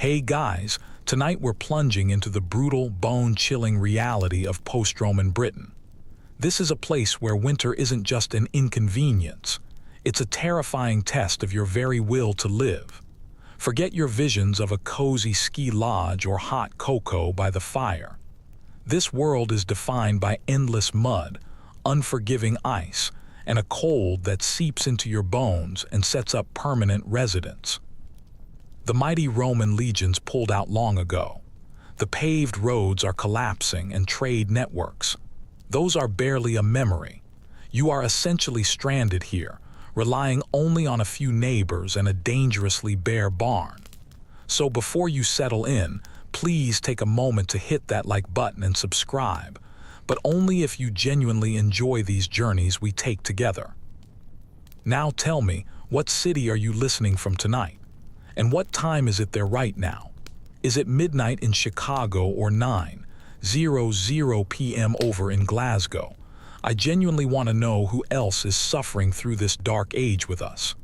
Hey guys, tonight we're plunging into the brutal, bone-chilling reality of post-Roman Britain. This is a place where winter isn't just an inconvenience, it's a terrifying test of your very will to live. Forget your visions of a cozy ski lodge or hot cocoa by the fire. This world is defined by endless mud, unforgiving ice, and a cold that seeps into your bones and sets up permanent residence. The mighty Roman legions pulled out long ago. The paved roads are collapsing and trade networks. Those are barely a memory. You are essentially stranded here, relying only on a few neighbors and a dangerously bare barn. So before you settle in, please take a moment to hit that like button and subscribe, but only if you genuinely enjoy these journeys we take together. Now tell me, what city are you listening from tonight? And what time is it there right now? Is it midnight in Chicago or 9:00 p.m. over in Glasgow? I genuinely want to know who else is suffering through this dark age with us.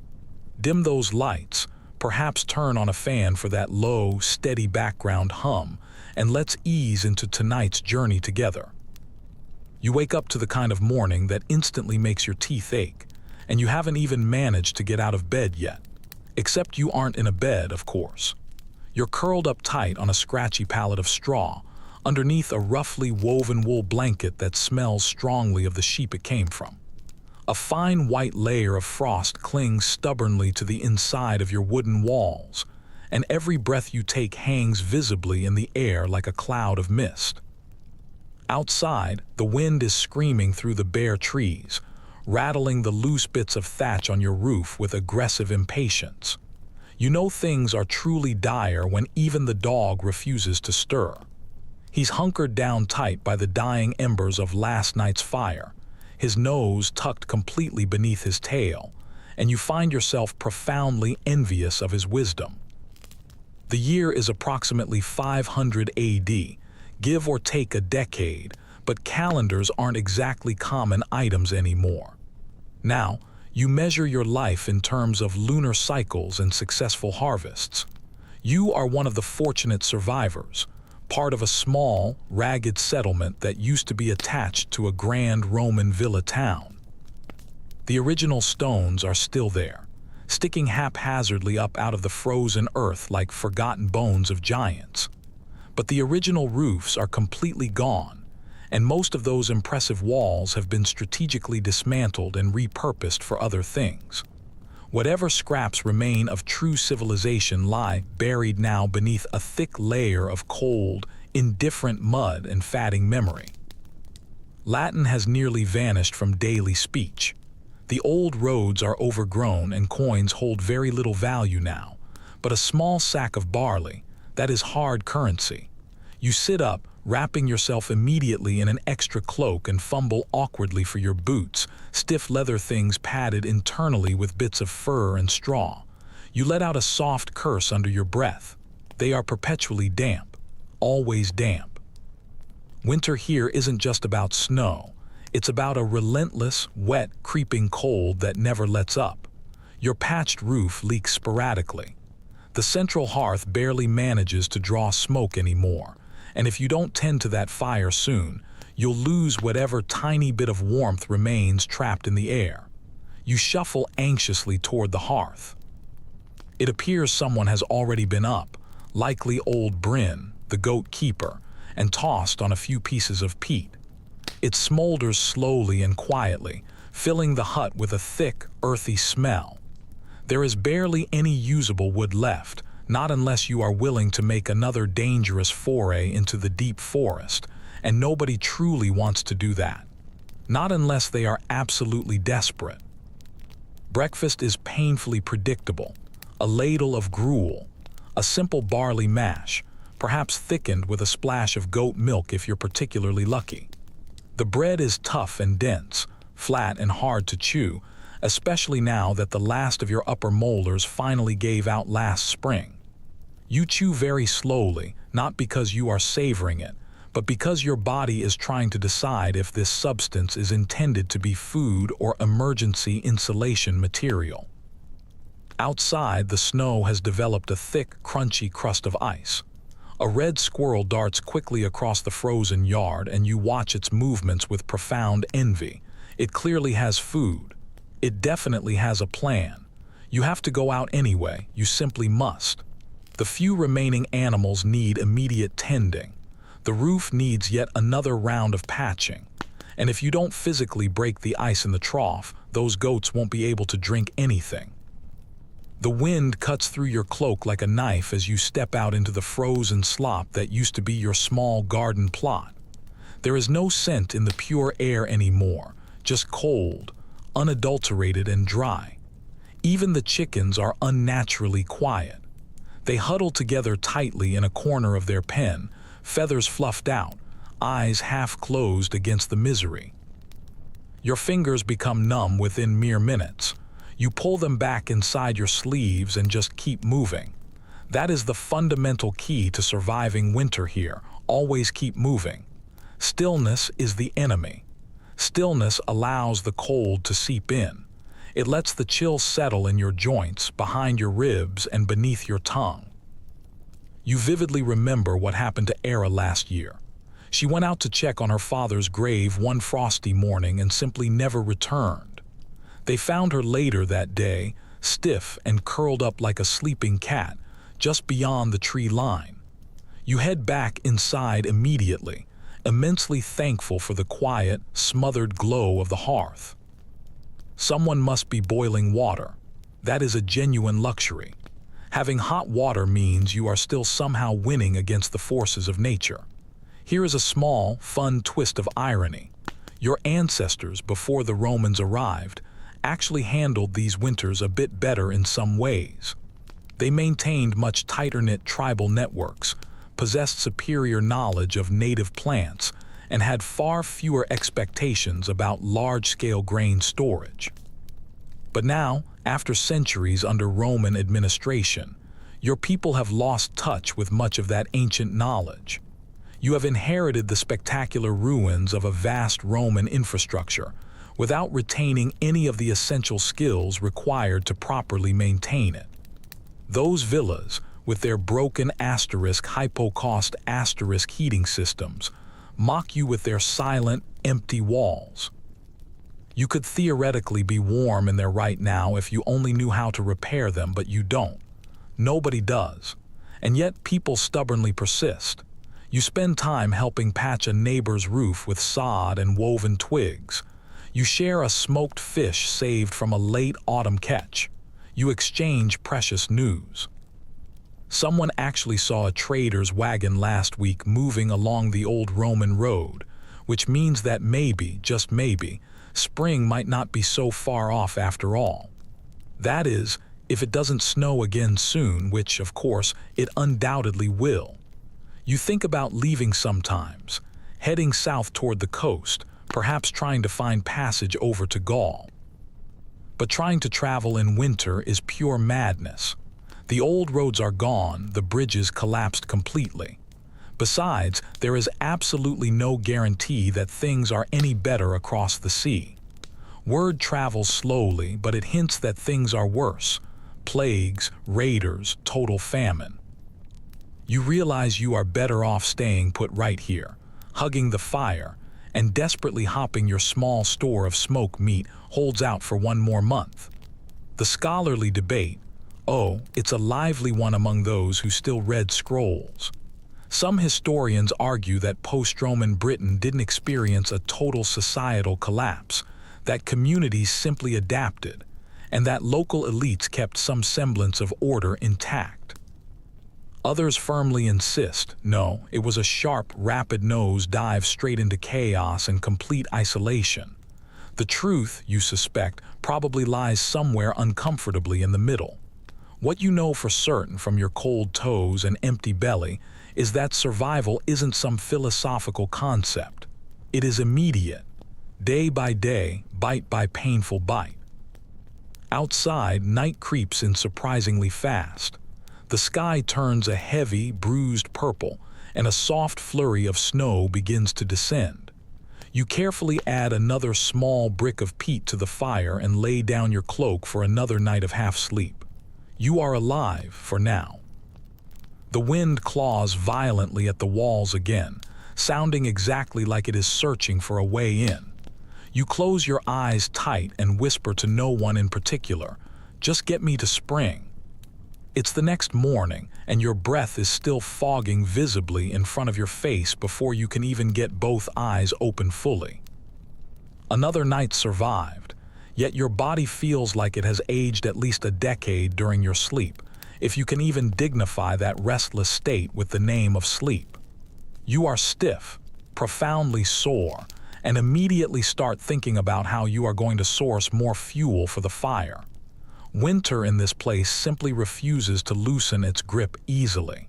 Dim those lights, perhaps turn on a fan for that low, steady background hum, and let's ease into tonight's journey together. You wake up to the kind of morning that instantly makes your teeth ache, and you haven't even managed to get out of bed yet. Except you aren't in a bed, of course. You're curled up tight on a scratchy pallet of straw, underneath a roughly woven wool blanket that smells strongly of the sheep it came from. A fine white layer of frost clings stubbornly to the inside of your wooden walls, and every breath you take hangs visibly in the air like a cloud of mist. Outside, the wind is screaming through the bare trees, rattling the loose bits of thatch on your roof with aggressive impatience. You know things are truly dire when even the dog refuses to stir. He's hunkered down tight by the dying embers of last night's fire, his nose tucked completely beneath his tail, and you find yourself profoundly envious of his wisdom. The year is approximately 500 AD, give or take a decade, but calendars aren't exactly common items anymore. Now, you measure your life in terms of lunar cycles and successful harvests. You are one of the fortunate survivors, part of a small, ragged settlement that used to be attached to a grand Roman villa town. The original stones are still there, sticking haphazardly up out of the frozen earth like forgotten bones of giants. But the original roofs are completely gone, and most of those impressive walls have been strategically dismantled and repurposed for other things. Whatever scraps remain of true civilization lie buried now beneath a thick layer of cold, indifferent mud and fatting memory. Latin has nearly vanished from daily speech. The old roads are overgrown and coins hold very little value now, but a small sack of barley, that is hard currency. You sit up, wrapping yourself immediately in an extra cloak and fumble awkwardly for your boots, stiff leather things padded internally with bits of fur and straw. You let out a soft curse under your breath. They are perpetually damp, always damp. Winter here isn't just about snow. It's about a relentless, wet, creeping cold that never lets up. Your patched roof leaks sporadically. The central hearth barely manages to draw smoke anymore, and if you don't tend to that fire soon, you'll lose whatever tiny bit of warmth remains trapped in the air. You shuffle anxiously toward the hearth. It appears someone has already been up, likely old Bryn, the goat keeper, and tossed on a few pieces of peat. It smolders slowly and quietly, filling the hut with a thick, earthy smell. There is barely any usable wood left, not unless you are willing to make another dangerous foray into the deep forest, and nobody truly wants to do that. Not unless they are absolutely desperate. Breakfast is painfully predictable. A ladle of gruel, a simple barley mash, perhaps thickened with a splash of goat milk if you're particularly lucky. The bread is tough and dense, flat and hard to chew, especially now that the last of your upper molars finally gave out last spring. You chew very slowly, not because you are savoring it, but because your body is trying to decide if this substance is intended to be food or emergency insulation material. Outside, the snow has developed a thick, crunchy crust of ice. A red squirrel darts quickly across the frozen yard, and you watch its movements with profound envy. It clearly has food. It definitely has a plan. You have to go out anyway, you simply must. The few remaining animals need immediate tending. The roof needs yet another round of patching. And if you don't physically break the ice in the trough, those goats won't be able to drink anything. The wind cuts through your cloak like a knife as you step out into the frozen slop that used to be your small garden plot. There is no scent in the pure air anymore, just cold, unadulterated and dry. Even the chickens are unnaturally quiet. They huddle together tightly in a corner of their pen, feathers fluffed out, eyes half closed against the misery. Your fingers become numb within mere minutes. You pull them back inside your sleeves and just keep moving. That is the fundamental key to surviving winter here. Always keep moving. Stillness is the enemy. Stillness allows the cold to seep in. It lets the chill settle in your joints, behind your ribs, and beneath your tongue. You vividly remember what happened to Era last year. She went out to check on her father's grave one frosty morning and simply never returned. They found her later that day, stiff and curled up like a sleeping cat, just beyond the tree line. You head back inside immediately, immensely thankful for the quiet, smothered glow of the hearth. Someone must be boiling water. That is a genuine luxury. Having hot water means you are still somehow winning against the forces of nature. Here is a small, fun twist of irony. Your ancestors, before the Romans arrived, actually handled these winters a bit better in some ways. They maintained much tighter-knit tribal networks, possessed superior knowledge of native plants, and had far fewer expectations about large-scale grain storage. But now, after centuries under Roman administration, your people have lost touch with much of that ancient knowledge. You have inherited the spectacular ruins of a vast Roman infrastructure, without retaining any of the essential skills required to properly maintain it. Those villas, with their broken hypo-cost heating systems, mock you with their silent, empty walls. You could theoretically be warm in there right now if you only knew how to repair them, but you don't. Nobody does. And yet people stubbornly persist. You spend time helping patch a neighbor's roof with sod and woven twigs. You share a smoked fish saved from a late autumn catch. You exchange precious news. Someone actually saw a trader's wagon last week moving along the old Roman road, which means that maybe, just maybe, spring might not be so far off after all. That is, if it doesn't snow again soon, which, of course, it undoubtedly will. You think about leaving sometimes, heading south toward the coast, perhaps trying to find passage over to Gaul. But trying to travel in winter is pure madness. The old roads are gone, the bridges collapsed completely. Besides, there is absolutely no guarantee that things are any better across the sea. Word travels slowly, but it hints that things are worse. Plagues, raiders, total famine. You realize you are better off staying put right here, hugging the fire, and desperately hopping your small store of smoked meat holds out for one more month. The scholarly debate, oh, it's a lively one among those who still read scrolls. Some historians argue that post-Roman Britain didn't experience a total societal collapse, that communities simply adapted, and that local elites kept some semblance of order intact. Others firmly insist, no, it was a sharp, rapid nose dive straight into chaos and complete isolation. The truth, you suspect, probably lies somewhere uncomfortably in the middle. What you know for certain from your cold toes and empty belly is that survival isn't some philosophical concept. It is immediate, day by day, bite by painful bite. Outside, night creeps in surprisingly fast. The sky turns a heavy, bruised purple, and a soft flurry of snow begins to descend. You carefully add another small brick of peat to the fire and lay down your cloak for another night of half sleep. You are alive for now. The wind claws violently at the walls again, sounding exactly like it is searching for a way in. You close your eyes tight and whisper to no one in particular, "Just get me to spring." It's the next morning, and your breath is still fogging visibly in front of your face before you can even get both eyes open fully. Another night survived, yet your body feels like it has aged at least a decade during your sleep, if you can even dignify that restless state with the name of sleep. You are stiff, profoundly sore, and immediately start thinking about how you are going to source more fuel for the fire. Winter in this place simply refuses to loosen its grip easily.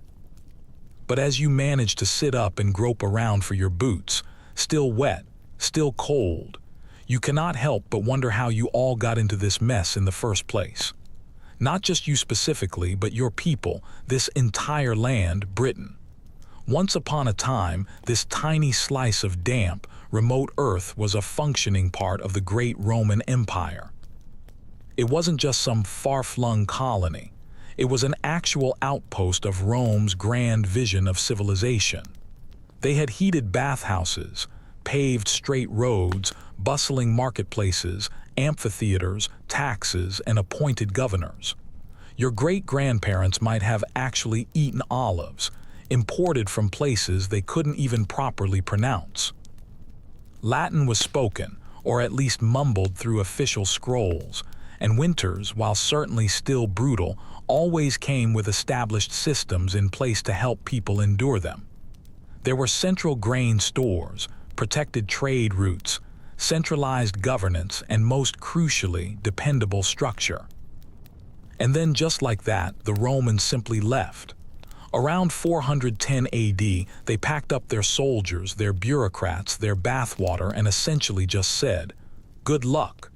But as you manage to sit up and grope around for your boots, still wet, still cold, you cannot help but wonder how you all got into this mess in the first place. Not just you specifically, but your people, this entire land, Britain. Once upon a time, this tiny slice of damp, remote earth was a functioning part of the great Roman Empire. It wasn't just some far-flung colony. It was an actual outpost of Rome's grand vision of civilization. They had heated bathhouses, paved straight roads, bustling marketplaces, amphitheaters, taxes, and appointed governors. Your great-grandparents might have actually eaten olives, imported from places they couldn't even properly pronounce. Latin was spoken, or at least mumbled through official scrolls, and winters, while certainly still brutal, always came with established systems in place to help people endure them. There were central grain stores, protected trade routes, centralized governance, and most crucially, dependable structure. And then just like that, the Romans simply left. Around 410 AD, they packed up their soldiers, their bureaucrats, their bathwater, and essentially just said, "Good luck."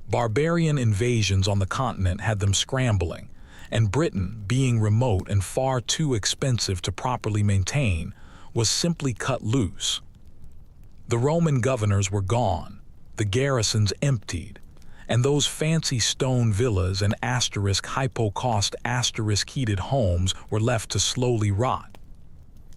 Barbarian invasions on the continent had them scrambling, and Britain, being remote and far too expensive to properly maintain, was simply cut loose. The Roman governors were gone, the garrisons emptied, and those fancy stone villas and hypo-cost heated homes were left to slowly rot.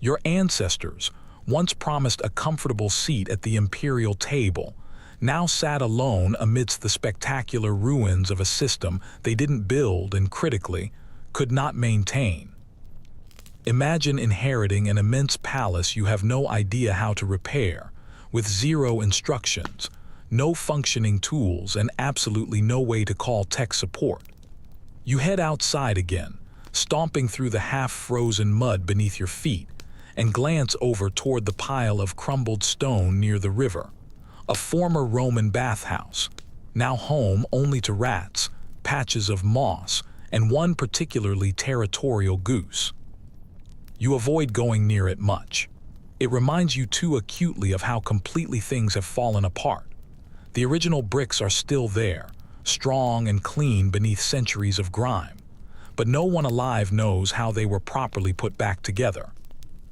Your ancestors, once promised a comfortable seat at the imperial table, now sat alone amidst the spectacular ruins of a system they didn't build and, critically, could not maintain. Imagine inheriting an immense palace you have no idea how to repair, with zero instructions, no functioning tools, and absolutely no way to call tech support. You head outside again, stomping through the half-frozen mud beneath your feet, and glance over toward the pile of crumbled stone near the river, a former Roman bathhouse, now home only to rats, patches of moss, and one particularly territorial goose. You avoid going near it much. It reminds you too acutely of how completely things have fallen apart. The original bricks are still there, strong and clean beneath centuries of grime, but no one alive knows how they were properly put back together.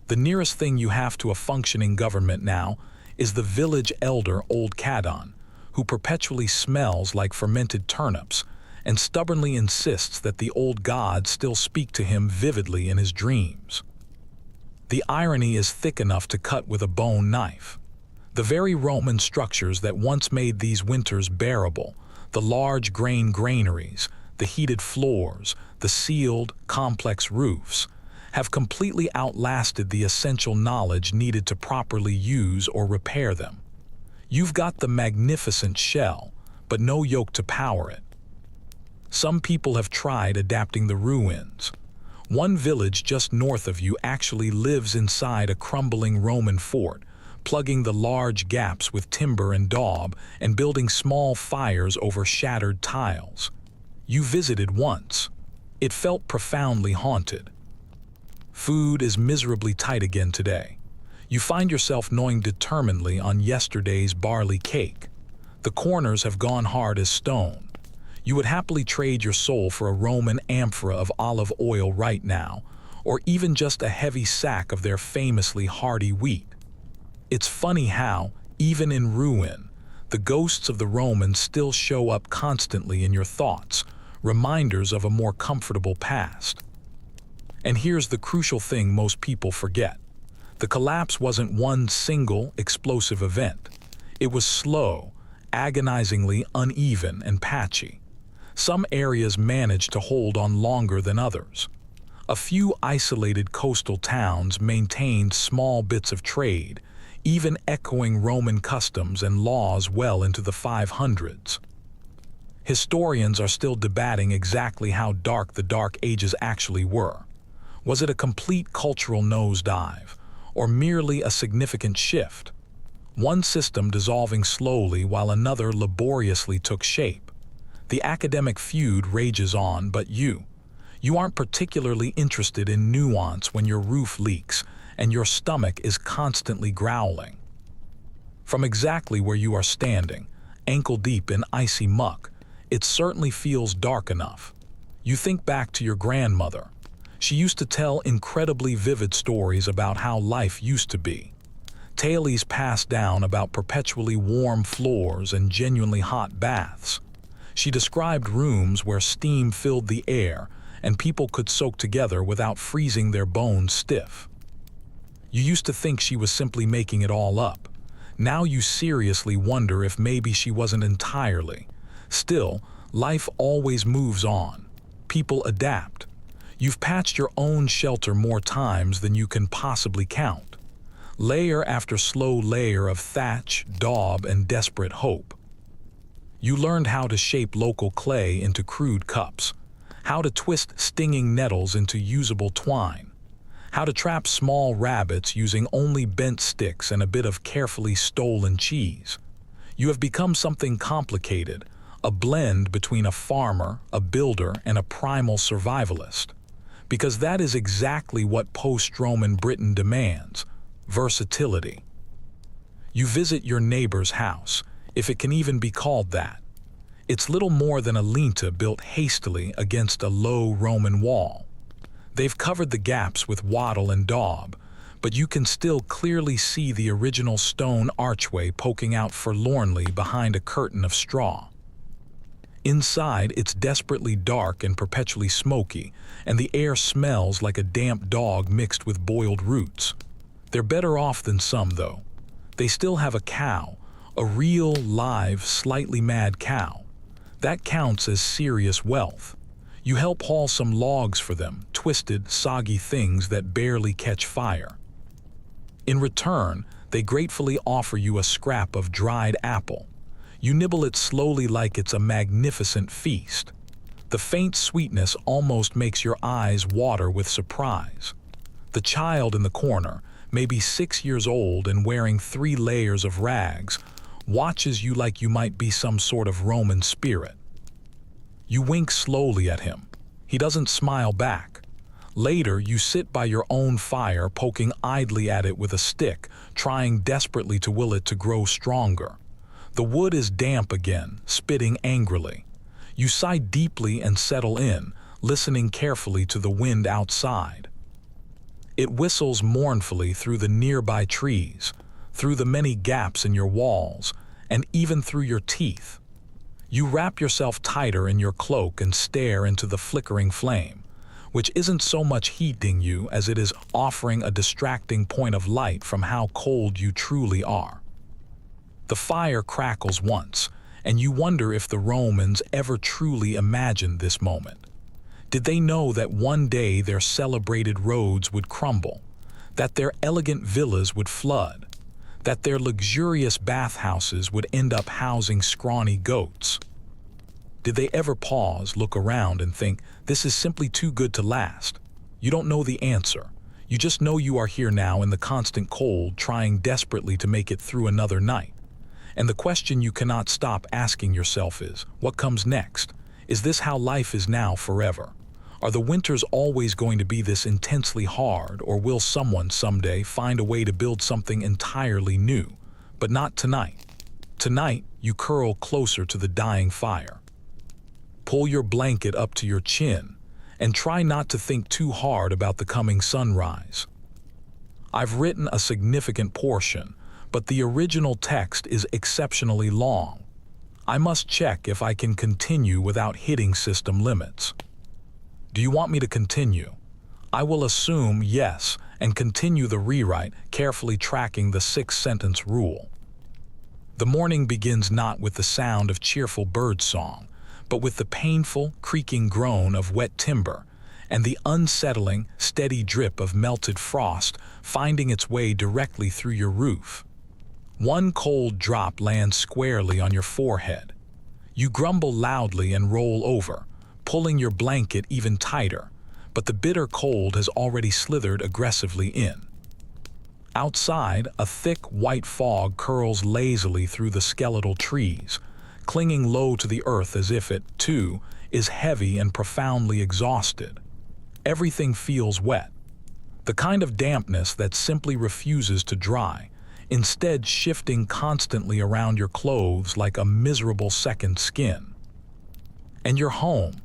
The nearest thing you have to a functioning government now is the village elder Old Cadon, who perpetually smells like fermented turnips and stubbornly insists that the old gods still speak to him vividly in his dreams. The irony is thick enough to cut with a bone knife. The very Roman structures that once made these winters bearable, the large grain granaries, the heated floors, the sealed, complex roofs, have completely outlasted the essential knowledge needed to properly use or repair them. You've got the magnificent shell, but no yoke to power it. Some people have tried adapting the ruins. One village just north of you actually lives inside a crumbling Roman fort, plugging the large gaps with timber and daub and building small fires over shattered tiles. You visited once. It felt profoundly haunted. Food is miserably tight again today. You find yourself gnawing determinedly on yesterday's barley cake. The corners have gone hard as stone. You would happily trade your soul for a Roman amphora of olive oil right now, or even just a heavy sack of their famously hearty wheat. It's funny how, even in ruin, the ghosts of the Romans still show up constantly in your thoughts, reminders of a more comfortable past. And here's the crucial thing most people forget. The collapse wasn't one single explosive event. It was slow, agonizingly uneven and patchy. Some areas managed to hold on longer than others. A few isolated coastal towns maintained small bits of trade, even echoing Roman customs and laws well into the 500s. Historians are still debating exactly how dark the Dark Ages actually were. Was it a complete cultural nosedive, or merely a significant shift? One system dissolving slowly while another laboriously took shape. The academic feud rages on, but you aren't particularly interested in nuance when your roof leaks and your stomach is constantly growling. From exactly where you are standing, ankle deep in icy muck, it certainly feels dark enough. You think back to your grandmother. She used to tell incredibly vivid stories about how life used to be. Tales passed down about perpetually warm floors and genuinely hot baths. She described rooms where steam filled the air and people could soak together without freezing their bones stiff. You used to think she was simply making it all up. Now you seriously wonder if maybe she wasn't entirely. Still, life always moves on. People adapt. You've patched your own shelter more times than you can possibly count. Layer after slow layer of thatch, daub, and desperate hope. You learned how to shape local clay into crude cups, how to twist stinging nettles into usable twine, how to trap small rabbits using only bent sticks and a bit of carefully stolen cheese. You have become something complicated, a blend between a farmer, a builder, and a primal survivalist. Because that is exactly what post-Roman Britain demands: versatility. You visit your neighbor's house, if it can even be called that. It's little more than a linta built hastily against a low Roman wall. They've covered the gaps with wattle and daub, but you can still clearly see the original stone archway poking out forlornly behind a curtain of straw. Inside, it's desperately dark and perpetually smoky, and the air smells like a damp dog mixed with boiled roots. They're better off than some, though. They still have a cow, a real, live, slightly mad cow. That counts as serious wealth. You help haul some logs for them, twisted, soggy things that barely catch fire. In return, they gratefully offer you a scrap of dried apple. You nibble it slowly like it's a magnificent feast. The faint sweetness almost makes your eyes water with surprise. The child in the corner, maybe 6 years old and wearing 3 layers of rags, watches you like you might be some sort of Roman spirit. You wink slowly at him. He doesn't smile back. Later, you sit by your own fire, poking idly at it with a stick, trying desperately to will it to grow stronger. The wood is damp again, spitting angrily. You sigh deeply and settle in, listening carefully to the wind outside. It whistles mournfully through the nearby trees, through the many gaps in your walls, and even through your teeth. You wrap yourself tighter in your cloak and stare into the flickering flame, which isn't so much heating you as it is offering a distracting point of light from how cold you truly are. The fire crackles once, and you wonder if the Romans ever truly imagined this moment. Did they know that one day their celebrated roads would crumble, that their elegant villas would flood, that their luxurious bathhouses would end up housing scrawny goats? Did they ever pause, look around, and think, this is simply too good to last? You don't know the answer. You just know you are here now in the constant cold, trying desperately to make it through another night. And the question you cannot stop asking yourself is, what comes next? Is this how life is now forever? Are the winters always going to be this intensely hard, or will someone someday find a way to build something entirely new? But not tonight. Tonight, you curl closer to the dying fire. Pull your blanket up to your chin, and try not to think too hard about the coming sunrise. I've written a significant portion, but the original text is exceptionally long. I must check if I can continue without hitting system limits. Do you want me to continue? I will assume yes and continue the rewrite, carefully tracking the 6-sentence rule. The morning begins not with the sound of cheerful birdsong, but with the painful, creaking groan of wet timber and the unsettling, steady drip of melted frost finding its way directly through your roof. One cold drop lands squarely on your forehead. You grumble loudly and roll over, pulling your blanket even tighter, but the bitter cold has already slithered aggressively in. Outside, a thick white fog curls lazily through the skeletal trees, clinging low to the earth as if it, too, is heavy and profoundly exhausted. Everything feels wet, the kind of dampness that simply refuses to dry, instead shifting constantly around your clothes like a miserable second skin. And your home,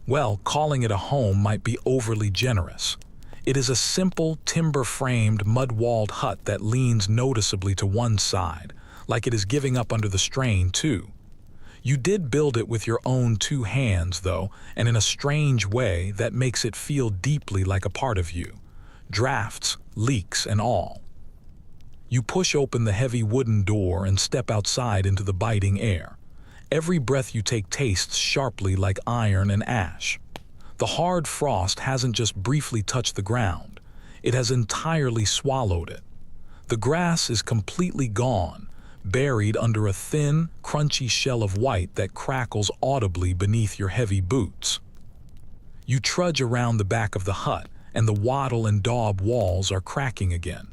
well, calling it a home might be overly generous. It is a simple, timber-framed, mud-walled hut that leans noticeably to one side, like it is giving up under the strain, too. You did build it with your own 2 hands, though, and in a strange way that makes it feel deeply like a part of you. Drafts, leaks, and all. You push open the heavy wooden door and step outside into the biting air. Every breath you take tastes sharply like iron and ash. The hard frost hasn't just briefly touched the ground, it has entirely swallowed it. The grass is completely gone, buried under a thin, crunchy shell of white that crackles audibly beneath your heavy boots. You trudge around the back of the hut, and the wattle and daub walls are cracking again.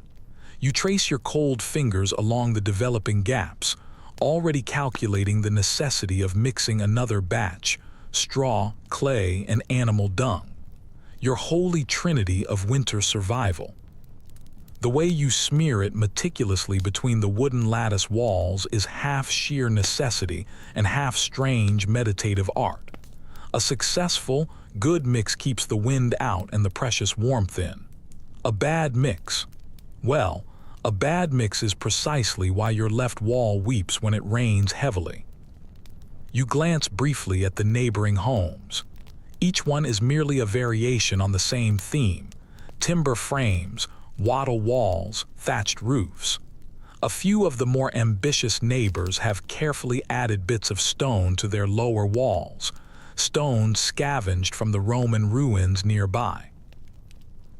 You trace your cold fingers along the developing gaps, already calculating the necessity of mixing another batch, straw, clay, and animal dung. Your holy trinity of winter survival. The way you smear it meticulously between the wooden lattice walls is half sheer necessity and half strange meditative art. A successful, good mix keeps the wind out and the precious warmth in. A bad mix. Well, a bad mix is precisely why your left wall weeps when it rains heavily. You glance briefly at the neighboring homes. Each one is merely a variation on the same theme: timber frames, wattle walls, thatched roofs. A few of the more ambitious neighbors have carefully added bits of stone to their lower walls, stone scavenged from the Roman ruins nearby.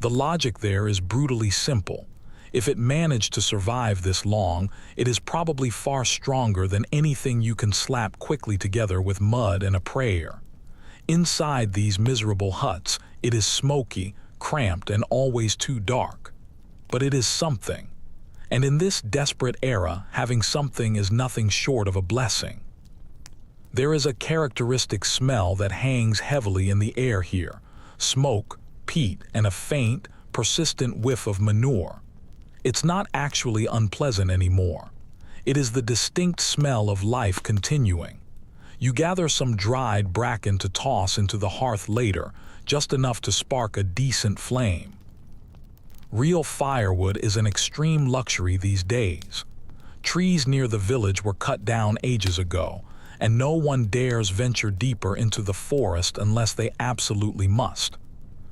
The logic there is brutally simple. If it managed to survive this long, it is probably far stronger than anything you can slap quickly together with mud and a prayer. Inside these miserable huts, it is smoky, cramped, and always too dark. But it is something. And in this desperate era, having something is nothing short of a blessing. There is a characteristic smell that hangs heavily in the air here: smoke, peat, and a faint, persistent whiff of manure. It's not actually unpleasant anymore. It is the distinct smell of life continuing. You gather some dried bracken to toss into the hearth later, just enough to spark a decent flame. Real firewood is an extreme luxury these days. Trees near the village were cut down ages ago, and no one dares venture deeper into the forest unless they absolutely must.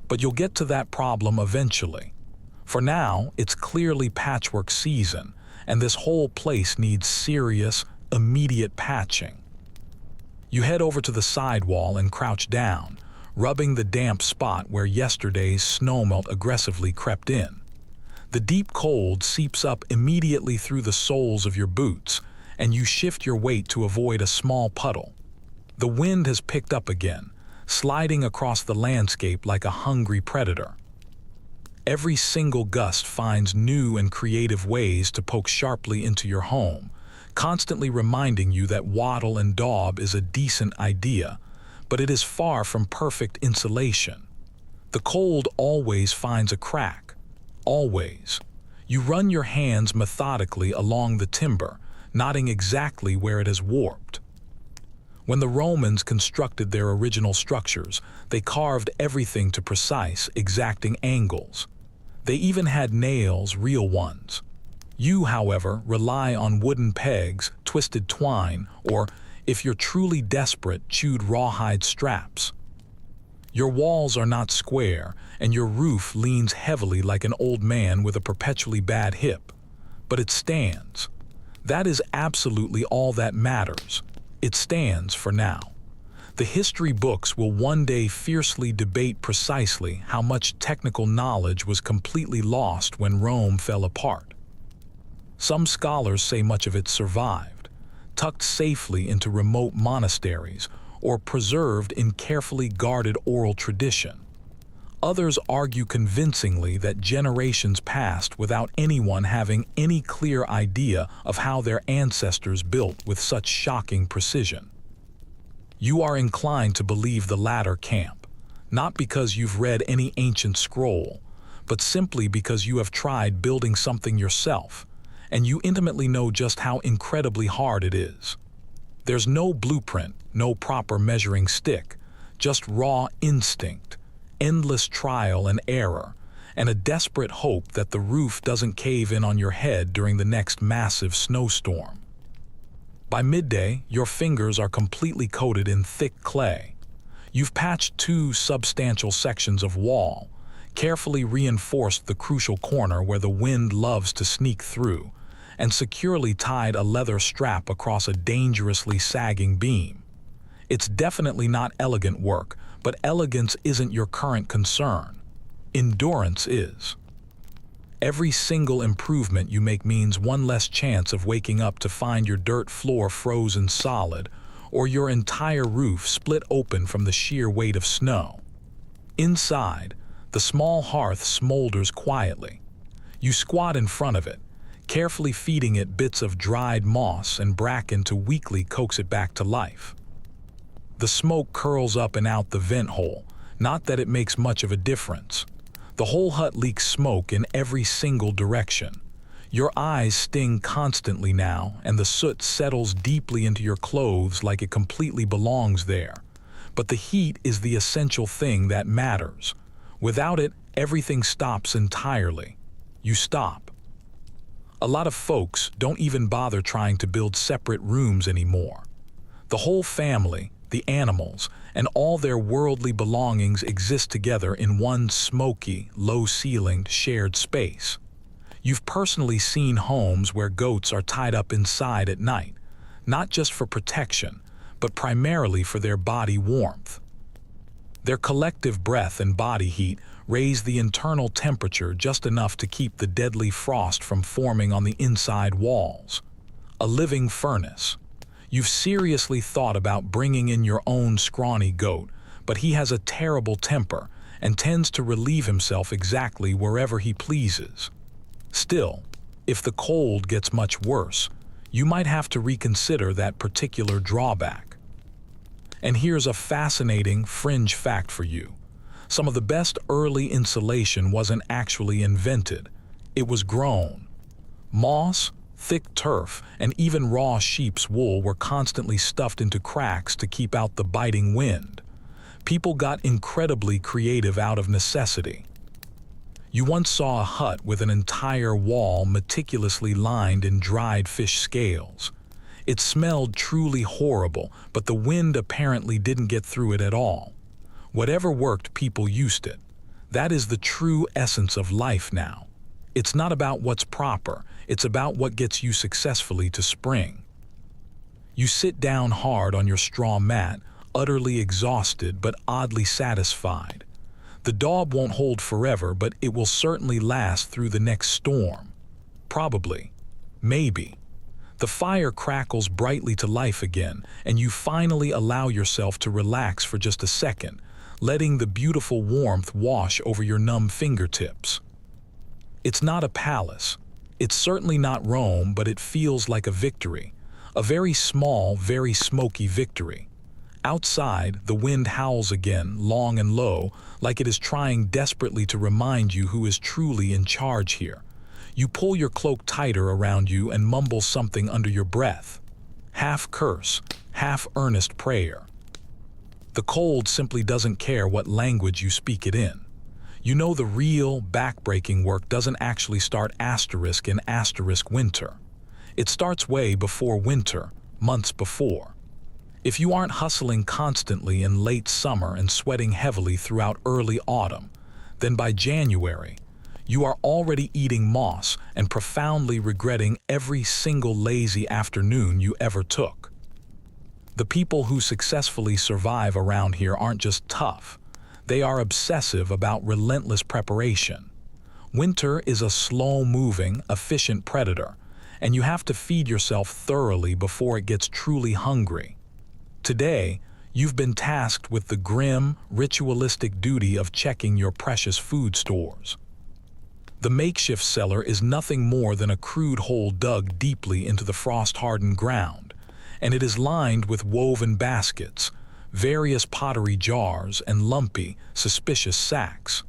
But you'll get to that problem eventually. For now, it's clearly patchwork season, and this whole place needs serious, immediate patching. You head over to the sidewall and crouch down, rubbing the damp spot where yesterday's snowmelt aggressively crept in. The deep cold seeps up immediately through the soles of your boots, and you shift your weight to avoid a small puddle. The wind has picked up again, sliding across the landscape like a hungry predator. Every single gust finds new and creative ways to poke sharply into your home, constantly reminding you that wattle and daub is a decent idea, but it is far from perfect insulation. The cold always finds a crack. Always. You run your hands methodically along the timber, noting exactly where it has warped. When the Romans constructed their original structures, they carved everything to precise, exacting angles. They even had nails, real ones. You, however, rely on wooden pegs, twisted twine, or, If you're truly desperate, chewed rawhide straps. Your walls are not square, and your roof leans heavily like an old man with a perpetually bad hip. But it stands. That is absolutely all that matters. It stands for now. The history books will one day fiercely debate precisely how much technical knowledge was completely lost when Rome fell apart. Some scholars say much of it survived, tucked safely into remote monasteries or preserved in carefully guarded oral tradition. Others argue convincingly that generations passed without anyone having any clear idea of how their ancestors built with such shocking precision. You are inclined to believe the latter camp, not because you've read any ancient scroll, but simply because you have tried building something yourself, and you intimately know just how incredibly hard it is. There's no blueprint, no proper measuring stick, just raw instinct, endless trial and error, and a desperate hope that the roof doesn't cave in on your head during the next massive snowstorm. By midday, your fingers are completely coated in thick clay. You've patched 2 substantial sections of wall, carefully reinforced the crucial corner where the wind loves to sneak through, and securely tied a leather strap across a dangerously sagging beam. It's definitely not elegant work, but elegance isn't your current concern. Endurance is. Every single improvement you make means one less chance of waking up to find your dirt floor frozen solid or your entire roof split open from the sheer weight of snow. Inside, the small hearth smolders quietly. You squat in front of it, carefully feeding it bits of dried moss and bracken to weakly coax it back to life. The smoke curls up and out the vent hole, not that it makes much of a difference. The whole hut leaks smoke in every single direction. Your eyes sting constantly now, and the soot settles deeply into your clothes like it completely belongs there. But the heat is the essential thing that matters. Without it, everything stops entirely. You stop. A lot of folks don't even bother trying to build separate rooms anymore. The whole family, the animals, and all their worldly belongings exist together in one smoky, low-ceilinged, shared space. You've personally seen homes where goats are tied up inside at night, not just for protection, but primarily for their body warmth. Their collective breath and body heat raise the internal temperature just enough to keep the deadly frost from forming on the inside walls. A living furnace. You've seriously thought about bringing in your own scrawny goat, but he has a terrible temper and tends to relieve himself exactly wherever he pleases. Still, if the cold gets much worse, you might have to reconsider that particular drawback. And here's a fascinating fringe fact for you. Some of the best early insulation wasn't actually invented. It was grown. Moss, thick turf, and even raw sheep's wool were constantly stuffed into cracks to keep out the biting wind. People got incredibly creative out of necessity. You once saw a hut with an entire wall meticulously lined in dried fish scales. It smelled truly horrible, but the wind apparently didn't get through it at all. Whatever worked, people used it. That is the true essence of life now. It's not about what's proper, it's about what gets you successfully to spring. You sit down hard on your straw mat, utterly exhausted but oddly satisfied. The daub won't hold forever, but it will certainly last through the next storm. Probably. Maybe. The fire crackles brightly to life again, and you finally allow yourself to relax for just a second, letting the beautiful warmth wash over your numb fingertips. It's not a palace. It's certainly not Rome, but it feels like a victory. A very small, very smoky victory. Outside, the wind howls again, long and low, like it is trying desperately to remind you who is truly in charge here. You pull your cloak tighter around you and mumble something under your breath. Half curse, half earnest prayer. The cold simply doesn't care what language you speak it in. You know the real, back-breaking work doesn't actually start in *winter. It starts way before winter, months before. If you aren't hustling constantly in late summer and sweating heavily throughout early autumn, then by January, you are already eating moss and profoundly regretting every single lazy afternoon you ever took. The people who successfully survive around here aren't just tough, they are obsessive about relentless preparation. Winter is a slow-moving, efficient predator, and you have to feed yourself thoroughly before it gets truly hungry. Today, you've been tasked with the grim, ritualistic duty of checking your precious food stores. The makeshift cellar is nothing more than a crude hole dug deeply into the frost-hardened ground, and it is lined with woven baskets, various pottery jars, and lumpy, suspicious sacks.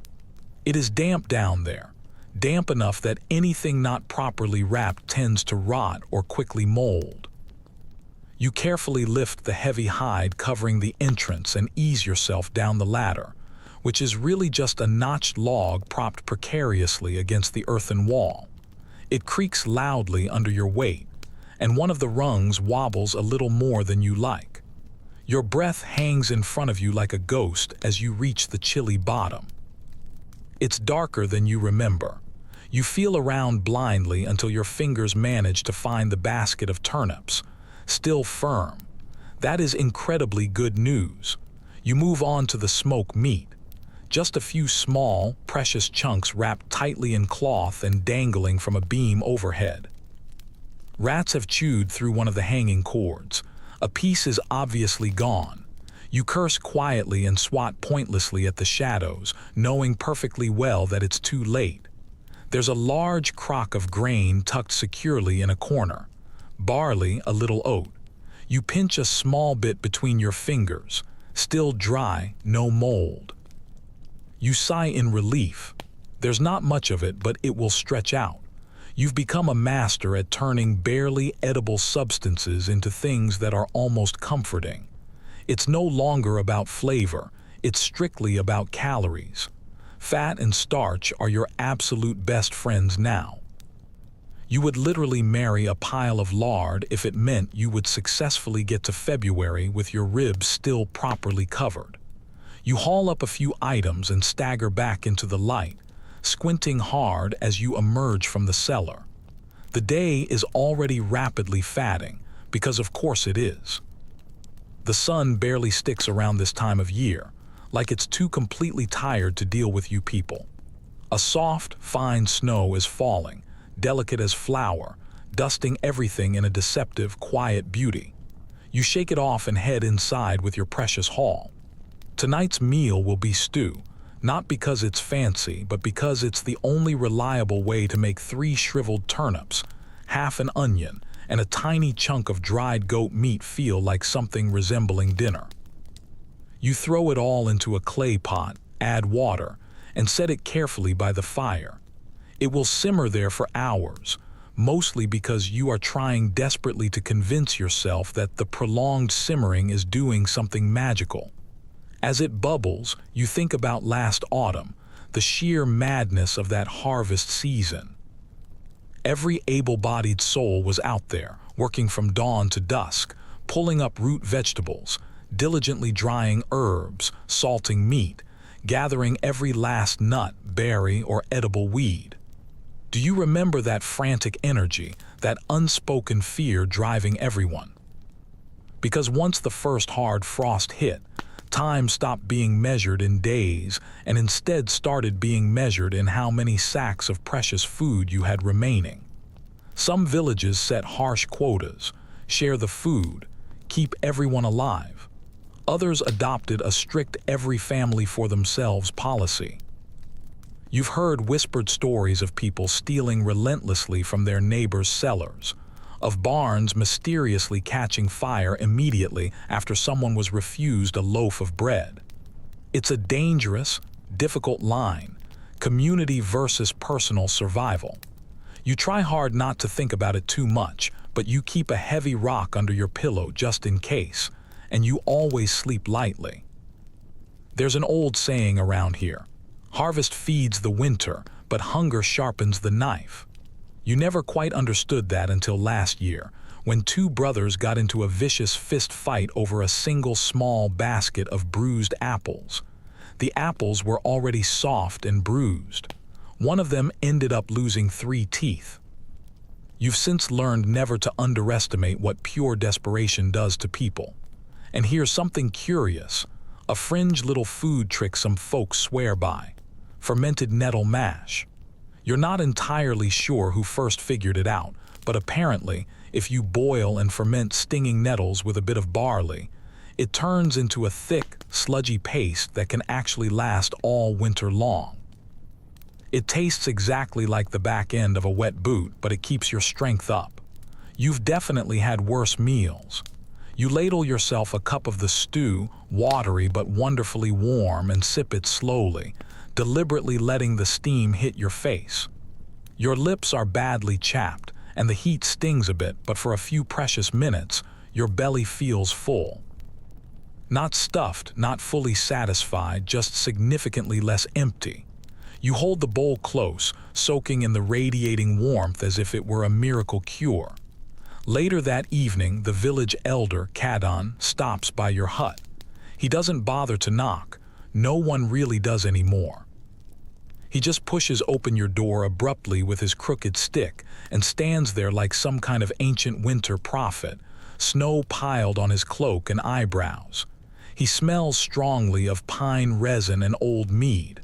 It is damp down there, damp enough that anything not properly wrapped tends to rot or quickly mold. You carefully lift the heavy hide covering the entrance and ease yourself down the ladder, which is really just a notched log propped precariously against the earthen wall. It creaks loudly under your weight, and one of the rungs wobbles a little more than you like. Your breath hangs in front of you like a ghost as you reach the chilly bottom. It's darker than you remember. You feel around blindly until your fingers manage to find the basket of turnips, still firm. That is incredibly good news. You move on to the smoked meat. Just a few small, precious chunks wrapped tightly in cloth and dangling from a beam overhead. Rats have chewed through one of the hanging cords. A piece is obviously gone. You curse quietly and swat pointlessly at the shadows, knowing perfectly well that it's too late. There's a large crock of grain tucked securely in a corner. Barley, a little oat. You pinch a small bit between your fingers, still dry, no mold. You sigh in relief. There's not much of it, but it will stretch out. You've become a master at turning barely edible substances into things that are almost comforting. It's no longer about flavor, it's strictly about calories. Fat and starch are your absolute best friends now. You would literally marry a pile of lard if it meant you would successfully get to February with your ribs still properly covered. You haul up a few items and stagger back into the light, squinting hard as you emerge from the cellar. The day is already rapidly fatting, because of course it is. The sun barely sticks around this time of year, like it's too completely tired to deal with you people. A soft, fine snow is falling, delicate as flour, dusting everything in a deceptive, quiet beauty. You shake it off and head inside with your precious haul. Tonight's meal will be stew, not because it's fancy, but because it's the only reliable way to make 3 shriveled turnips, half an onion, and a tiny chunk of dried goat meat feel like something resembling dinner. You throw it all into a clay pot, add water, and set it carefully by the fire. It will simmer there for hours, mostly because you are trying desperately to convince yourself that the prolonged simmering is doing something magical. As it bubbles, you think about last autumn, the sheer madness of that harvest season. Every able-bodied soul was out there, working from dawn to dusk, pulling up root vegetables, diligently drying herbs, salting meat, gathering every last nut, berry, or edible weed. Do you remember that frantic energy, that unspoken fear driving everyone? Because once the first hard frost hit, time stopped being measured in days and instead started being measured in how many sacks of precious food you had remaining. Some villages set harsh quotas, share the food, keep everyone alive. Others adopted a strict every family for themselves policy. You've heard whispered stories of people stealing relentlessly from their neighbors' cellars, of barns mysteriously catching fire immediately after someone was refused a loaf of bread. It's a dangerous, difficult line, community versus personal survival. You try hard not to think about it too much, but you keep a heavy rock under your pillow just in case, and you always sleep lightly. There's an old saying around here: harvest feeds the winter, but hunger sharpens the knife. You never quite understood that until last year, when two brothers got into a vicious fist fight over a single small basket of bruised apples. The apples were already soft and bruised. One of them ended up losing 3 teeth. You've since learned never to underestimate what pure desperation does to people. And here's something curious, a fringe little food trick some folks swear by: fermented nettle mash. You're not entirely sure who first figured it out, but apparently, if you boil and ferment stinging nettles with a bit of barley, it turns into a thick, sludgy paste that can actually last all winter long. It tastes exactly like the back end of a wet boot, but it keeps your strength up. You've definitely had worse meals. You ladle yourself a cup of the stew, watery but wonderfully warm, and sip it slowly, deliberately letting the steam hit your face. Your lips are badly chapped, and the heat stings a bit, but for a few precious minutes, your belly feels full. Not stuffed, not fully satisfied, just significantly less empty. You hold the bowl close, soaking in the radiating warmth as if it were a miracle cure. Later that evening, the village elder, Kadon, stops by your hut. He doesn't bother to knock. No one really does anymore. He just pushes open your door abruptly with his crooked stick and stands there like some kind of ancient winter prophet, snow piled on his cloak and eyebrows. He smells strongly of pine resin and old mead.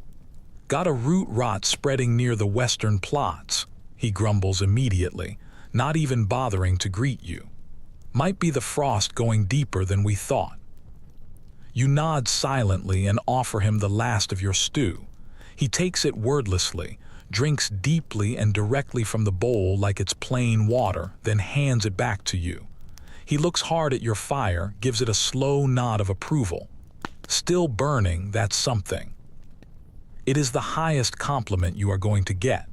"Got a root rot spreading near the western plots," he grumbles immediately, not even bothering to greet you. "Might be the frost going deeper than we thought." You nod silently and offer him the last of your stew. He takes it wordlessly, drinks deeply and directly from the bowl like it's plain water, then hands it back to you. He looks hard at your fire, gives it a slow nod of approval. Still burning, that's something. It is the highest compliment you are going to get.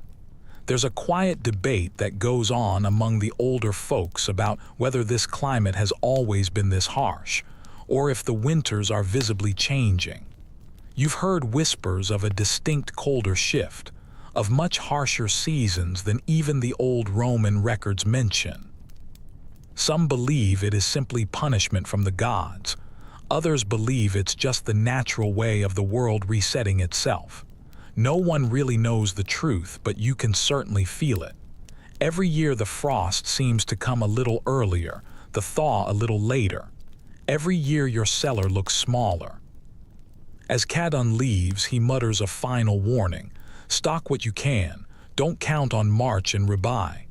There's a quiet debate that goes on among the older folks about whether this climate has always been this harsh, or if the winters are visibly changing. You've heard whispers of a distinct colder shift, of much harsher seasons than even the old Roman records mention. Some believe it is simply punishment from the gods. Others believe it's just the natural way of the world resetting itself. No one really knows the truth, but you can certainly feel it. Every year the frost seems to come a little earlier, the thaw a little later. Every year your cellar looks smaller. As Kadon leaves, he mutters a final warning: "Stock what you can, don't count on March and ribeye."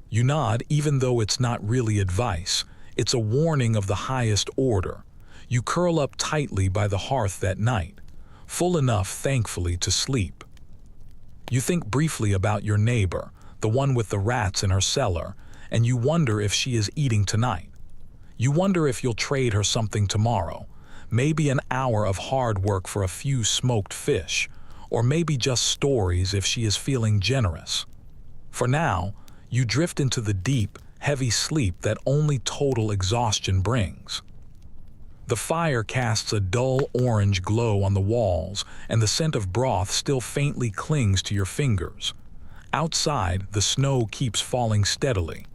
You nod, even though it's not really advice. It's a warning of the highest order. You curl up tightly by the hearth that night, full enough, thankfully, to sleep. You think briefly about your neighbor, the one with the rats in her cellar, and you wonder if she is eating tonight. You wonder if you'll trade her something tomorrow, maybe an hour of hard work for a few smoked fish, or maybe just stories if she is feeling generous. For now, you drift into the deep, heavy sleep that only total exhaustion brings. The fire casts a dull orange glow on the walls, and the scent of broth still faintly clings to your fingers. Outside, the snow keeps falling steadily.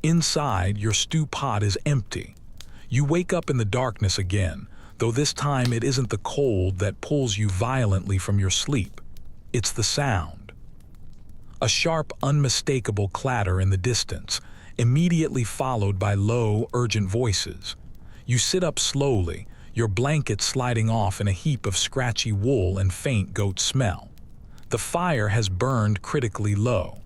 Inside, your stew pot is empty. You wake up in the darkness again, though this time it isn't the cold that pulls you violently from your sleep. It's the sound. A sharp, unmistakable clatter in the distance, immediately followed by low, urgent voices. You sit up slowly, your blanket sliding off in a heap of scratchy wool and faint goat smell. The fire has burned critically low.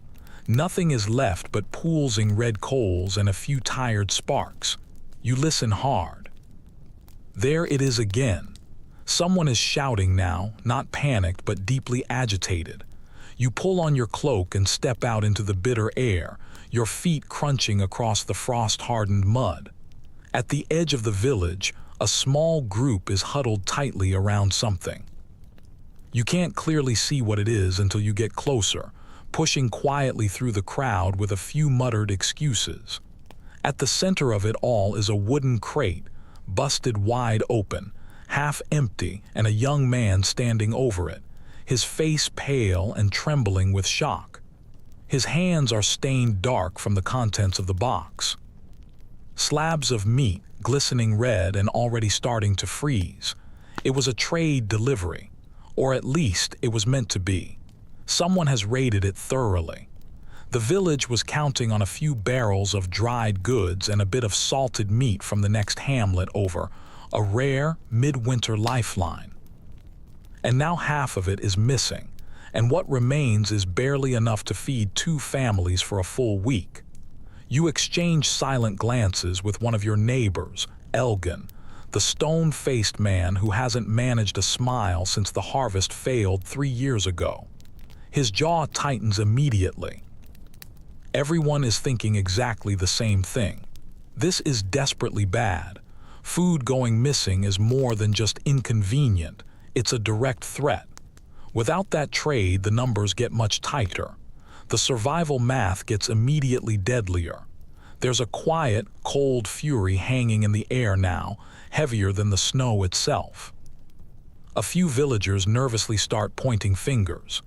Nothing is left but poolsing red coals and a few tired sparks. You listen hard. There it is again. Someone is shouting now, not panicked but deeply agitated. You pull on your cloak and step out into the bitter air, your feet crunching across the frost-hardened mud. At the edge of the village, a small group is huddled tightly around something. You can't clearly see what it is until you get closer, pushing quietly through the crowd with a few muttered excuses. At the center of it all is a wooden crate, busted wide open, half empty, and a young man standing over it, his face pale and trembling with shock. His hands are stained dark from the contents of the box. Slabs of meat, glistening red and already starting to freeze. It was a trade delivery, or at least it was meant to be. Someone has raided it thoroughly. The village was counting on a few barrels of dried goods and a bit of salted meat from the next hamlet over, a rare, midwinter lifeline. And now half of it is missing, and what remains is barely enough to feed 2 families for a full week. You exchange silent glances with one of your neighbors, Elgin, the stone-faced man who hasn't managed a smile since the harvest failed 3 years ago. His jaw tightens immediately. Everyone is thinking exactly the same thing. This is desperately bad. Food going missing is more than just inconvenient, it's a direct threat. Without that trade, the numbers get much tighter. The survival math gets immediately deadlier. There's a quiet, cold fury hanging in the air now, heavier than the snow itself. A few villagers nervously start pointing fingers.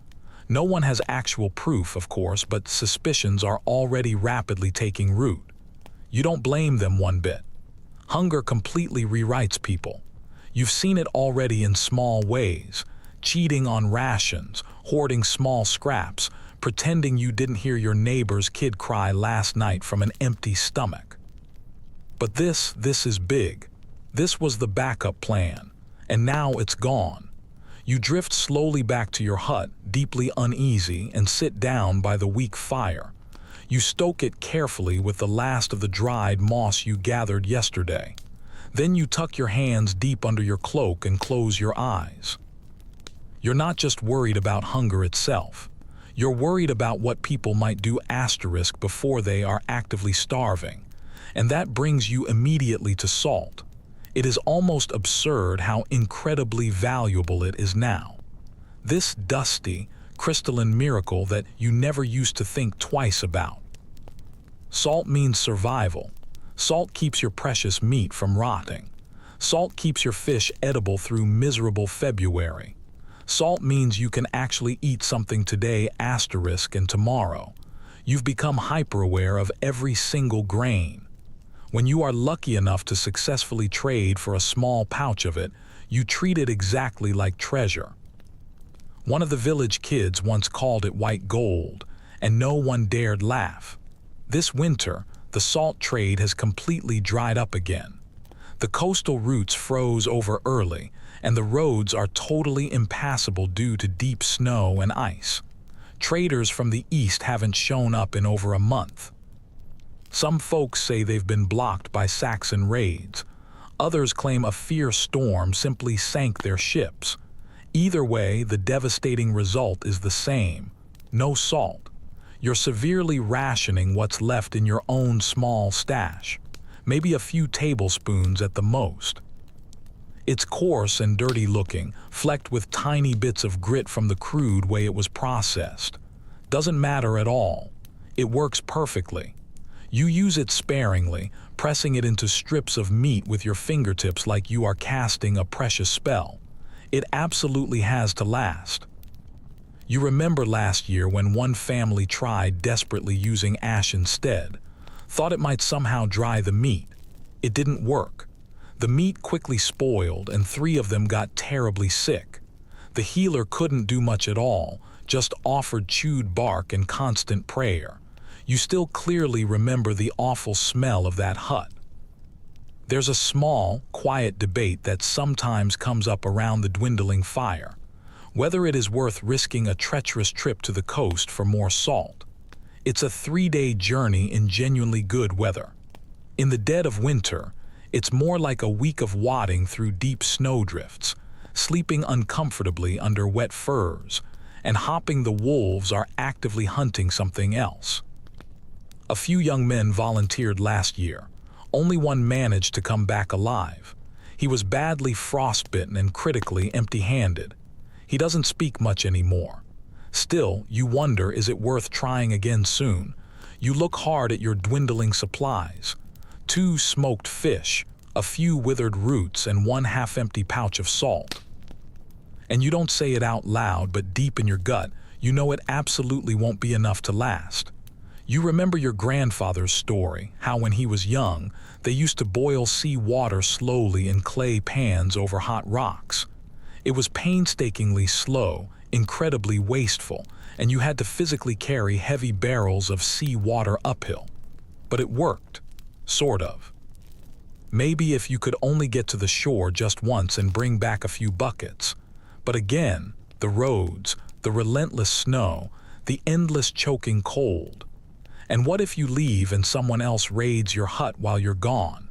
No one has actual proof, of course, but suspicions are already rapidly taking root. You don't blame them one bit. Hunger completely rewrites people. You've seen it already in small ways, cheating on rations, hoarding small scraps, pretending you didn't hear your neighbor's kid cry last night from an empty stomach. But this is big. This was the backup plan, and now it's gone. You drift slowly back to your hut, deeply uneasy, and sit down by the weak fire. You stoke it carefully with the last of the dried moss you gathered yesterday. Then you tuck your hands deep under your cloak and close your eyes. You're not just worried about hunger itself. You're worried about what people might do before they are actively starving. And that brings you immediately to salt. It is almost absurd how incredibly valuable it is now. This dusty, crystalline miracle that you never used to think twice about. Salt means survival. Salt keeps your precious meat from rotting. Salt keeps your fish edible through miserable February. Salt means you can actually eat something today and tomorrow. You've become hyper-aware of every single grain. When you are lucky enough to successfully trade for a small pouch of it, you treat it exactly like treasure. One of the village kids once called it white gold, and no one dared laugh. This winter, the salt trade has completely dried up again. The coastal routes froze over early, and the roads are totally impassable due to deep snow and ice. Traders from the east haven't shown up in over a month. Some folks say they've been blocked by Saxon raids. Others claim a fierce storm simply sank their ships. Either way, the devastating result is the same: no salt. You're severely rationing what's left in your own small stash, maybe a few tablespoons at the most. It's coarse and dirty looking, flecked with tiny bits of grit from the crude way it was processed. Doesn't matter at all. It works perfectly. You use it sparingly, pressing it into strips of meat with your fingertips like you are casting a precious spell. It absolutely has to last. You remember last year when one family tried desperately using ash instead, thought it might somehow dry the meat. It didn't work. The meat quickly spoiled and 3 of them got terribly sick. The healer couldn't do much at all, just offered chewed bark and constant prayer. You still clearly remember the awful smell of that hut. There's a small, quiet debate that sometimes comes up around the dwindling fire, whether it is worth risking a treacherous trip to the coast for more salt. It's a 3-day journey in genuinely good weather. In the dead of winter, it's more like a week of wadding through deep snowdrifts, sleeping uncomfortably under wet furs, and hopping the wolves are actively hunting something else. A few young men volunteered last year. Only one managed to come back alive. He was badly frostbitten and critically empty-handed. He doesn't speak much anymore. Still, you wonder, is it worth trying again soon? You look hard at your dwindling supplies. 2 smoked fish, a few withered roots, and 1 half-empty pouch of salt. And you don't say it out loud, but deep in your gut, you know it absolutely won't be enough to last. You remember your grandfather's story, how when he was young, they used to boil sea water slowly in clay pans over hot rocks. It was painstakingly slow, incredibly wasteful, and you had to physically carry heavy barrels of sea water uphill. But it worked. Sort of. Maybe if you could only get to the shore just once and bring back a few buckets. But again, the roads, the relentless snow, the endless choking cold. And what if you leave and someone else raids your hut while you're gone?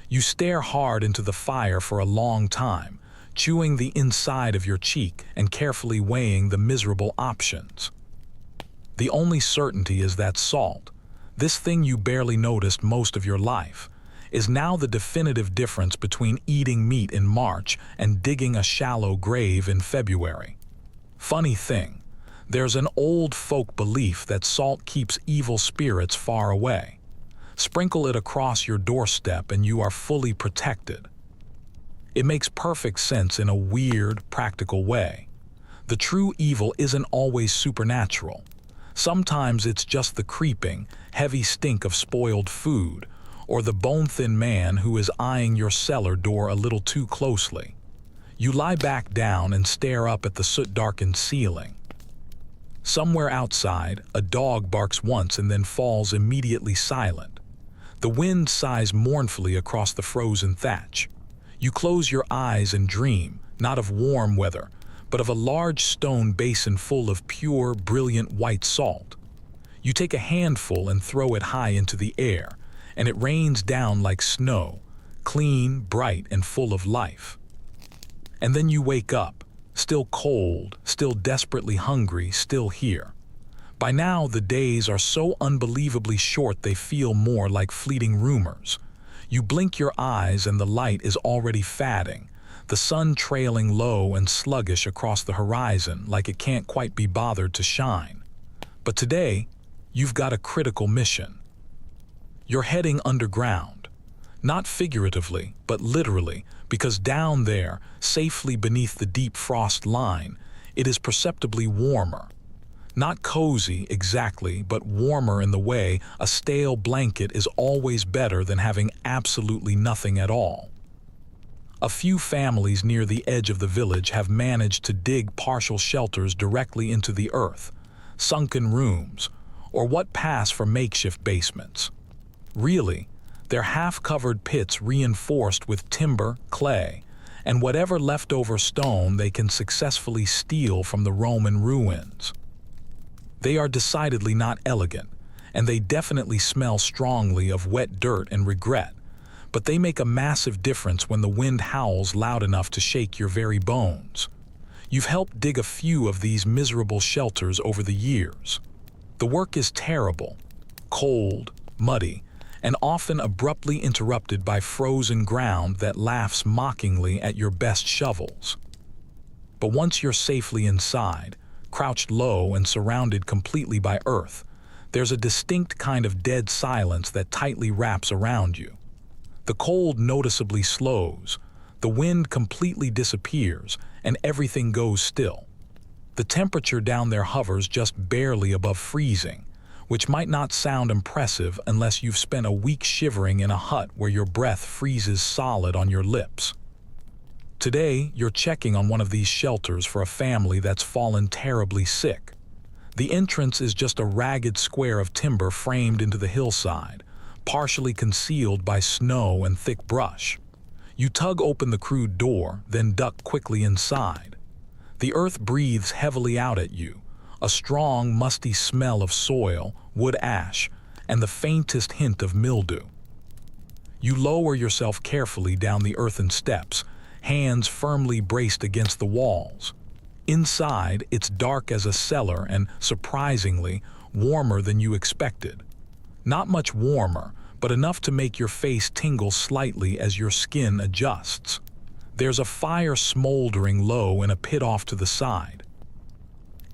You stare hard into the fire for a long time, chewing the inside of your cheek and carefully weighing the miserable options. The only certainty is that salt, this thing you barely noticed most of your life, is now the definitive difference between eating meat in March and digging a shallow grave in February. Funny thing, there's an old folk belief that salt keeps evil spirits far away. Sprinkle it across your doorstep and you are fully protected. It makes perfect sense in a weird, practical way. The true evil isn't always supernatural. Sometimes it's just the creeping, heavy stink of spoiled food, or the bone-thin man who is eyeing your cellar door a little too closely. You lie back down and stare up at the soot-darkened ceiling. Somewhere outside, a dog barks once and then falls immediately silent. The wind sighs mournfully across the frozen thatch. You close your eyes and dream, not of warm weather, but of a large stone basin full of pure, brilliant white salt. You take a handful and throw it high into the air, and it rains down like snow, clean, bright, and full of life. And then you wake up, still cold, still desperately hungry, still here. By now, the days are so unbelievably short they feel more like fleeting rumors. You blink your eyes and the light is already fading, the sun trailing low and sluggish across the horizon like it can't quite be bothered to shine. But today, you've got a critical mission. You're heading underground, not figuratively, but literally, because down there, safely beneath the deep frost line, it is perceptibly warmer. Not cozy exactly, but warmer in the way a stale blanket is always better than having absolutely nothing at all. A few families near the edge of the village have managed to dig partial shelters directly into the earth, sunken rooms, or what pass for makeshift basements. Really, they're half-covered pits reinforced with timber, clay, and whatever leftover stone they can successfully steal from the Roman ruins. They are decidedly not elegant, and they definitely smell strongly of wet dirt and regret, but they make a massive difference when the wind howls loud enough to shake your very bones. You've helped dig a few of these miserable shelters over the years. The work is terrible, cold, muddy, and often abruptly interrupted by frozen ground that laughs mockingly at your best shovels. But once you're safely inside, crouched low and surrounded completely by earth, there's a distinct kind of dead silence that tightly wraps around you. The cold noticeably slows, the wind completely disappears, and everything goes still. The temperature down there hovers just barely above freezing, which might not sound impressive unless you've spent a week shivering in a hut where your breath freezes solid on your lips. Today, you're checking on one of these shelters for a family that's fallen terribly sick. The entrance is just a ragged square of timber framed into the hillside, partially concealed by snow and thick brush. You tug open the crude door, then duck quickly inside. The earth breathes heavily out at you, a strong, musty smell of soil, wood ash, and the faintest hint of mildew. You lower yourself carefully down the earthen steps, hands firmly braced against the walls. Inside, it's dark as a cellar and, surprisingly, warmer than you expected. Not much warmer, but enough to make your face tingle slightly as your skin adjusts. There's a fire smoldering low in a pit off to the side.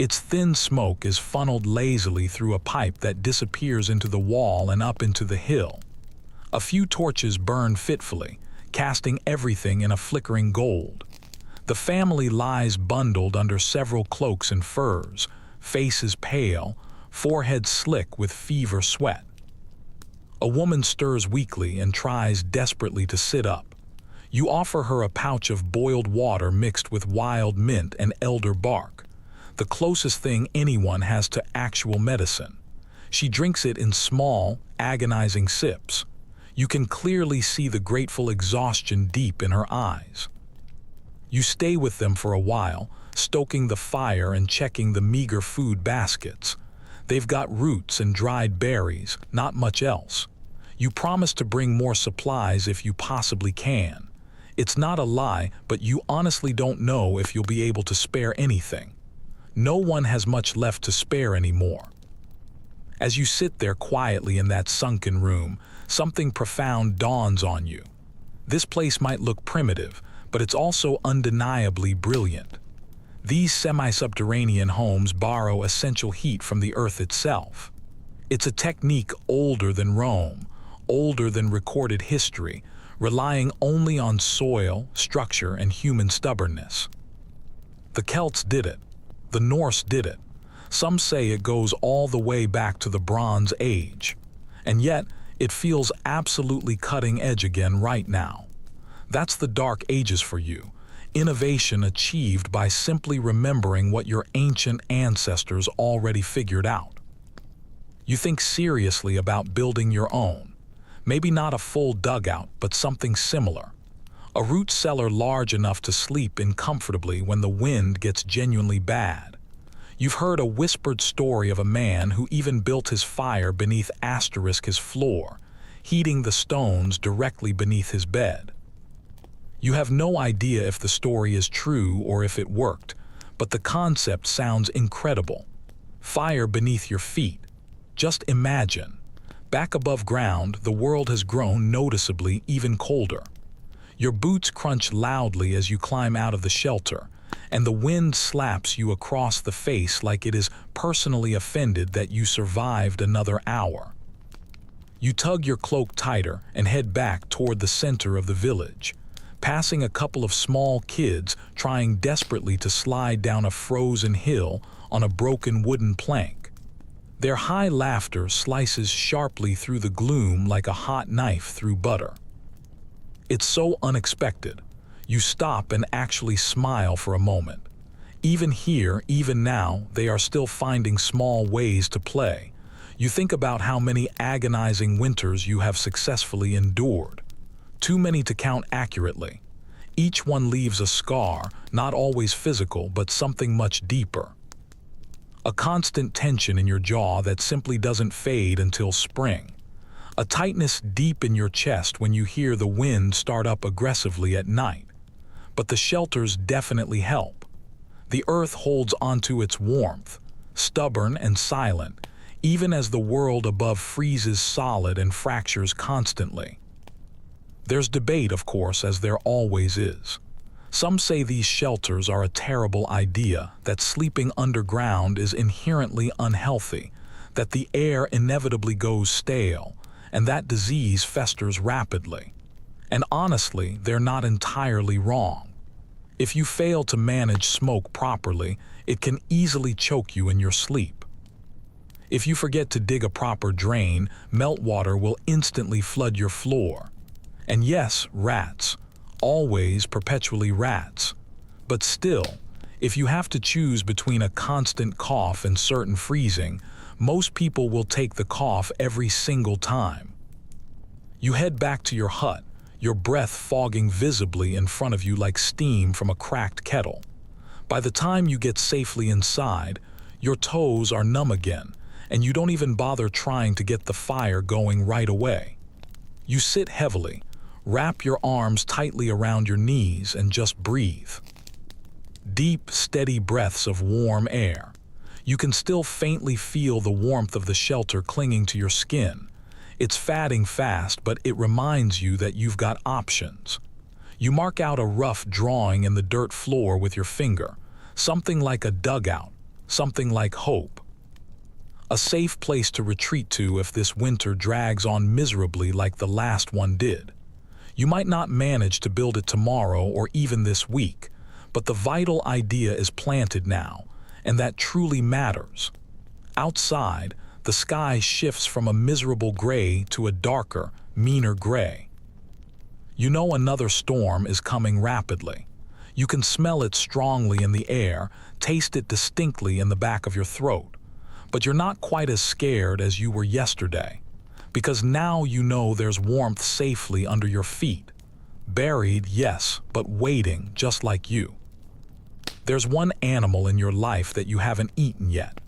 Its thin smoke is funneled lazily through a pipe that disappears into the wall and up into the hill. A few torches burn fitfully, casting everything in a flickering gold. The family lies bundled under several cloaks and furs, faces pale, forehead slick with fever sweat. A woman stirs weakly and tries desperately to sit up. You offer her a pouch of boiled water mixed with wild mint and elder bark, the closest thing anyone has to actual medicine. She drinks it in small, agonizing sips. You can clearly see the grateful exhaustion deep in her eyes. You stay with them for a while, stoking the fire and checking the meager food baskets. They've got roots and dried berries, not much else. You promise to bring more supplies if you possibly can. It's not a lie, but you honestly don't know if you'll be able to spare anything. No one has much left to spare anymore. As you sit there quietly in that sunken room, something profound dawns on you. This place might look primitive, but it's also undeniably brilliant. These semi-subterranean homes borrow essential heat from the earth itself. It's a technique older than Rome, older than recorded history, relying only on soil, structure, and human stubbornness. The Celts did it. The Norse did it. Some say it goes all the way back to the Bronze Age. And yet, it feels absolutely cutting edge again right now. That's the Dark Ages for you. Innovation achieved by simply remembering what your ancient ancestors already figured out. You think seriously about building your own. Maybe not a full dugout, but something similar. A root cellar large enough to sleep in comfortably when the wind gets genuinely bad. You've heard a whispered story of a man who even built his fire beneath his floor, heating the stones directly beneath his bed. You have no idea if the story is true or if it worked, but the concept sounds incredible. Fire beneath your feet. Just imagine. Back above ground, the world has grown noticeably even colder. Your boots crunch loudly as you climb out of the shelter, and the wind slaps you across the face like it is personally offended that you survived another hour. You tug your cloak tighter and head back toward the center of the village, passing a couple of small kids trying desperately to slide down a frozen hill on a broken wooden plank. Their high laughter slices sharply through the gloom like a hot knife through butter. It's so unexpected. You stop and actually smile for a moment. Even here, even now, they are still finding small ways to play. You think about how many agonizing winters you have successfully endured. Too many to count accurately. Each one leaves a scar, not always physical, but something much deeper. A constant tension in your jaw that simply doesn't fade until spring. A tightness deep in your chest when you hear the wind start up aggressively at night. But the shelters definitely help. The earth holds onto its warmth, stubborn and silent, even as the world above freezes solid and fractures constantly. There's debate, of course, as there always is. Some say these shelters are a terrible idea, that sleeping underground is inherently unhealthy, that the air inevitably goes stale, and that disease festers rapidly. And honestly, they're not entirely wrong. If you fail to manage smoke properly, it can easily choke you in your sleep. If you forget to dig a proper drain, meltwater will instantly flood your floor. And yes, rats. Always perpetually rats. But still, if you have to choose between a constant cough and certain freezing, most people will take the cough every single time. You head back to your hut, your breath fogging visibly in front of you like steam from a cracked kettle. By the time you get safely inside, your toes are numb again, and you don't even bother trying to get the fire going right away. You sit heavily, wrap your arms tightly around your knees and just breathe. Deep, steady breaths of warm air. You can still faintly feel the warmth of the shelter clinging to your skin. It's fatting fast, but it reminds you that you've got options. You mark out a rough drawing in the dirt floor with your finger, something like a dugout, something like hope. A safe place to retreat to if this winter drags on miserably like the last one did. You might not manage to build it tomorrow or even this week, but the vital idea is planted now, and that truly matters. Outside, the sky shifts from a miserable gray to a darker, meaner gray. You know another storm is coming rapidly. You can smell it strongly in the air, taste it distinctly in the back of your throat. But you're not quite as scared as you were yesterday, because now you know there's warmth safely under your feet. Buried, yes, but waiting just like you. There's one animal in your life that you haven't eaten yet,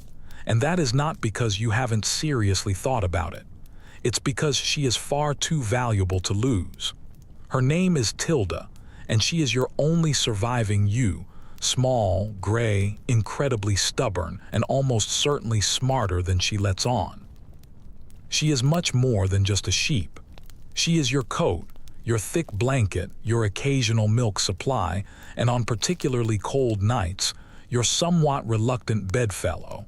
and that is not because you haven't seriously thought about it. It's because she is far too valuable to lose. Her name is Tilda, and she is your only surviving you, small, gray, incredibly stubborn, and almost certainly smarter than she lets on. She is much more than just a sheep. She is your coat, your thick blanket, your occasional milk supply, and on particularly cold nights, your somewhat reluctant bedfellow.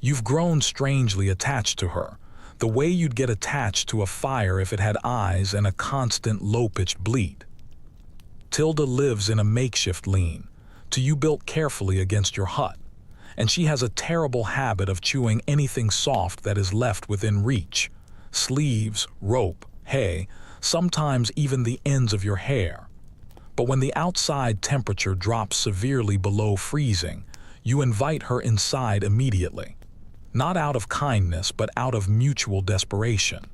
You've grown strangely attached to her, the way you'd get attached to a fire if it had eyes and a constant low-pitched bleat. Tilda lives in a makeshift lean, to you built carefully against your hut, and she has a terrible habit of chewing anything soft that is left within reach. Sleeves, rope, hay, sometimes even the ends of your hair. But when the outside temperature drops severely below freezing, you invite her inside immediately. Not out of kindness, but out of mutual desperation.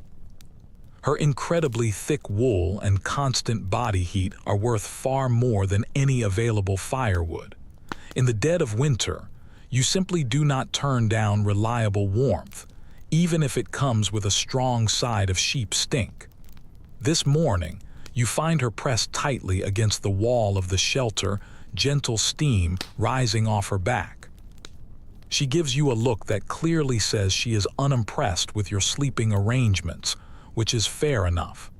Her incredibly thick wool and constant body heat are worth far more than any available firewood. In the dead of winter, you simply do not turn down reliable warmth, even if it comes with a strong side of sheep stink. This morning, you find her pressed tightly against the wall of the shelter, gentle steam rising off her back. She gives you a look that clearly says she is unimpressed with your sleeping arrangements, which is fair enough.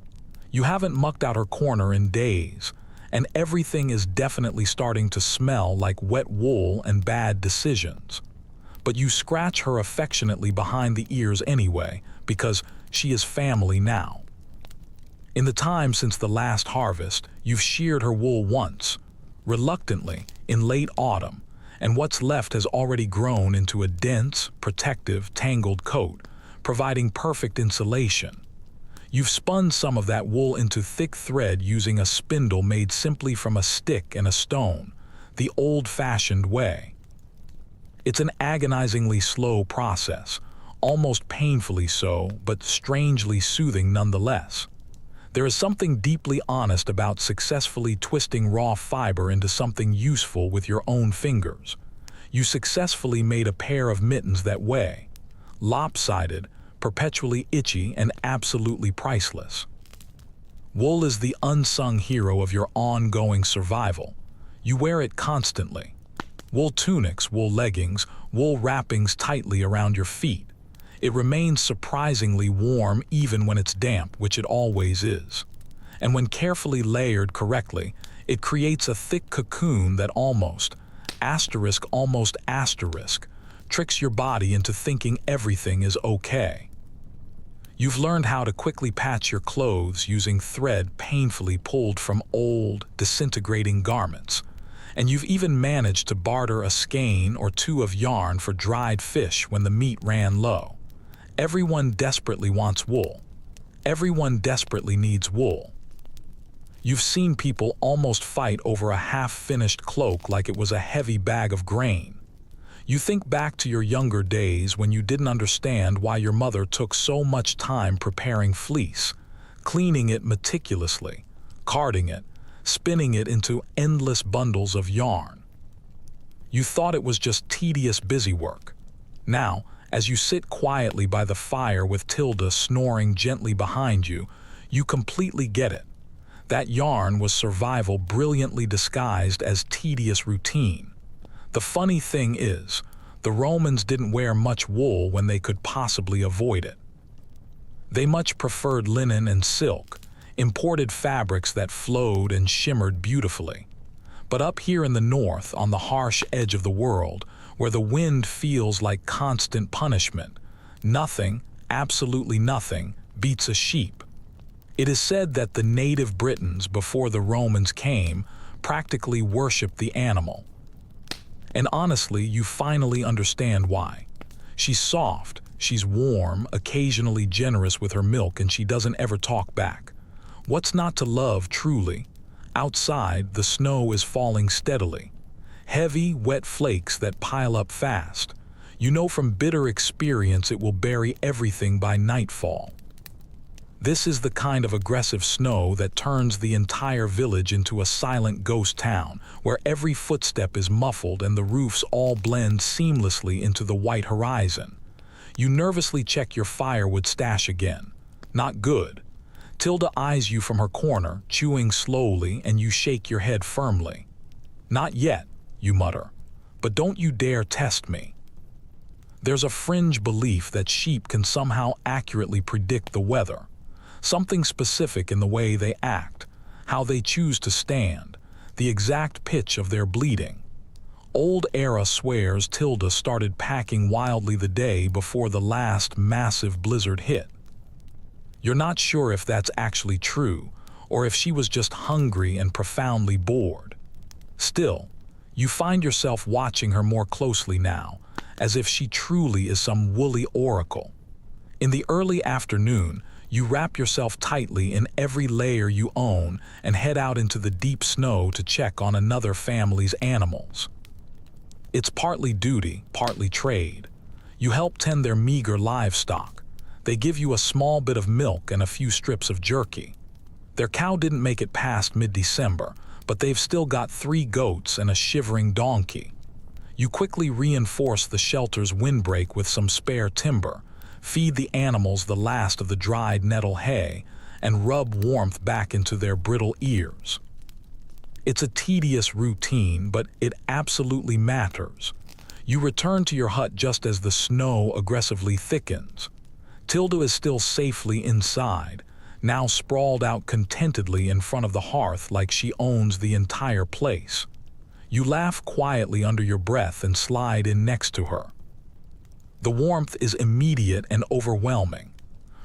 You haven't mucked out her corner in days, and everything is definitely starting to smell like wet wool and bad decisions. But you scratch her affectionately behind the ears anyway, because she is family now. In the time since the last harvest, you've sheared her wool once, reluctantly, in late autumn, and what's left has already grown into a dense, protective, tangled coat, providing perfect insulation. You've spun some of that wool into thick thread using a spindle made simply from a stick and a stone, the old-fashioned way. It's an agonizingly slow process, almost painfully so, but strangely soothing nonetheless. There is something deeply honest about successfully twisting raw fiber into something useful with your own fingers. You successfully made a pair of mittens that way, lopsided, perpetually itchy, and absolutely priceless. Wool is the unsung hero of your ongoing survival. You wear it constantly. Wool tunics, wool leggings, wool wrappings tightly around your feet. It remains surprisingly warm even when it's damp, which it always is. And when carefully layered correctly, it creates a thick cocoon that almost tricks your body into thinking everything is okay. You've learned how to quickly patch your clothes using thread painfully pulled from old, disintegrating garments. And you've even managed to barter a skein or two of yarn for dried fish when the meat ran low. Everyone desperately wants wool. Everyone desperately needs wool. You've seen people almost fight over a half-finished cloak like it was a heavy bag of grain. You think back to your younger days when you didn't understand why your mother took so much time preparing fleece, cleaning it meticulously, carding it, spinning it into endless bundles of yarn. You thought it was just tedious busy work. Now, as you sit quietly by the fire with Tilda snoring gently behind you, you completely get it. That yarn was survival brilliantly disguised as tedious routine. The funny thing is, the Romans didn't wear much wool when they could possibly avoid it. They much preferred linen and silk, imported fabrics that flowed and shimmered beautifully. But up here in the north, on the harsh edge of the world, where the wind feels like constant punishment, nothing, absolutely nothing, beats a sheep. It is said that the native Britons, before the Romans came, practically worshipped the animal. And honestly, you finally understand why. She's soft, she's warm, occasionally generous with her milk, and she doesn't ever talk back. What's not to love, truly? Outside, the snow is falling steadily. Heavy, wet flakes that pile up fast. You know from bitter experience it will bury everything by nightfall. This is the kind of aggressive snow that turns the entire village into a silent ghost town, where every footstep is muffled and the roofs all blend seamlessly into the white horizon. You nervously check your firewood stash again. Not good. Tilda eyes you from her corner, chewing slowly, and you shake your head firmly. Not yet, you mutter. But don't you dare test me. There's a fringe belief that sheep can somehow accurately predict the weather. Something specific in the way they act, how they choose to stand, the exact pitch of their bleating. Old Era swears Tilda started packing wildly the day before the last massive blizzard hit. You're not sure if that's actually true, or if she was just hungry and profoundly bored. Still, you find yourself watching her more closely now, as if she truly is some woolly oracle. In the early afternoon, you wrap yourself tightly in every layer you own and head out into the deep snow to check on another family's animals. It's partly duty, partly trade. You help tend their meager livestock. They give you a small bit of milk and a few strips of jerky. Their cow didn't make it past mid-December, but they've still got 3 goats and a shivering donkey. You quickly reinforce the shelter's windbreak with some spare timber, feed the animals the last of the dried nettle hay, and rub warmth back into their brittle ears. It's a tedious routine, but it absolutely matters. You return to your hut just as the snow aggressively thickens. Tilda is still safely inside, now sprawled out contentedly in front of the hearth like she owns the entire place. You laugh quietly under your breath and slide in next to her. The warmth is immediate and overwhelming.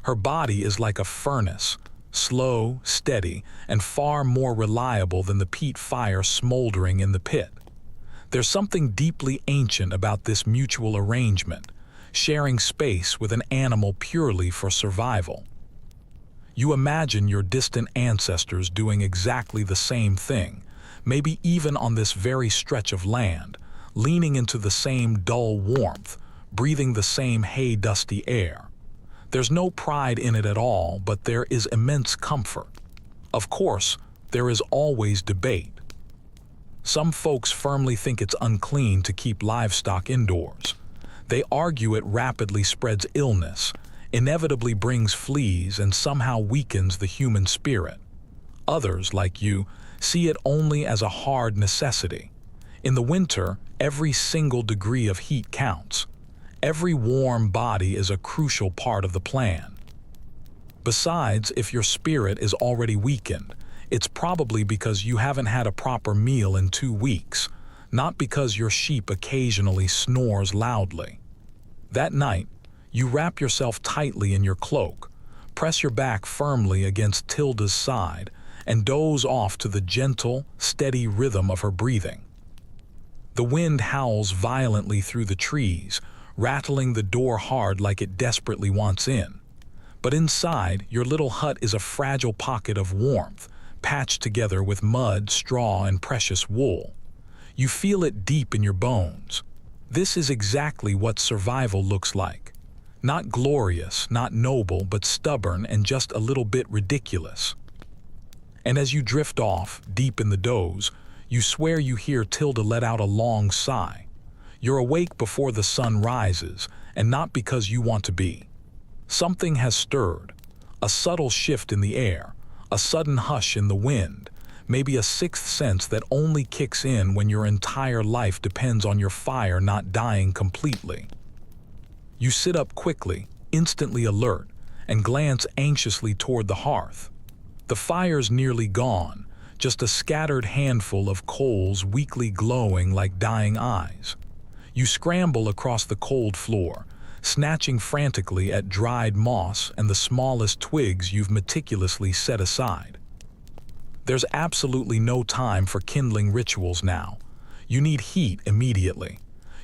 Her body is like a furnace, slow, steady, and far more reliable than the peat fire smoldering in the pit. There's something deeply ancient about this mutual arrangement, sharing space with an animal purely for survival. You imagine your distant ancestors doing exactly the same thing, maybe even on this very stretch of land, leaning into the same dull warmth, breathing the same hay-dusty air. There's no pride in it at all, but there is immense comfort. Of course, there is always debate. Some folks firmly think it's unclean to keep livestock indoors. They argue it rapidly spreads illness, inevitably brings fleas, and somehow weakens the human spirit. Others, like you, see it only as a hard necessity. In the winter, every single degree of heat counts. Every warm body is a crucial part of the plan. Besides, if your spirit is already weakened, it's probably because you haven't had a proper meal in 2 weeks, not because your sheep occasionally snores loudly. That night, you wrap yourself tightly in your cloak, press your back firmly against Tilda's side, and doze off to the gentle, steady rhythm of her breathing. The wind howls violently through the trees, rattling the door hard like it desperately wants in. But inside, your little hut is a fragile pocket of warmth, patched together with mud, straw, and precious wool. You feel it deep in your bones. This is exactly what survival looks like. Not glorious, not noble, but stubborn and just a little bit ridiculous. And as you drift off, deep in the doze, you swear you hear Tilda let out a long sigh. You're awake before the sun rises, and not because you want to be. Something has stirred. A subtle shift in the air, a sudden hush in the wind, maybe a sixth sense that only kicks in when your entire life depends on your fire not dying completely. You sit up quickly, instantly alert, and glance anxiously toward the hearth. The fire's nearly gone, just a scattered handful of coals weakly glowing like dying eyes. You scramble across the cold floor, snatching frantically at dried moss and the smallest twigs you've meticulously set aside. There's absolutely no time for kindling rituals now. You need heat immediately.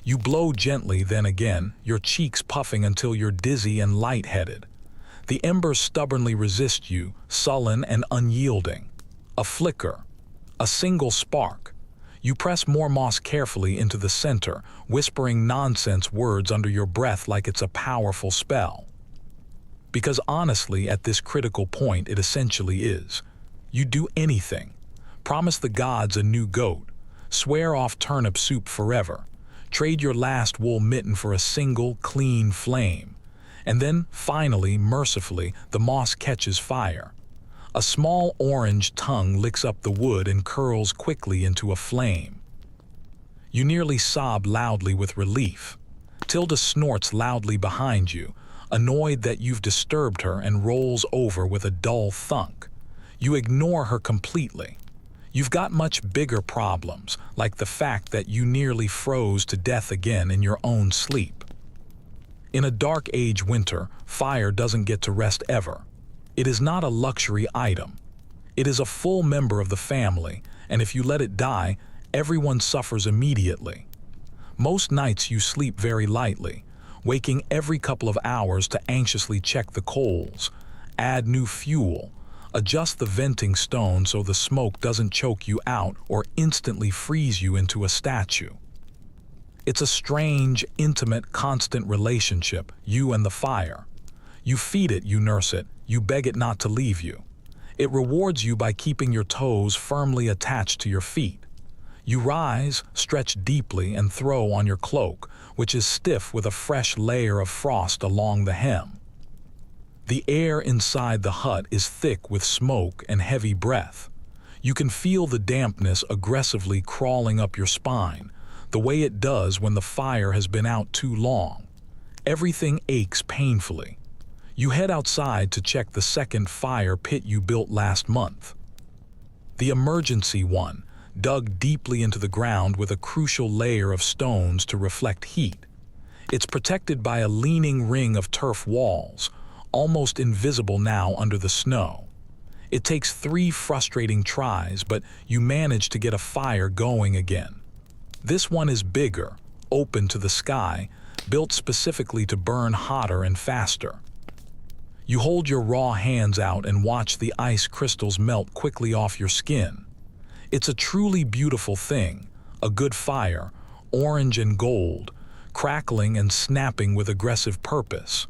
You blow gently, then again, your cheeks puffing until you're dizzy and lightheaded. The embers stubbornly resist you, sullen and unyielding. A flicker, a single spark. You press more moss carefully into the center, whispering nonsense words under your breath like it's a powerful spell. Because honestly, at this critical point, it essentially is. You do anything. Promise the gods a new goat. Swear off turnip soup forever. Trade your last wool mitten for a single, clean flame. And then, finally, mercifully, the moss catches fire. A small orange tongue licks up the wood and curls quickly into a flame. You nearly sob loudly with relief. Tilda snorts loudly behind you, annoyed that you've disturbed her, and rolls over with a dull thunk. You ignore her completely. You've got much bigger problems, like the fact that you nearly froze to death again in your own sleep. In a dark age winter, fire doesn't get to rest ever. It is not a luxury item. It is a full member of the family, and if you let it die, everyone suffers immediately. Most nights you sleep very lightly, waking every couple of hours to anxiously check the coals, add new fuel, adjust the venting stone so the smoke doesn't choke you out or instantly freeze you into a statue. It's a strange, intimate, constant relationship, you and the fire. You feed it, you nurse it, you beg it not to leave you. It rewards you by keeping your toes firmly attached to your feet. You rise, stretch deeply, and throw on your cloak, which is stiff with a fresh layer of frost along the hem. The air inside the hut is thick with smoke and heavy breath. You can feel the dampness aggressively crawling up your spine, the way it does when the fire has been out too long. Everything aches painfully. You head outside to check the second fire pit you built last month. The emergency one, dug deeply into the ground with a crucial layer of stones to reflect heat. It's protected by a leaning ring of turf walls, almost invisible now under the snow. It takes 3 frustrating tries, but you manage to get a fire going again. This one is bigger, open to the sky, built specifically to burn hotter and faster. You hold your raw hands out and watch the ice crystals melt quickly off your skin. It's a truly beautiful thing, a good fire, orange and gold, crackling and snapping with aggressive purpose.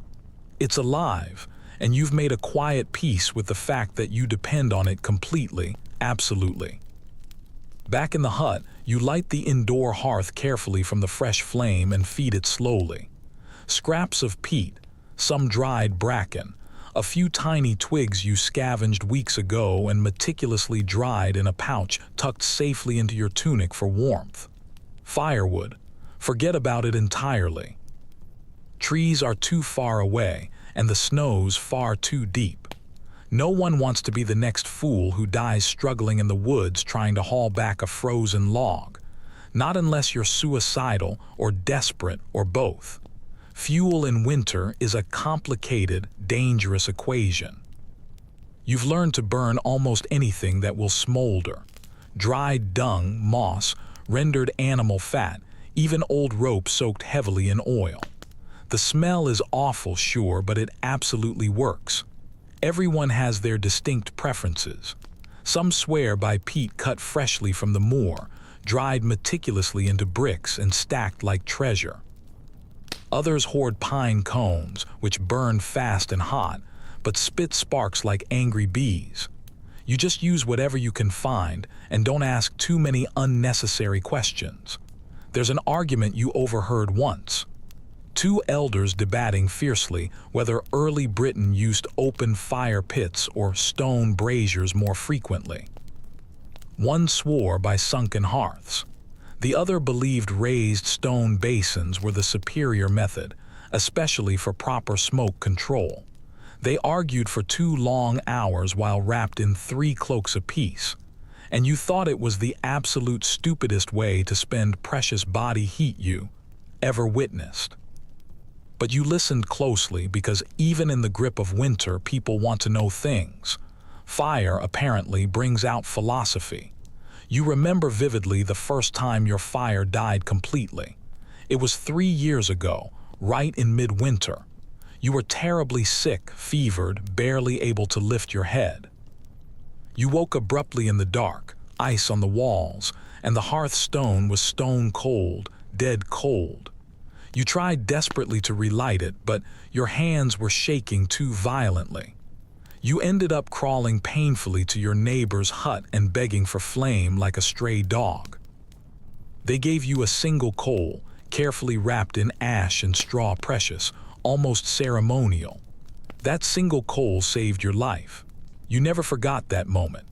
It's alive, and you've made a quiet peace with the fact that you depend on it completely, absolutely. Back in the hut, you light the indoor hearth carefully from the fresh flame and feed it slowly. Scraps of peat, some dried bracken, a few tiny twigs you scavenged weeks ago and meticulously dried in a pouch tucked safely into your tunic for warmth. Firewood, forget about it entirely. Trees are too far away, and the snow's far too deep. No one wants to be the next fool who dies struggling in the woods trying to haul back a frozen log. Not unless you're suicidal or desperate or both. Fuel in winter is a complicated, dangerous equation. You've learned to burn almost anything that will smolder. Dried dung, moss, rendered animal fat, even old rope soaked heavily in oil. The smell is awful, sure, but it absolutely works. Everyone has their distinct preferences. Some swear by peat cut freshly from the moor, dried meticulously into bricks and stacked like treasure. Others hoard pine cones, which burn fast and hot, but spit sparks like angry bees. You just use whatever you can find and don't ask too many unnecessary questions. There's an argument you overheard once. 2 elders debating fiercely whether early Britain used open fire pits or stone braziers more frequently. One swore by sunken hearths. The other believed raised stone basins were the superior method, especially for proper smoke control. They argued for 2 long hours while wrapped in 3 cloaks apiece, and you thought it was the absolute stupidest way to spend precious body heat you ever witnessed. But you listened closely because even in the grip of winter, people want to know things. Fire apparently brings out philosophy. You remember vividly the first time your fire died completely. It was 3 years ago, right in midwinter. You were terribly sick, fevered, barely able to lift your head. You woke abruptly in the dark, ice on the walls, and the hearth stone was stone cold, dead cold. You tried desperately to relight it, but your hands were shaking too violently. You ended up crawling painfully to your neighbor's hut and begging for flame like a stray dog. They gave you a single coal, carefully wrapped in ash and straw, precious, almost ceremonial. That single coal saved your life. You never forgot that moment.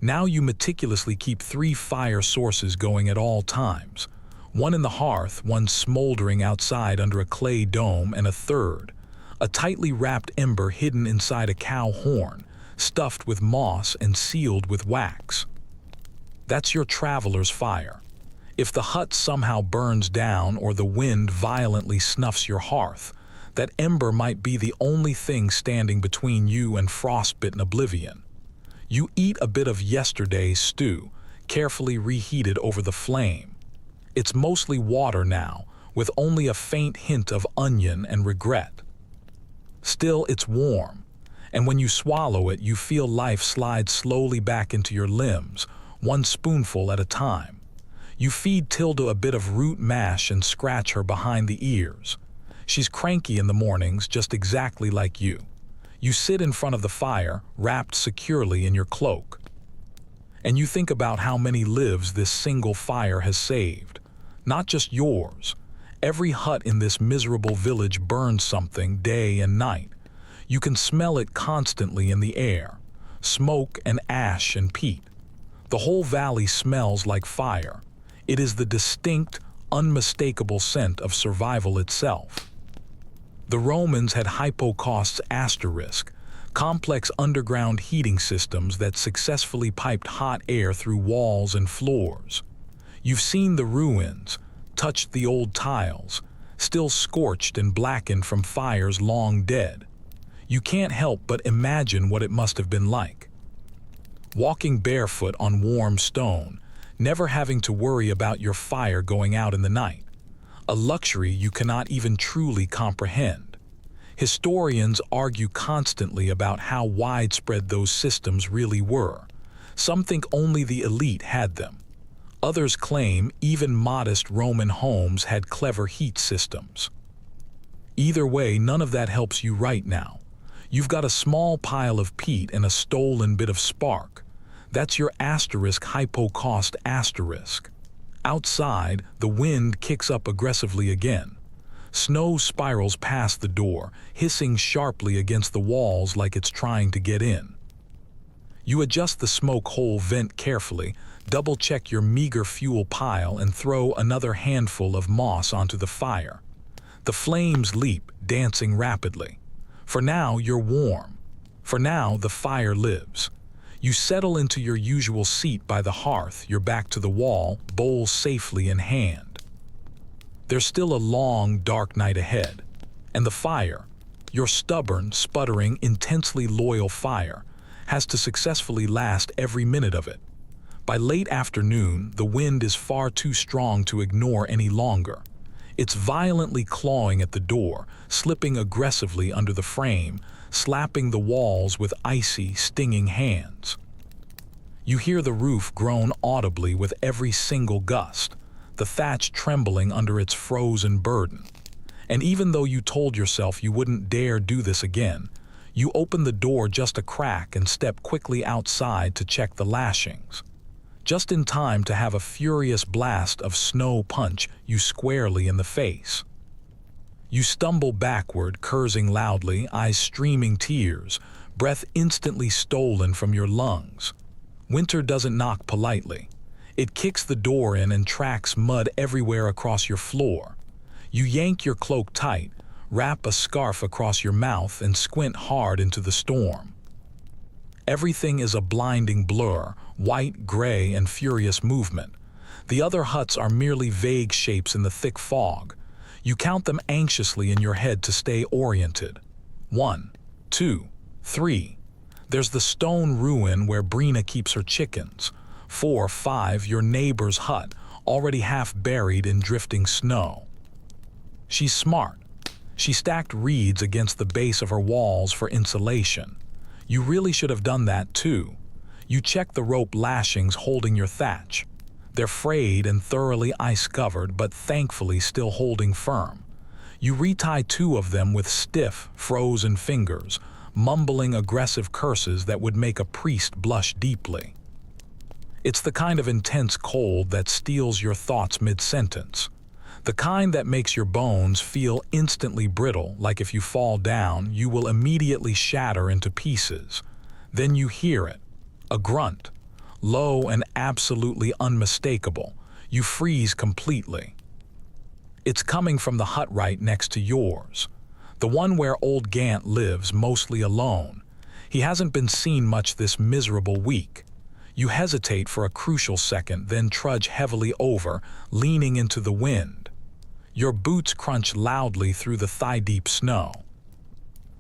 Now you meticulously keep 3 fire sources going at all times. One in the hearth, one smoldering outside under a clay dome, and a third, a tightly wrapped ember hidden inside a cow horn, stuffed with moss and sealed with wax. That's your traveler's fire. If the hut somehow burns down or the wind violently snuffs your hearth, that ember might be the only thing standing between you and frostbitten oblivion. You eat a bit of yesterday's stew, carefully reheated over the flame. It's mostly water now, with only a faint hint of onion and regret. Still, it's warm, and when you swallow it, you feel life slide slowly back into your limbs, one spoonful at a time. You feed Tilda a bit of root mash and scratch her behind the ears. She's cranky in the mornings, just exactly like you. You sit in front of the fire, wrapped securely in your cloak. And you think about how many lives this single fire has saved. Not just yours. Every hut in this miserable village burns something day and night. You can smell it constantly in the air. Smoke and ash and peat. The whole valley smells like fire. It is the distinct, unmistakable scent of survival itself. The Romans had hypocausts asterisk, complex underground heating systems that successfully piped hot air through walls and floors. You've seen the ruins, touched the old tiles, still scorched and blackened from fires long dead. You can't help but imagine what it must have been like. Walking barefoot on warm stone, never having to worry about your fire going out in the night. A luxury you cannot even truly comprehend. Historians argue constantly about how widespread those systems really were. Some think only the elite had them. Others claim even modest Roman homes had clever heat systems. Either way, none of that helps you right now. You've got a small pile of peat and a stolen bit of spark. That's your asterisk hypocaust asterisk. Outside, the wind kicks up aggressively again. Snow spirals past the door, hissing sharply against the walls like it's trying to get in. You adjust the smoke hole vent carefully, double-check your meager fuel pile, and throw another handful of moss onto the fire. The flames leap, dancing rapidly. For now, you're warm. For now, the fire lives. You settle into your usual seat by the hearth, your back to the wall, bowl safely in hand. There's still a long, dark night ahead. And the fire, your stubborn, sputtering, intensely loyal fire, has to successfully last every minute of it. By late afternoon, the wind is far too strong to ignore any longer. It's violently clawing at the door, slipping aggressively under the frame, slapping the walls with icy, stinging hands. You hear the roof groan audibly with every single gust, the thatch trembling under its frozen burden. And even though you told yourself you wouldn't dare do this again, you open the door just a crack and step quickly outside to check the lashings. Just in time to have a furious blast of snow punch you squarely in the face. You stumble backward, cursing loudly, eyes streaming tears, breath instantly stolen from your lungs. Winter doesn't knock politely. It kicks the door in and tracks mud everywhere across your floor. You yank your cloak tight, wrap a scarf across your mouth, and squint hard into the storm. Everything is a blinding blur, white, gray, and furious movement. The other huts are merely vague shapes in the thick fog. You count them anxiously in your head to stay oriented. 1, 2, 3. There's the stone ruin where Brina keeps her chickens. 4, 5, your neighbor's hut, already half buried in drifting snow. She's smart. She stacked reeds against the base of her walls for insulation. You really should have done that too. You check the rope lashings holding your thatch. They're frayed and thoroughly ice-covered, but thankfully still holding firm. You retie 2 of them with stiff, frozen fingers, mumbling aggressive curses that would make a priest blush deeply. It's the kind of intense cold that steals your thoughts mid-sentence. The kind that makes your bones feel instantly brittle, like if you fall down, you will immediately shatter into pieces. Then you hear it, a grunt, low and absolutely unmistakable. You freeze completely. It's coming from the hut right next to yours, the one where old Gant lives mostly alone. He hasn't been seen much this miserable week. You hesitate for a crucial second, then trudge heavily over, leaning into the wind. Your boots crunch loudly through the thigh-deep snow.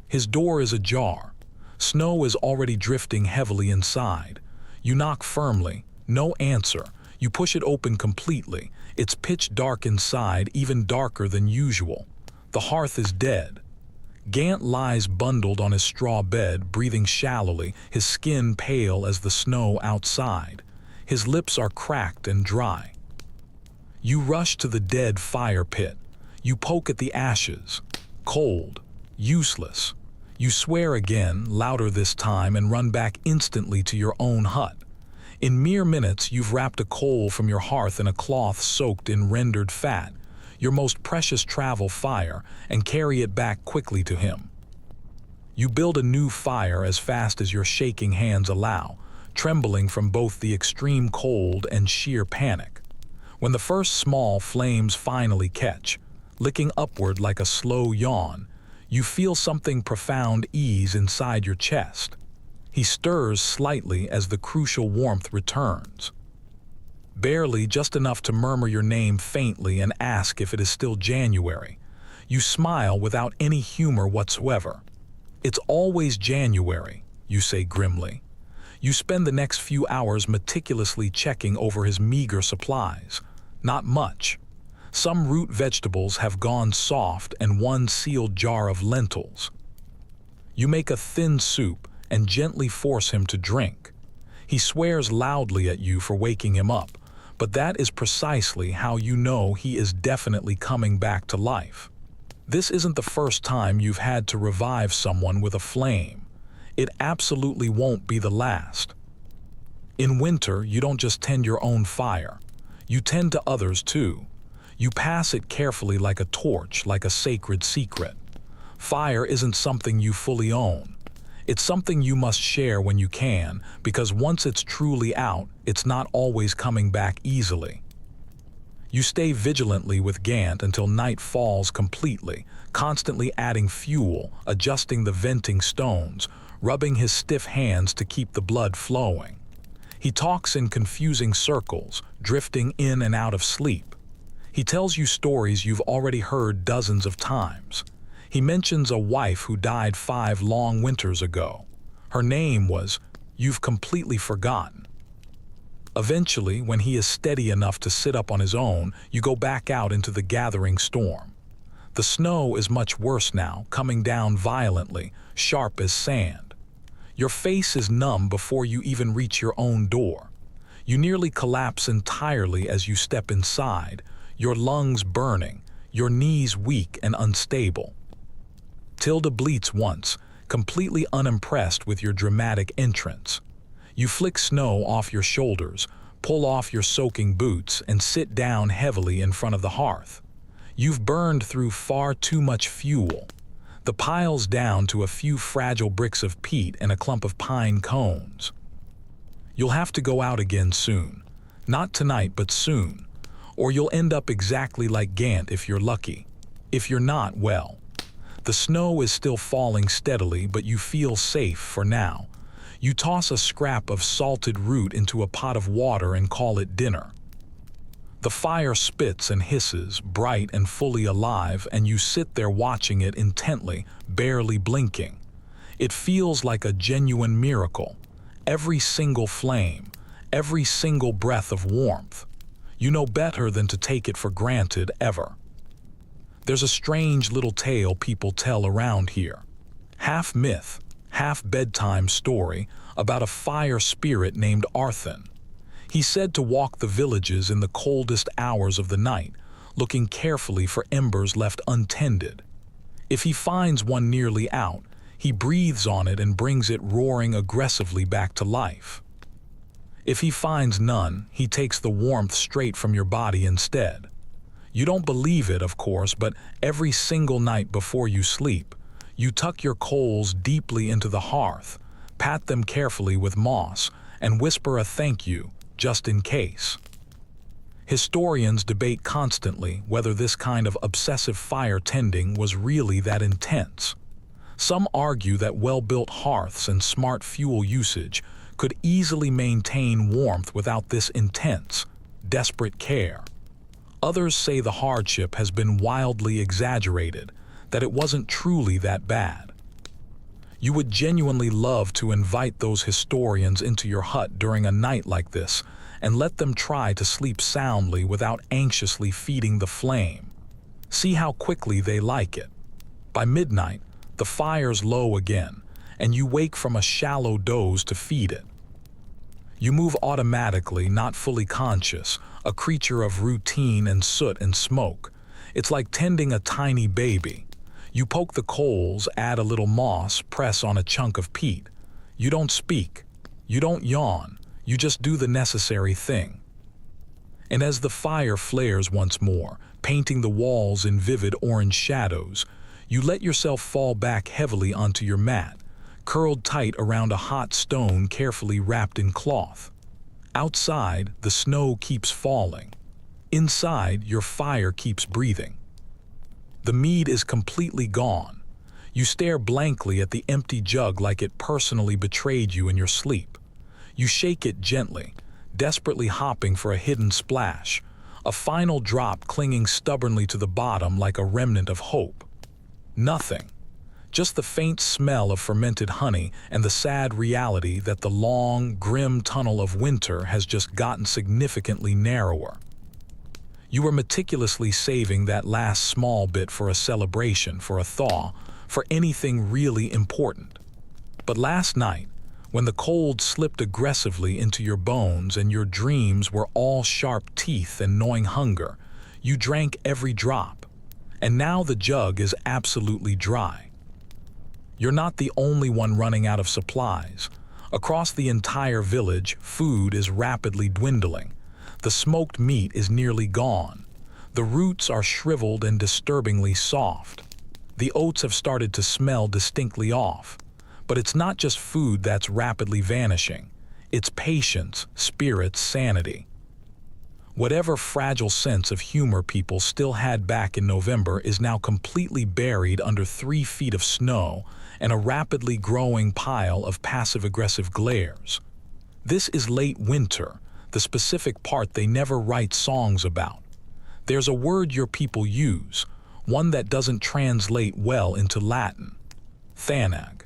His door is ajar. Snow is already drifting heavily inside. You knock firmly. No answer. You push it open completely. It's pitch dark inside, even darker than usual. The hearth is dead. Gant lies bundled on his straw bed, breathing shallowly, his skin pale as the snow outside. His lips are cracked and dry. You rush to the dead fire pit. You poke at the ashes. Cold. Useless. You swear again, louder this time, and run back instantly to your own hut. In mere minutes, you've wrapped a coal from your hearth in a cloth soaked in rendered fat, your most precious travel fire, and carry it back quickly to him. You build a new fire as fast as your shaking hands allow, trembling from both the extreme cold and sheer panic. When the first small flames finally catch, licking upward like a slow yawn, you feel something profound ease inside your chest. He stirs slightly as the crucial warmth returns. Barely, just enough to murmur your name faintly and ask if it is still January. You smile without any humor whatsoever. "It's always January," you say grimly. You spend the next few hours meticulously checking over his meager supplies. Not much. Some root vegetables have gone soft and one sealed jar of lentils. You make a thin soup and gently force him to drink. He swears loudly at you for waking him up, but that is precisely how you know he is definitely coming back to life. This isn't the first time you've had to revive someone with a flame. It absolutely won't be the last. In winter, you don't just tend your own fire. You tend to others too. You pass it carefully like a torch, like a sacred secret. Fire isn't something you fully own. It's something you must share when you can, because once it's truly out, it's not always coming back easily. You stay vigilantly with Gant until night falls completely, constantly adding fuel, adjusting the venting stones, rubbing his stiff hands to keep the blood flowing. He talks in confusing circles, drifting in and out of sleep. He tells you stories you've already heard dozens of times. He mentions a wife who died 5 long winters ago. Her name was, you've completely forgotten. Eventually, when he is steady enough to sit up on his own, you go back out into the gathering storm. The snow is much worse now, coming down violently, sharp as sand. Your face is numb before you even reach your own door. You nearly collapse entirely as you step inside, your lungs burning, your knees weak and unstable. Tilda bleats once, completely unimpressed with your dramatic entrance. You flick snow off your shoulders, pull off your soaking boots, and sit down heavily in front of the hearth. You've burned through far too much fuel. The pile's down to a few fragile bricks of peat and a clump of pine cones. You'll have to go out again soon. Not tonight, but soon. Or you'll end up exactly like Gant if you're lucky. If you're not, well. The snow is still falling steadily, but you feel safe for now. You toss a scrap of salted root into a pot of water and call it dinner. The fire spits and hisses, bright and fully alive, and you sit there watching it intently, barely blinking. It feels like a genuine miracle. Every single flame, every single breath of warmth. You know better than to take it for granted ever. There's a strange little tale people tell around here. Half myth, half bedtime story about a fire spirit named Arthur. He's said to walk the villages in the coldest hours of the night, looking carefully for embers left untended. If he finds one nearly out, he breathes on it and brings it roaring aggressively back to life. If he finds none, he takes the warmth straight from your body instead. You don't believe it, of course, but every single night before you sleep, you tuck your coals deeply into the hearth, pat them carefully with moss, and whisper a thank you, just in case. Historians debate constantly whether this kind of obsessive fire tending was really that intense. Some argue that well-built hearths and smart fuel usage could easily maintain warmth without this intense, desperate care. Others say the hardship has been wildly exaggerated, that it wasn't truly that bad. You would genuinely love to invite those historians into your hut during a night like this and let them try to sleep soundly without anxiously feeding the flame. See how quickly they like it. By midnight, the fire's low again, and you wake from a shallow doze to feed it. You move automatically, not fully conscious, a creature of routine and soot and smoke. It's like tending a tiny baby. You poke the coals, add a little moss, press on a chunk of peat. You don't speak. You don't yawn. You just do the necessary thing. And as the fire flares once more, painting the walls in vivid orange shadows, you let yourself fall back heavily onto your mat, curled tight around a hot stone carefully wrapped in cloth. Outside, the snow keeps falling. Inside, your fire keeps breathing. The mead is completely gone. You stare blankly at the empty jug like it personally betrayed you in your sleep. You shake it gently, desperately hopping for a hidden splash, a final drop clinging stubbornly to the bottom like a remnant of hope. Nothing. Just the faint smell of fermented honey and the sad reality that the long, grim tunnel of winter has just gotten significantly narrower. You were meticulously saving that last small bit for a celebration, for a thaw, for anything really important. But last night, when the cold slipped aggressively into your bones and your dreams were all sharp teeth and gnawing hunger, you drank every drop. And now the jug is absolutely dry. You're not the only one running out of supplies. Across the entire village, food is rapidly dwindling. The smoked meat is nearly gone. The roots are shriveled and disturbingly soft. The oats have started to smell distinctly off. But it's not just food that's rapidly vanishing. It's patience, spirits, sanity. Whatever fragile sense of humor people still had back in November is now completely buried under 3 feet of snow and a rapidly growing pile of passive-aggressive glares. This is late winter, the specific part they never write songs about. There's a word your people use, one that doesn't translate well into Latin: thanag.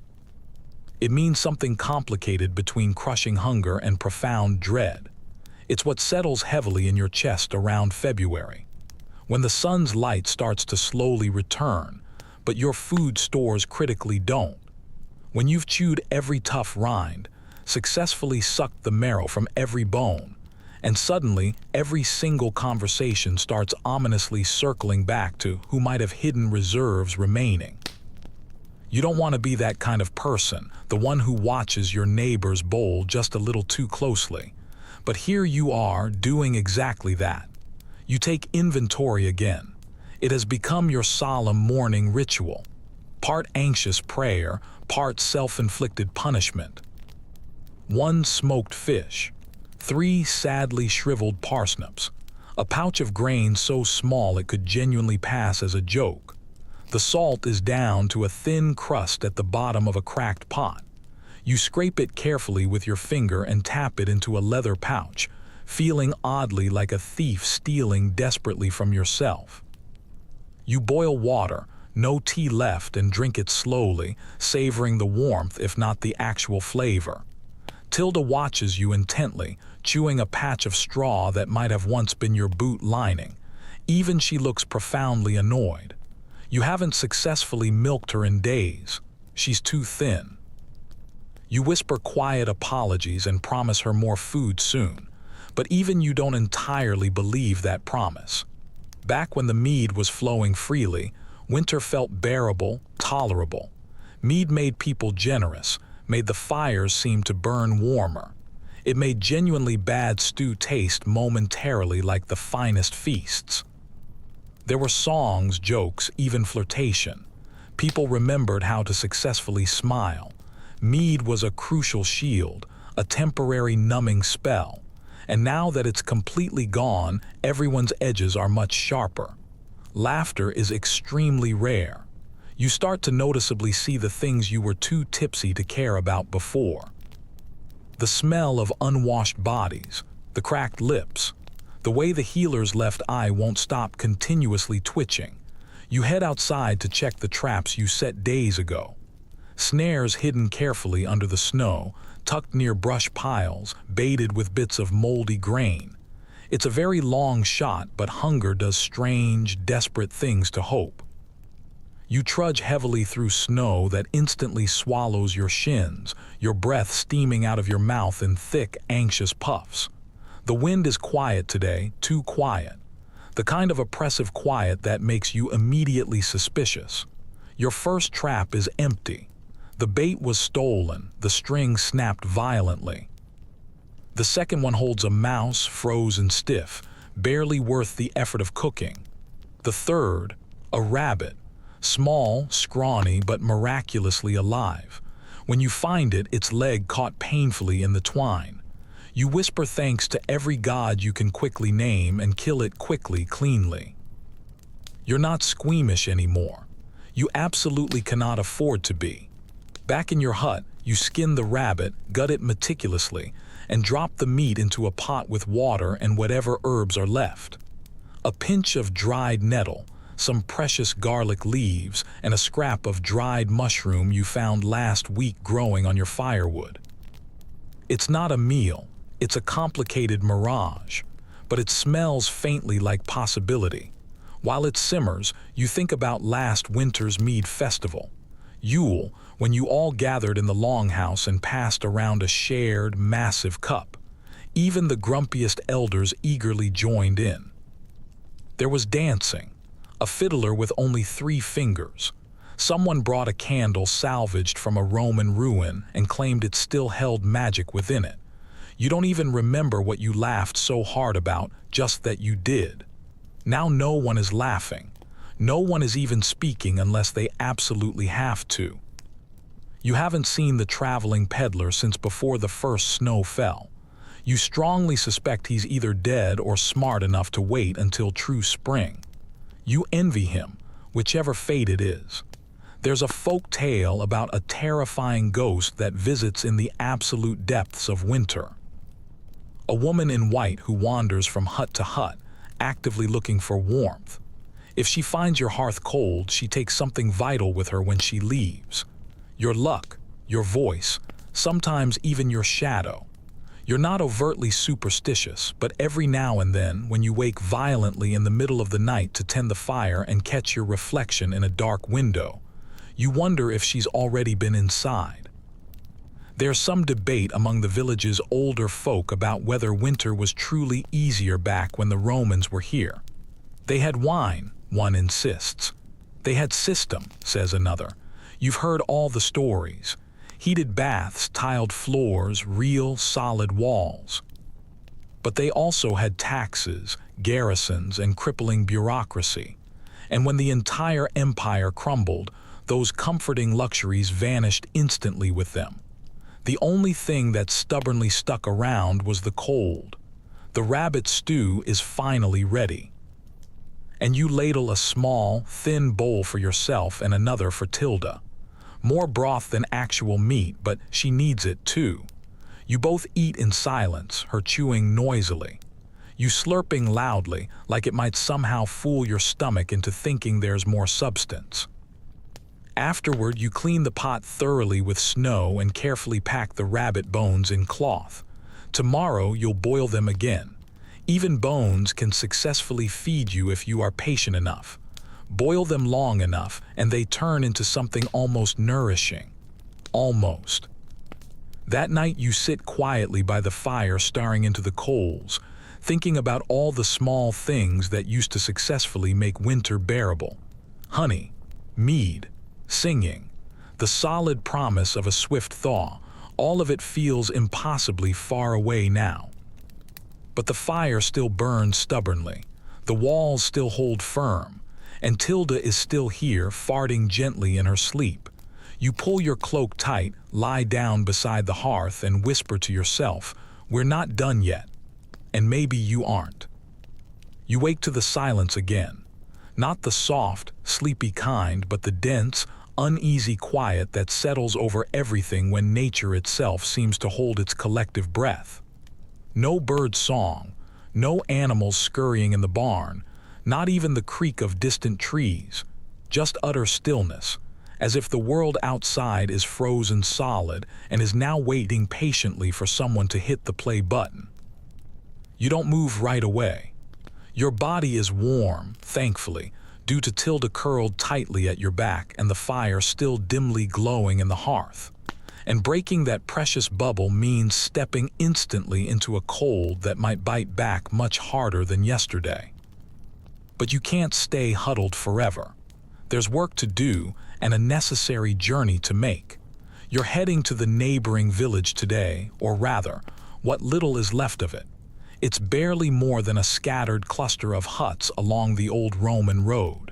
It means something complicated between crushing hunger and profound dread. It's what settles heavily in your chest around February, when the sun's light starts to slowly return, but your food stores critically don't. When you've chewed every tough rind, successfully sucked the marrow from every bone, and suddenly every single conversation starts ominously circling back to who might have hidden reserves remaining. You don't want to be that kind of person, the one who watches your neighbor's bowl just a little too closely. But here you are doing exactly that. You take inventory again. It has become your solemn morning ritual, part anxious prayer, part self-inflicted punishment. 1 smoked fish, 3 sadly shriveled parsnips, a pouch of grain so small it could genuinely pass as a joke. The salt is down to a thin crust at the bottom of a cracked pot. You scrape it carefully with your finger and tap it into a leather pouch, feeling oddly like a thief stealing desperately from yourself. You boil water, no tea left, and drink it slowly, savoring the warmth if not the actual flavor. Tilda watches you intently, chewing a patch of straw that might have once been your boot lining. Even she looks profoundly annoyed. You haven't successfully milked her in days. She's too thin. You whisper quiet apologies and promise her more food soon, but even you don't entirely believe that promise. Back when the mead was flowing freely, winter felt bearable, tolerable. Mead made people generous, made the fires seem to burn warmer. It made genuinely bad stew taste momentarily like the finest feasts. There were songs, jokes, even flirtation. People remembered how to successfully smile. Mead was a crucial shield, a temporary numbing spell. And now that it's completely gone, everyone's edges are much sharper. Laughter is extremely rare. You start to noticeably see the things you were too tipsy to care about before. The smell of unwashed bodies, the cracked lips, the way the healer's left eye won't stop continuously twitching. You head outside to check the traps you set days ago. Snares hidden carefully under the snow, tucked near brush piles, baited with bits of moldy grain. It's a very long shot, but hunger does strange, desperate things to hope. You trudge heavily through snow that instantly swallows your shins, your breath steaming out of your mouth in thick, anxious puffs. The wind is quiet today, too quiet. The kind of oppressive quiet that makes you immediately suspicious. Your first trap is empty. The bait was stolen, the string snapped violently. The second one holds a mouse, frozen stiff, barely worth the effort of cooking. The third, a rabbit, small, scrawny, but miraculously alive. When you find it, its leg caught painfully in the twine. You whisper thanks to every god you can quickly name and kill it quickly, cleanly. You're not squeamish anymore. You absolutely cannot afford to be. Back in your hut, you skin the rabbit, gut it meticulously, and drop the meat into a pot with water and whatever herbs are left. A pinch of dried nettle, some precious garlic leaves, and a scrap of dried mushroom you found last week growing on your firewood. It's not a meal, it's a complicated mirage, but it smells faintly like possibility. While it simmers, you think about last winter's mead festival. Yule, when you all gathered in the longhouse and passed around a shared, massive cup. Even the grumpiest elders eagerly joined in. There was dancing, a fiddler with only 3 fingers. Someone brought a candle salvaged from a Roman ruin and claimed it still held magic within it. You don't even remember what you laughed so hard about, just that you did. Now no one is laughing. No one is even speaking unless they absolutely have to. You haven't seen the traveling peddler since before the first snow fell. You strongly suspect he's either dead or smart enough to wait until true spring. You envy him, whichever fate it is. There's a folk tale about a terrifying ghost that visits in the absolute depths of winter. A woman in white who wanders from hut to hut, actively looking for warmth. If she finds your hearth cold, she takes something vital with her when she leaves. Your luck, your voice, sometimes even your shadow. You're not overtly superstitious, but every now and then, when you wake violently in the middle of the night to tend the fire and catch your reflection in a dark window, you wonder if she's already been inside. There's some debate among the village's older folk about whether winter was truly easier back when the Romans were here. They had wine, one insists. They had system, says another. You've heard all the stories. Heated baths, tiled floors, real, solid walls. But they also had taxes, garrisons, and crippling bureaucracy. And when the entire empire crumbled, those comforting luxuries vanished instantly with them. The only thing that stubbornly stuck around was the cold. The rabbit stew is finally ready. And you ladle a small, thin bowl for yourself and another for Tilda. More broth than actual meat, but she needs it too. You both eat in silence, her chewing noisily. You slurping loudly, like it might somehow fool your stomach into thinking there's more substance. Afterward, you clean the pot thoroughly with snow and carefully pack the rabbit bones in cloth. Tomorrow, you'll boil them again. Even bones can successfully feed you if you are patient enough. Boil them long enough, and they turn into something almost nourishing. Almost. That night you sit quietly by the fire staring into the coals, thinking about all the small things that used to successfully make winter bearable. Honey, mead, singing, the solid promise of a swift thaw, all of it feels impossibly far away now. But the fire still burns stubbornly, the walls still hold firm, and Tilda is still here, farting gently in her sleep. You pull your cloak tight, lie down beside the hearth, and whisper to yourself, "We're not done yet." And maybe you aren't. You wake to the silence again. Not the soft, sleepy kind, but the dense, uneasy quiet that settles over everything when nature itself seems to hold its collective breath. No bird song, no animals scurrying in the barn, not even the creak of distant trees, just utter stillness, as if the world outside is frozen solid and is now waiting patiently for someone to hit the play button. You don't move right away. Your body is warm, thankfully, due to Tilda curled tightly at your back and the fire still dimly glowing in the hearth. And breaking that precious bubble means stepping instantly into a cold that might bite back much harder than yesterday. But you can't stay huddled forever. There's work to do and a necessary journey to make. You're heading to the neighboring village today, or rather, what little is left of it. It's barely more than a scattered cluster of huts along the old Roman road.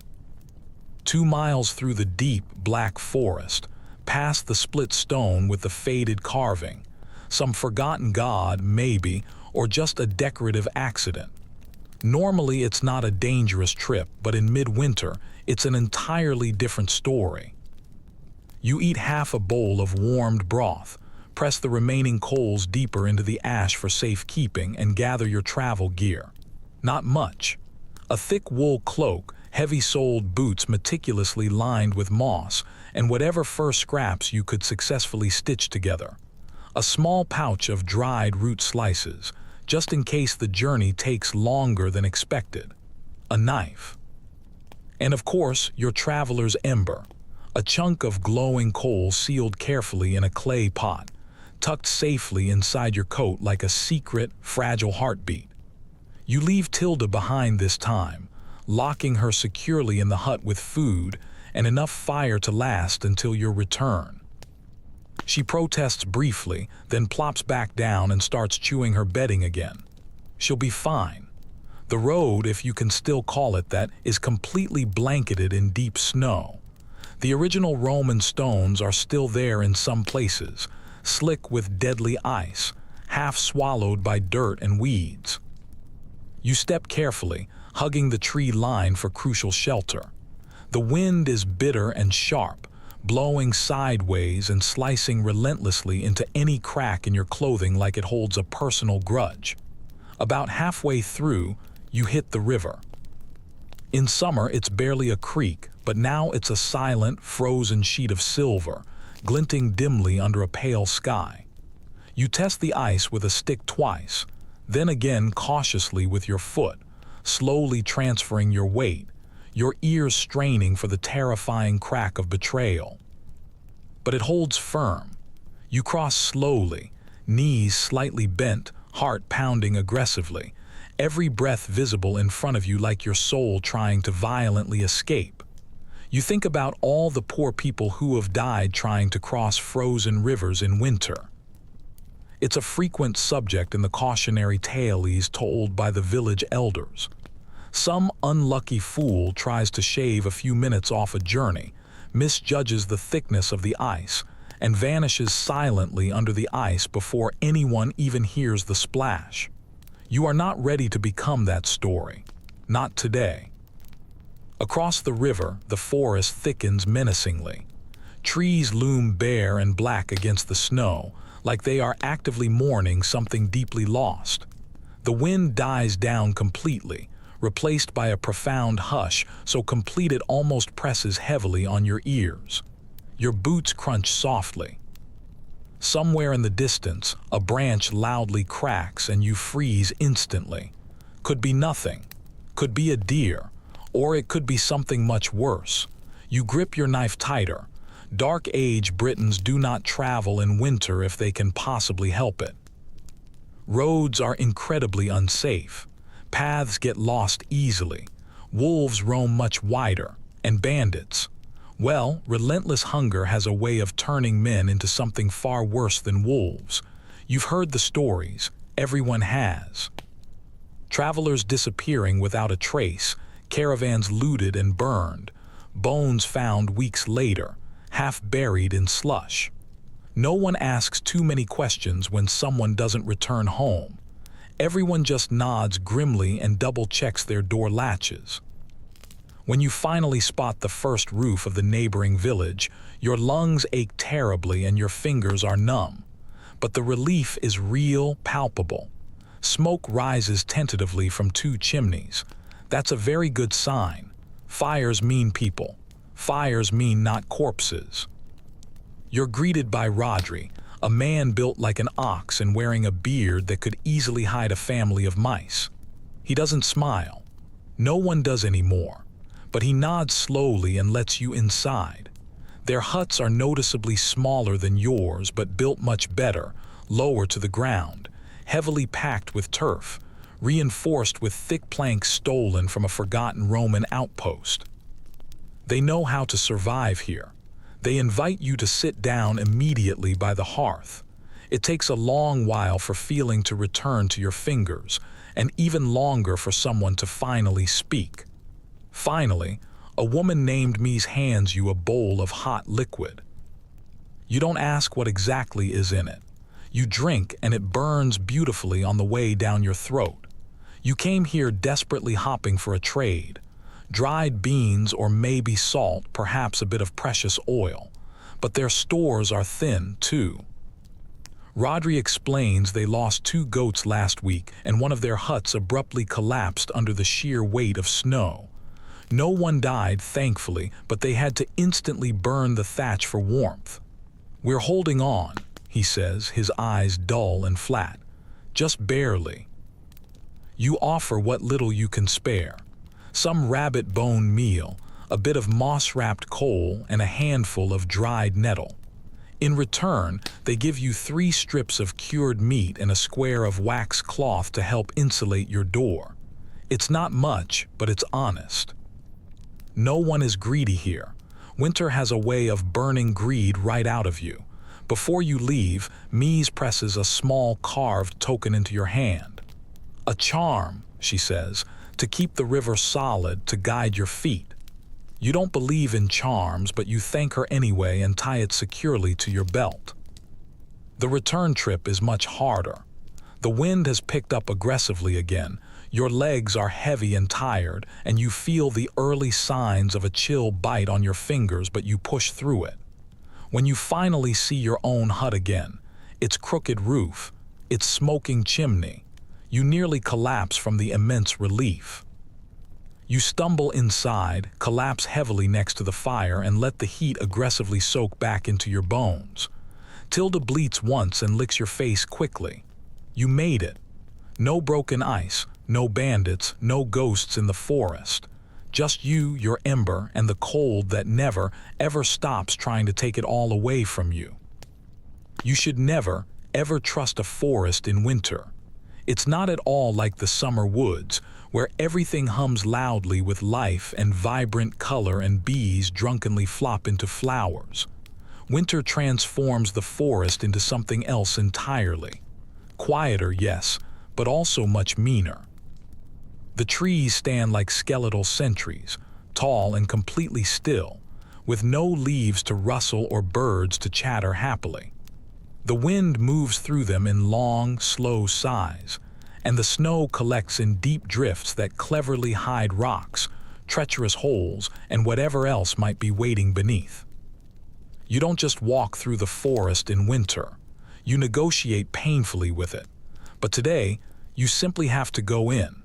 2 miles through the deep, black forest, past the split stone with the faded carving, some forgotten god, maybe, or just a decorative accident. Normally it's not a dangerous trip, but in midwinter, it's an entirely different story. You eat half a bowl of warmed broth, press the remaining coals deeper into the ash for safekeeping, and gather your travel gear. Not much. A thick wool cloak, heavy-soled boots meticulously lined with moss, and whatever fur scraps you could successfully stitch together. A small pouch of dried root slices, just in case the journey takes longer than expected. A knife. And of course, your traveler's ember, a chunk of glowing coal sealed carefully in a clay pot, tucked safely inside your coat like a secret, fragile heartbeat. You leave Tilda behind this time, locking her securely in the hut with food and enough fire to last until your return. She protests briefly, then plops back down and starts chewing her bedding again. She'll be fine. The road, if you can still call it that, is completely blanketed in deep snow. The original Roman stones are still there in some places, slick with deadly ice, half swallowed by dirt and weeds. You step carefully, hugging the tree line for crucial shelter. The wind is bitter and sharp, blowing sideways and slicing relentlessly into any crack in your clothing like it holds a personal grudge. About halfway through, you hit the river. In summer, it's barely a creek, but now it's a silent, frozen sheet of silver, glinting dimly under a pale sky. You test the ice with a stick twice, then again cautiously with your foot, slowly transferring your weight, your ears straining for the terrifying crack of betrayal. But it holds firm. You cross slowly, knees slightly bent, heart pounding aggressively, every breath visible in front of you like your soul trying to violently escape. You think about all the poor people who have died trying to cross frozen rivers in winter. It's a frequent subject in the cautionary tales told by the village elders. Some unlucky fool tries to shave a few minutes off a journey, misjudges the thickness of the ice, and vanishes silently under the ice before anyone even hears the splash. You are not ready to become that story. Not today. Across the river, the forest thickens menacingly. Trees loom bare and black against the snow, like they are actively mourning something deeply lost. The wind dies down completely, replaced by a profound hush, so complete it almost presses heavily on your ears. Your boots crunch softly. Somewhere in the distance, a branch loudly cracks and you freeze instantly. Could be nothing. Could be a deer. Or it could be something much worse. You grip your knife tighter. Dark Age Britons do not travel in winter if they can possibly help it. Roads are incredibly unsafe. Paths get lost easily. Wolves roam much wider. And bandits. Well, relentless hunger has a way of turning men into something far worse than wolves. You've heard the stories. Everyone has. Travelers disappearing without a trace, caravans looted and burned, bones found weeks later, half buried in slush. No one asks too many questions when someone doesn't return home. Everyone just nods grimly and double-checks their door latches. When you finally spot the first roof of the neighboring village, your lungs ache terribly and your fingers are numb. But the relief is real, palpable. Smoke rises tentatively from 2 chimneys. That's a very good sign. Fires mean people. Fires mean not corpses. You're greeted by Rodri, a man built like an ox and wearing a beard that could easily hide a family of mice. He doesn't smile. No one does anymore. But he nods slowly and lets you inside. Their huts are noticeably smaller than yours, but built much better, lower to the ground, heavily packed with turf, reinforced with thick planks stolen from a forgotten Roman outpost. They know how to survive here. They invite you to sit down immediately by the hearth. It takes a long while for feeling to return to your fingers, and even longer for someone to finally speak. Finally, a woman named Mies hands you a bowl of hot liquid. You don't ask what exactly is in it. You drink and it burns beautifully on the way down your throat. You came here desperately hopping for a trade. Dried beans or maybe salt, perhaps a bit of precious oil. But their stores are thin, too. Rodri explains they lost 2 goats last week and one of their huts abruptly collapsed under the sheer weight of snow. No one died, thankfully, but they had to instantly burn the thatch for warmth. "We're holding on," he says, his eyes dull and flat. "Just barely." You offer what little you can spare. Some rabbit bone meal, a bit of moss-wrapped coal, and a handful of dried nettle. In return, they give you 3 strips of cured meat and a square of wax cloth to help insulate your door. It's not much, but it's honest. No one is greedy here. Winter has a way of burning greed right out of you. Before you leave, Mies presses a small carved token into your hand. "A charm," she says, "to keep the river solid, to guide your feet." You don't believe in charms, but you thank her anyway and tie it securely to your belt. The return trip is much harder. The wind has picked up aggressively again. Your legs are heavy and tired, and you feel the early signs of a chill bite on your fingers, but you push through it. When you finally see your own hut again, its crooked roof, its smoking chimney, you nearly collapse from the immense relief. You stumble inside, collapse heavily next to the fire, and let the heat aggressively soak back into your bones. Tilda bleats once and licks your face quickly. You made it. No broken ice, no bandits, no ghosts in the forest. Just you, your ember, and the cold that never, ever stops trying to take it all away from you. You should never, ever trust a forest in winter. It's not at all like the summer woods, where everything hums loudly with life and vibrant color and bees drunkenly flop into flowers. Winter transforms the forest into something else entirely. Quieter, yes, but also much meaner. The trees stand like skeletal sentries, tall and completely still, with no leaves to rustle or birds to chatter happily. The wind moves through them in long, slow sighs, and the snow collects in deep drifts that cleverly hide rocks, treacherous holes, and whatever else might be waiting beneath. You don't just walk through the forest in winter. You negotiate painfully with it. But today, you simply have to go in.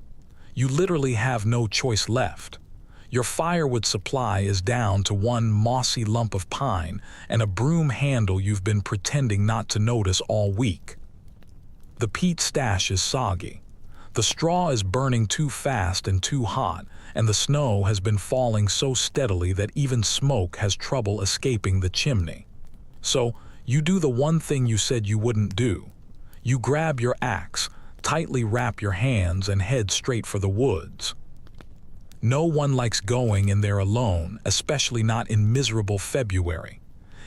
You literally have no choice left. Your firewood supply is down to one mossy lump of pine and a broom handle you've been pretending not to notice all week. The peat stash is soggy. The straw is burning too fast and too hot, and the snow has been falling so steadily that even smoke has trouble escaping the chimney. So, you do the one thing you said you wouldn't do. You grab your axe, tightly wrap your hands, and head straight for the woods. No one likes going in there alone, especially not in miserable February.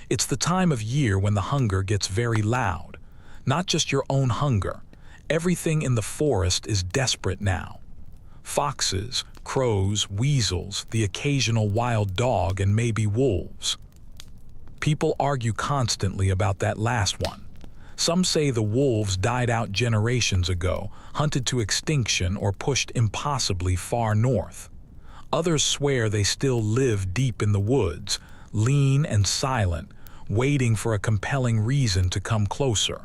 It's the time of year when the hunger gets very loud. Not just your own hunger. Everything in the forest is desperate now. Foxes, crows, weasels, the occasional wild dog, and maybe wolves. People argue constantly about that last one. Some say the wolves died out generations ago, hunted to extinction, or pushed impossibly far north. Others swear they still live deep in the woods, lean and silent, waiting for a compelling reason to come closer.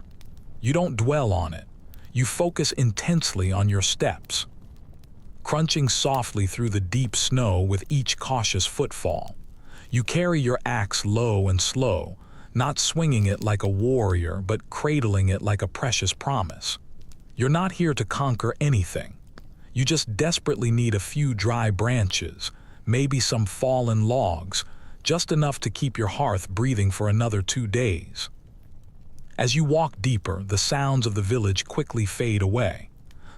You don't dwell on it. You focus intensely on your steps, crunching softly through the deep snow with each cautious footfall. You carry your axe low and slow, not swinging it like a warrior, but cradling it like a precious promise. You're not here to conquer anything. You just desperately need a few dry branches, maybe some fallen logs, just enough to keep your hearth breathing for another 2 days. As you walk deeper, the sounds of the village quickly fade away.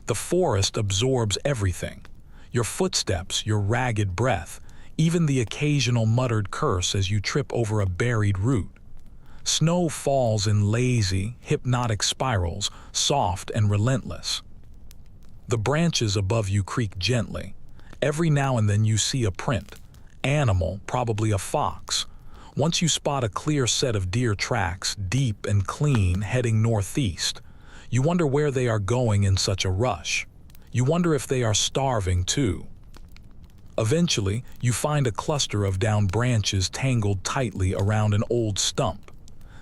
The forest absorbs everything. Your footsteps, your ragged breath, even the occasional muttered curse as you trip over a buried root. Snow falls in lazy, hypnotic spirals, soft and relentless. The branches above you creak gently. Every now and then you see a print. Animal, probably a fox. Once you spot a clear set of deer tracks, deep and clean, heading northeast. You wonder where they are going in such a rush. You wonder if they are starving too. Eventually, you find a cluster of downed branches tangled tightly around an old stump.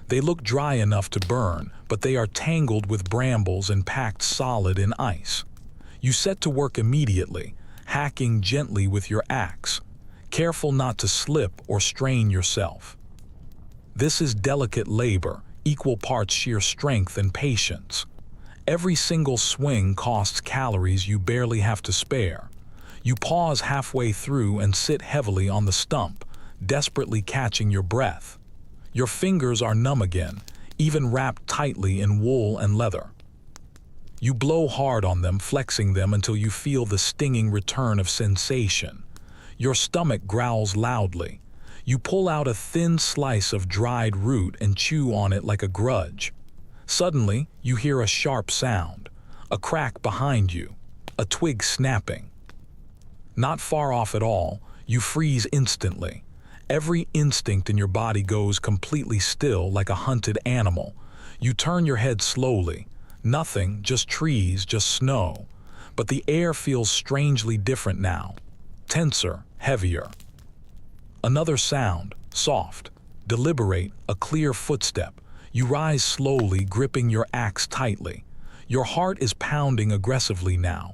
They look dry enough to burn, but they are tangled with brambles and packed solid in ice. You set to work immediately, hacking gently with your axe, careful not to slip or strain yourself. This is delicate labor, equal parts sheer strength and patience. Every single swing costs calories you barely have to spare. You pause halfway through and sit heavily on the stump, desperately catching your breath. Your fingers are numb again, even wrapped tightly in wool and leather. You blow hard on them, flexing them until you feel the stinging return of sensation. Your stomach growls loudly. You pull out a thin slice of dried root and chew on it like a grudge. Suddenly, you hear a sharp sound, a crack behind you, a twig snapping. Not far off at all, you freeze instantly. Every instinct in your body goes completely still like a hunted animal. You turn your head slowly. Nothing, just trees, just snow. But the air feels strangely different now. Tenser, heavier. Another sound, soft, deliberate, a clear footstep. You rise slowly, gripping your axe tightly. Your heart is pounding aggressively now.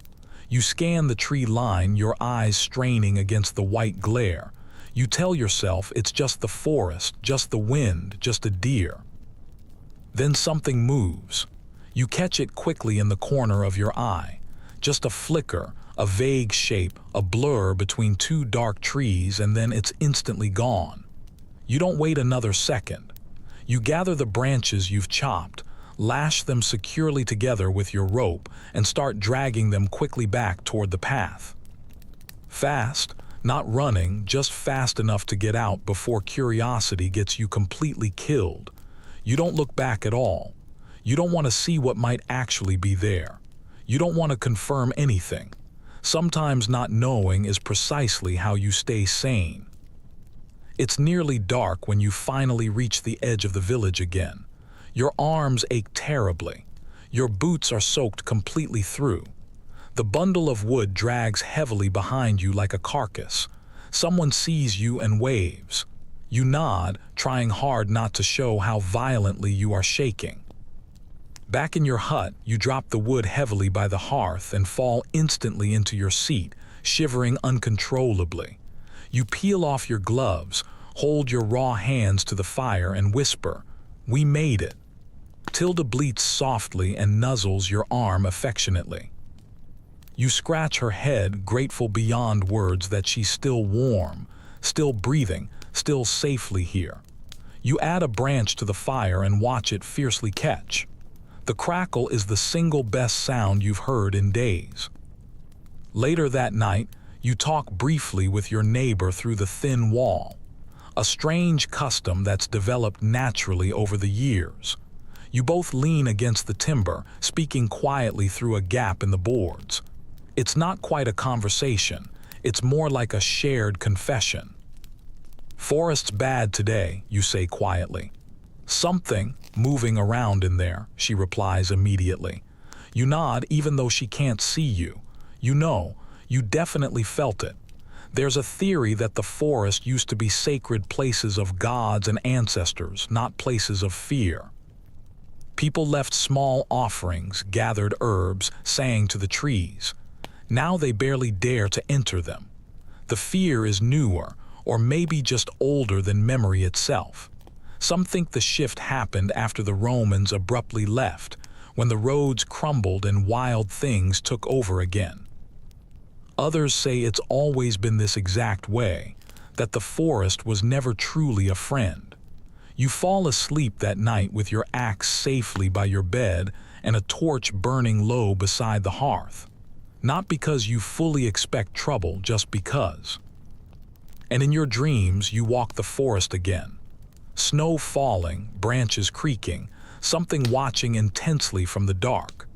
You scan the tree line, your eyes straining against the white glare. You tell yourself it's just the forest, just the wind, just a deer. Then something moves. You catch it quickly in the corner of your eye. Just a flicker, a vague shape, a blur between two dark trees, and then it's instantly gone. You don't wait another second. You gather the branches you've chopped, lash them securely together with your rope, and start dragging them quickly back toward the path. Fast, not running, just fast enough to get out before curiosity gets you completely killed. You don't look back at all. You don't want to see what might actually be there. You don't want to confirm anything. Sometimes not knowing is precisely how you stay sane. It's nearly dark when you finally reach the edge of the village again. Your arms ache terribly. Your boots are soaked completely through. The bundle of wood drags heavily behind you like a carcass. Someone sees you and waves. You nod, trying hard not to show how violently you are shaking. Back in your hut, you drop the wood heavily by the hearth and fall instantly into your seat, shivering uncontrollably. You peel off your gloves, hold your raw hands to the fire and whisper, "We made it." Tilda bleats softly and nuzzles your arm affectionately. You scratch her head, grateful beyond words that she's still warm, still breathing, still safely here. You add a branch to the fire and watch it fiercely catch. The crackle is the single best sound you've heard in days. Later that night, you talk briefly with your neighbor through the thin wall, a strange custom that's developed naturally over the years. You both lean against the timber, speaking quietly through a gap in the boards. It's not quite a conversation, it's more like a shared confession. "Forest's bad today," you say quietly. "Something moving around in there," she replies immediately. You nod even though she can't see you. You know, you definitely felt it. There's a theory that the forest used to be sacred places of gods and ancestors, not places of fear. People left small offerings, gathered herbs, sang to the trees. Now they barely dare to enter them. The fear is newer, or maybe just older than memory itself. Some think the shift happened after the Romans abruptly left, when the roads crumbled and wild things took over again. Others say it's always been this exact way, that the forest was never truly a friend. You fall asleep that night with your axe safely by your bed and a torch burning low beside the hearth. Not because you fully expect trouble, just because. And in your dreams, you walk the forest again. Snow falling, branches creaking, something watching intensely from the dark.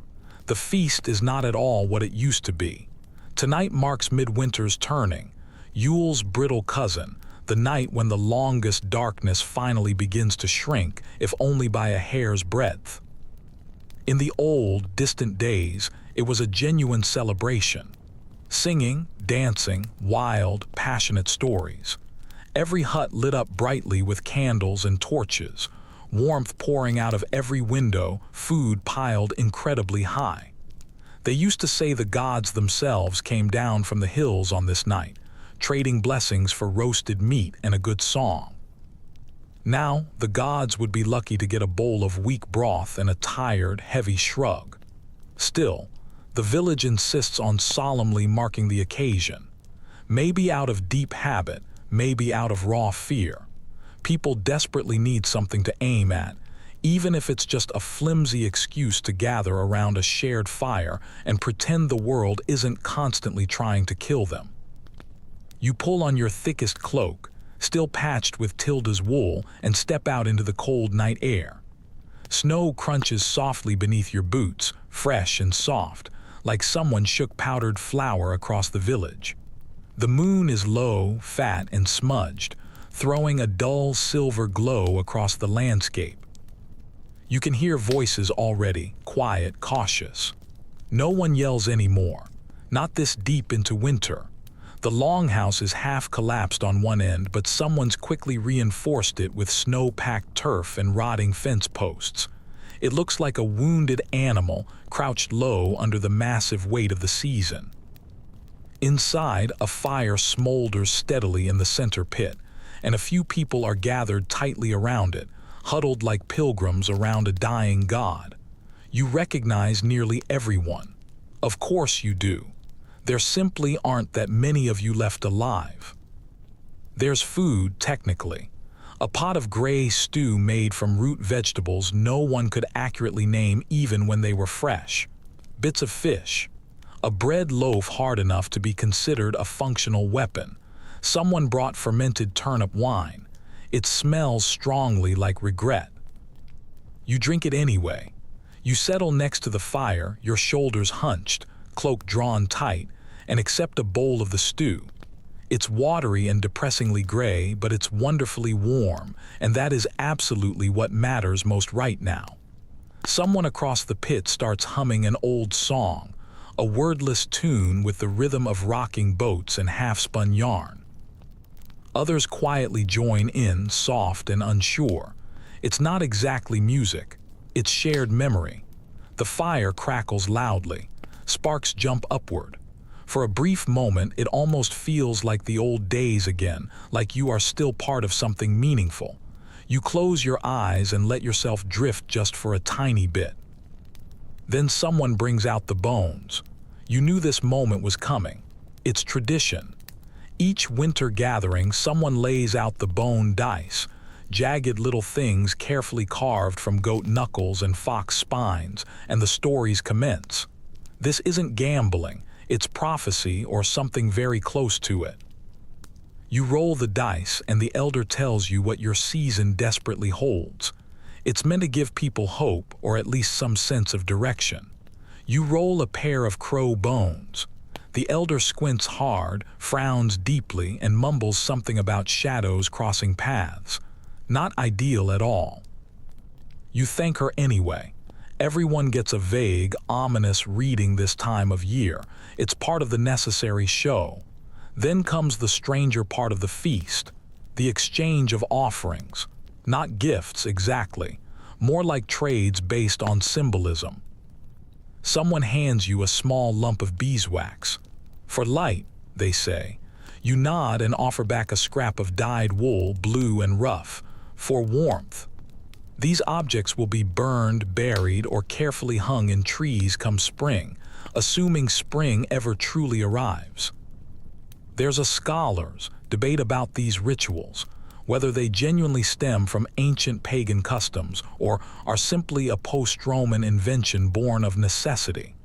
The feast is not at all what it used to be. Tonight marks midwinter's turning, Yule's brittle cousin, the night when the longest darkness finally begins to shrink, if only by a hair's breadth. In the old, distant days, it was a genuine celebration. Singing, dancing, wild, passionate stories. Every hut lit up brightly with candles and torches, warmth pouring out of every window, food piled incredibly high. They used to say the gods themselves came down from the hills on this night, trading blessings for roasted meat and a good song. Now, the gods would be lucky to get a bowl of weak broth and a tired, heavy shrug. Still, the village insists on solemnly marking the occasion. Maybe out of deep habit, maybe out of raw fear. People desperately need something to aim at, even if it's just a flimsy excuse to gather around a shared fire and pretend the world isn't constantly trying to kill them. You pull on your thickest cloak, still patched with Tilda's wool, and step out into the cold night air. Snow crunches softly beneath your boots, fresh and soft, like someone shook powdered flour across the village. The moon is low, fat, and smudged, throwing a dull silver glow across the landscape. You can hear voices already, quiet, cautious. No one yells anymore, not this deep into winter. The longhouse is half collapsed on one end, but someone's quickly reinforced it with snow-packed turf and rotting fence posts. It looks like a wounded animal crouched low under the massive weight of the season. Inside, a fire smolders steadily in the center pit, and a few people are gathered tightly around it, huddled like pilgrims around a dying god. You recognize nearly everyone. Of course you do. There simply aren't that many of you left alive. There's food, technically. A pot of gray stew made from root vegetables no one could accurately name even when they were fresh. Bits of fish. A bread loaf hard enough to be considered a functional weapon. Someone brought fermented turnip wine. It smells strongly like regret. You drink it anyway. You settle next to the fire, your shoulders hunched, cloak drawn tight, and accept a bowl of the stew. It's watery and depressingly gray, but it's wonderfully warm, and that is absolutely what matters most right now. Someone across the pit starts humming an old song, a wordless tune with the rhythm of rocking boats and half-spun yarn. Others quietly join in, soft and unsure. It's not exactly music, it's shared memory. The fire crackles loudly. Sparks jump upward. For a brief moment, it almost feels like the old days again, like you are still part of something meaningful. You close your eyes and let yourself drift just for a tiny bit. Then someone brings out the bones. You knew this moment was coming. It's tradition. Each winter gathering, someone lays out the bone dice, jagged little things carefully carved from goat knuckles and fox spines, and the stories commence. This isn't gambling, it's prophecy or something very close to it. You roll the dice and the elder tells you what your season desperately holds. It's meant to give people hope or at least some sense of direction. You roll a pair of crow bones. The elder squints hard, frowns deeply, and mumbles something about shadows crossing paths. Not ideal at all. You thank her anyway. Everyone gets a vague, ominous reading this time of year. It's part of the necessary show. Then comes the stranger part of the feast, the exchange of offerings. Not gifts exactly, more like trades based on symbolism. Someone hands you a small lump of beeswax. For light, they say. You nod and offer back a scrap of dyed wool, blue and rough. For warmth. These objects will be burned, buried, or carefully hung in trees come spring, assuming spring ever truly arrives. There's a scholar's debate about these rituals, whether they genuinely stem from ancient pagan customs or are simply a post-Roman invention born of necessity.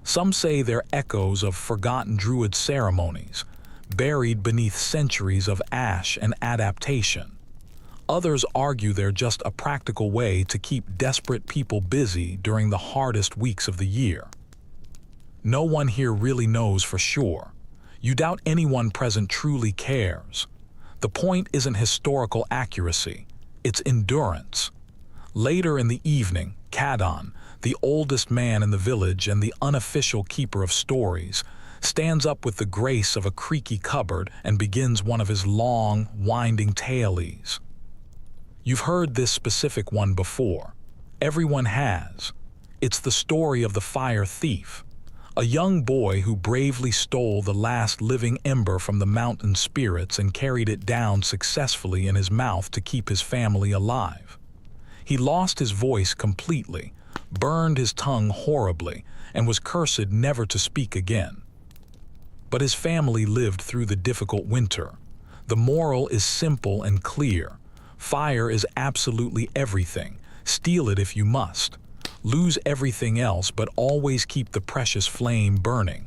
Some say they're echoes of forgotten Druid ceremonies, buried beneath centuries of ash and adaptation. Others argue they're just a practical way to keep desperate people busy during the hardest weeks of the year. No one here really knows for sure. You doubt anyone present truly cares. The point isn't historical accuracy, it's endurance. Later in the evening, Cadon, the oldest man in the village and the unofficial keeper of stories, stands up with the grace of a creaky cupboard and begins one of his long, winding tales. You've heard this specific one before. Everyone has. It's the story of the fire thief, a young boy who bravely stole the last living ember from the mountain spirits and carried it down successfully in his mouth to keep his family alive. He lost his voice completely, burned his tongue horribly, and was cursed never to speak again. But his family lived through the difficult winter. The moral is simple and clear. Fire is absolutely everything. Steal it if you must. Lose everything else, but always keep the precious flame burning.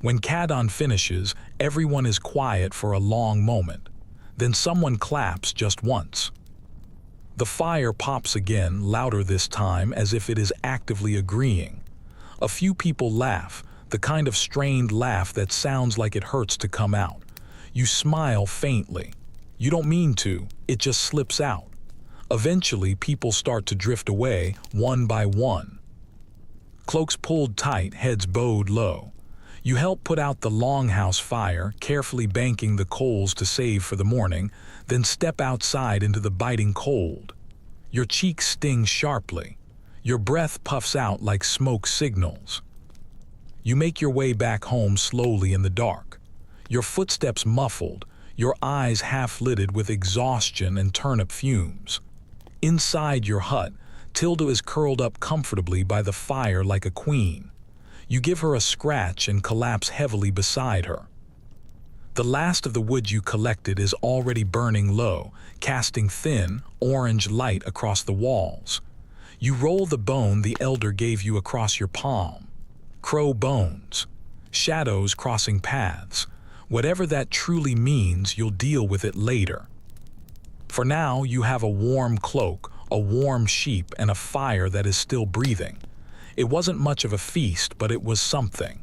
When Cadon finishes, everyone is quiet for a long moment. Then someone claps just once. The fire pops again, louder this time, as if it is actively agreeing. A few people laugh, the kind of strained laugh that sounds like it hurts to come out. You smile faintly. You don't mean to, it just slips out. Eventually, people start to drift away, one by one. Cloaks pulled tight, heads bowed low. You help put out the longhouse fire, carefully banking the coals to save for the morning, then step outside into the biting cold. Your cheeks sting sharply. Your breath puffs out like smoke signals. You make your way back home slowly in the dark. Your footsteps muffled, your eyes half-lidded with exhaustion and turnip fumes. Inside your hut, Tilda is curled up comfortably by the fire like a queen. You give her a scratch and collapse heavily beside her. The last of the wood you collected is already burning low, casting thin, orange light across the walls. You roll the bone the elder gave you across your palm. Crow bones. Shadows crossing paths. Whatever that truly means, you'll deal with it later. For now, you have a warm cloak, a warm sheep, and a fire that is still breathing. It wasn't much of a feast, but it was something.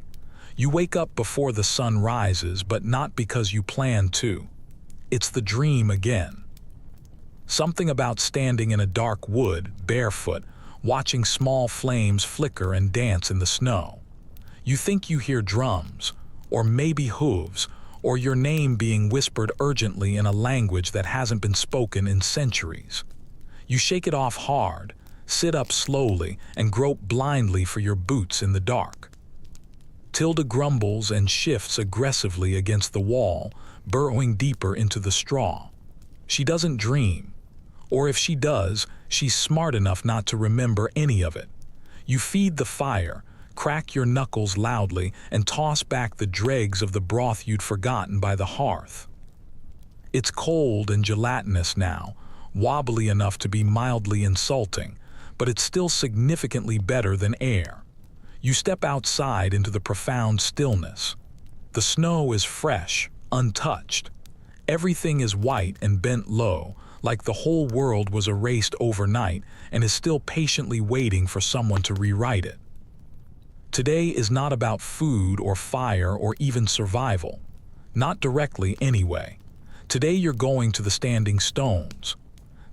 You wake up before the sun rises, but not because you planned to. It's the dream again. Something about standing in a dark wood, barefoot, watching small flames flicker and dance in the snow. You think you hear drums, or maybe hooves, or your name being whispered urgently in a language that hasn't been spoken in centuries. You shake it off hard, sit up slowly, and grope blindly for your boots in the dark. Tilda grumbles and shifts aggressively against the wall, burrowing deeper into the straw. She doesn't dream. Or if she does, she's smart enough not to remember any of it. You feed the fire, crack your knuckles loudly, and toss back the dregs of the broth you'd forgotten by the hearth. It's cold and gelatinous now, wobbly enough to be mildly insulting, but it's still significantly better than air. You step outside into the profound stillness. The snow is fresh, untouched. Everything is white and bent low, like the whole world was erased overnight and is still patiently waiting for someone to rewrite it. Today is not about food or fire or even survival. Not directly, anyway. Today you're going to the Standing Stones.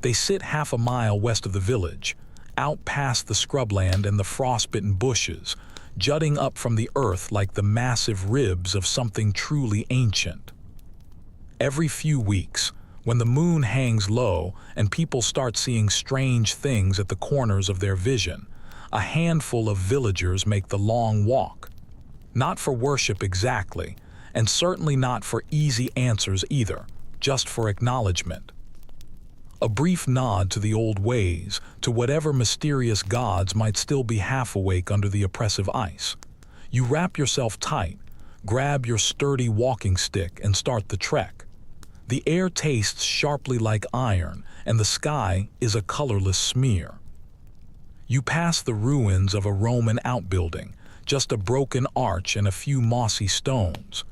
They sit half a mile west of the village, out past the scrubland and the frostbitten bushes, jutting up from the earth like the massive ribs of something truly ancient. Every few weeks, when the moon hangs low and people start seeing strange things at the corners of their vision, a handful of villagers make the long walk. Not for worship exactly, and certainly not for easy answers either, just for acknowledgement. A brief nod to the old ways, to whatever mysterious gods might still be half awake under the oppressive ice. You wrap yourself tight, grab your sturdy walking stick, and start the trek. The air tastes sharply like iron, and the sky is a colorless smear. You pass the ruins of a Roman outbuilding, just a broken arch and a few mossy stones.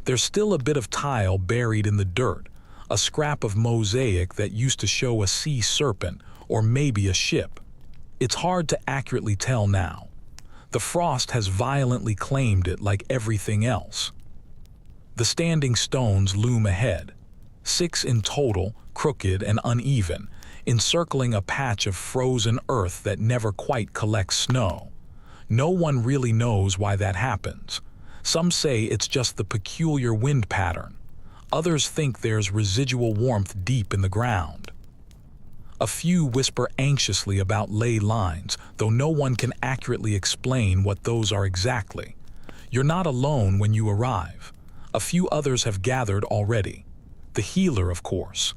There's still a bit of tile buried in the dirt, a scrap of mosaic that used to show a sea serpent or maybe a ship. It's hard to accurately tell now. The frost has violently claimed it like everything else. The Standing Stones loom ahead. 6 in total, crooked and uneven, encircling a patch of frozen earth that never quite collects snow. No one really knows why that happens. Some say it's just the peculiar wind pattern. Others think there's residual warmth deep in the ground. A few whisper anxiously about ley lines, though no one can accurately explain what those are exactly. You're not alone when you arrive. A few others have gathered already. The healer, of course.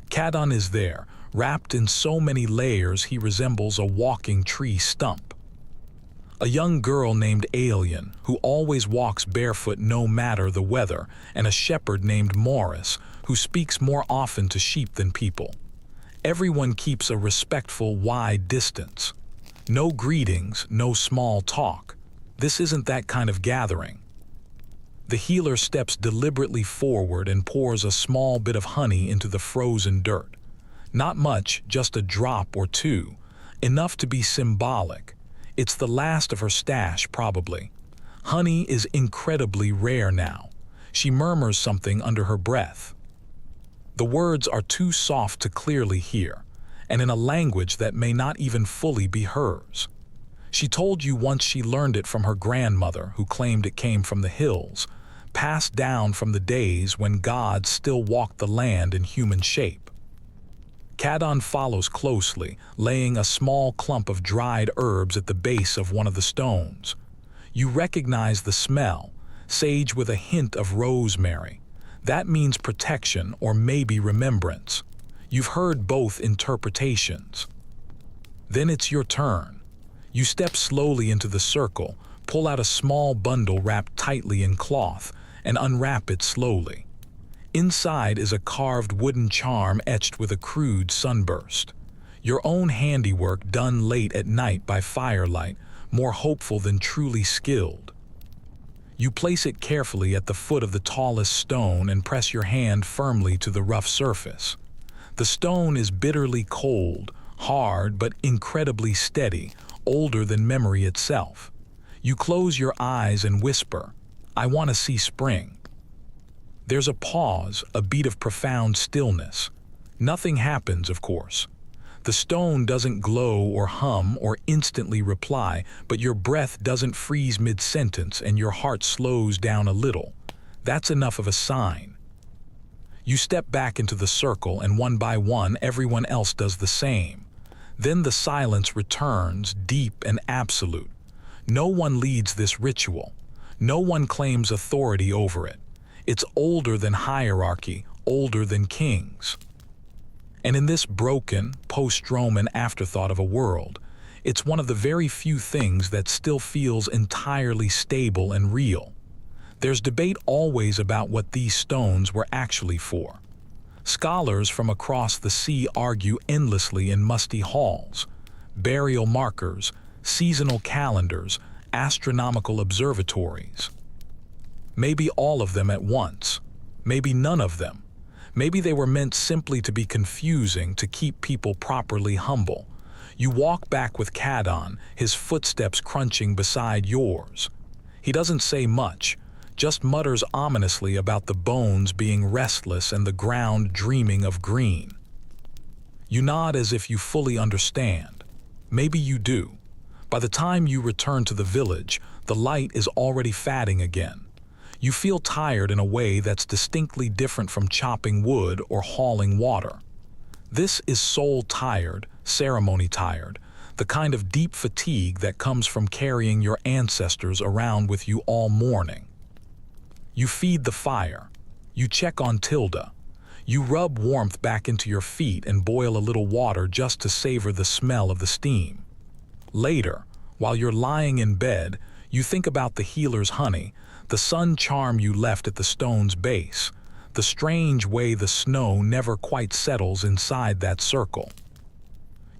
Cadon is there, wrapped in so many layers he resembles a walking tree stump. A young girl named Alien, who always walks barefoot no matter the weather, and a shepherd named Morris, who speaks more often to sheep than people. Everyone keeps a respectful, wide distance. No greetings, no small talk. This isn't that kind of gathering. The healer steps deliberately forward and pours a small bit of honey into the frozen dirt. Not much, just a drop or two, enough to be symbolic. It's the last of her stash, probably. Honey is incredibly rare now. She murmurs something under her breath. The words are too soft to clearly hear, and in a language that may not even fully be hers. She told you once she learned it from her grandmother, who claimed it came from the hills, passed down from the days when gods still walked the land in human shape. Cadon follows closely, laying a small clump of dried herbs at the base of one of the stones. You recognize the smell, sage with a hint of rosemary. That means protection or maybe remembrance. You've heard both interpretations. Then it's your turn. You step slowly into the circle, pull out a small bundle wrapped tightly in cloth, and unwrap it slowly. Inside is a carved wooden charm etched with a crude sunburst. Your own handiwork done late at night by firelight, more hopeful than truly skilled. You place it carefully at the foot of the tallest stone and press your hand firmly to the rough surface. The stone is bitterly cold, hard but incredibly steady, older than memory itself. You close your eyes and whisper, "I want to see spring." There's a pause, a beat of profound stillness. Nothing happens, of course. The stone doesn't glow or hum or instantly reply, but your breath doesn't freeze mid-sentence and your heart slows down a little. That's enough of a sign. You step back into the circle, and one by one everyone else does the same. Then the silence returns, deep and absolute. No one leads this ritual. No one claims authority over it. It's older than hierarchy, older than kings. And in this broken, post-Roman afterthought of a world, It's one of the very few things that still feels entirely stable and real. There's debate always about what these stones were actually for. Scholars from across the sea argue endlessly in musty halls. Burial markers, seasonal calendars, astronomical observatories. Maybe all of them at once. Maybe none of them. Maybe they were meant simply to be confusing to keep people properly humble. You walk back with Cadon, his footsteps crunching beside yours. He doesn't say much, just mutters ominously about the bones being restless and the ground dreaming of green. You nod as if you fully understand. Maybe you do. By the time you return to the village, the light is already fading again. You feel tired in a way that's distinctly different from chopping wood or hauling water. This is soul tired, ceremony tired, the kind of deep fatigue that comes from carrying your ancestors around with you all morning. You feed the fire. You check on Tilda. You rub warmth back into your feet and boil a little water just to savor the smell of the steam. Later, while you're lying in bed, you think about the healer's honey, the sun charm you left at the stone's base, the strange way the snow never quite settles inside that circle.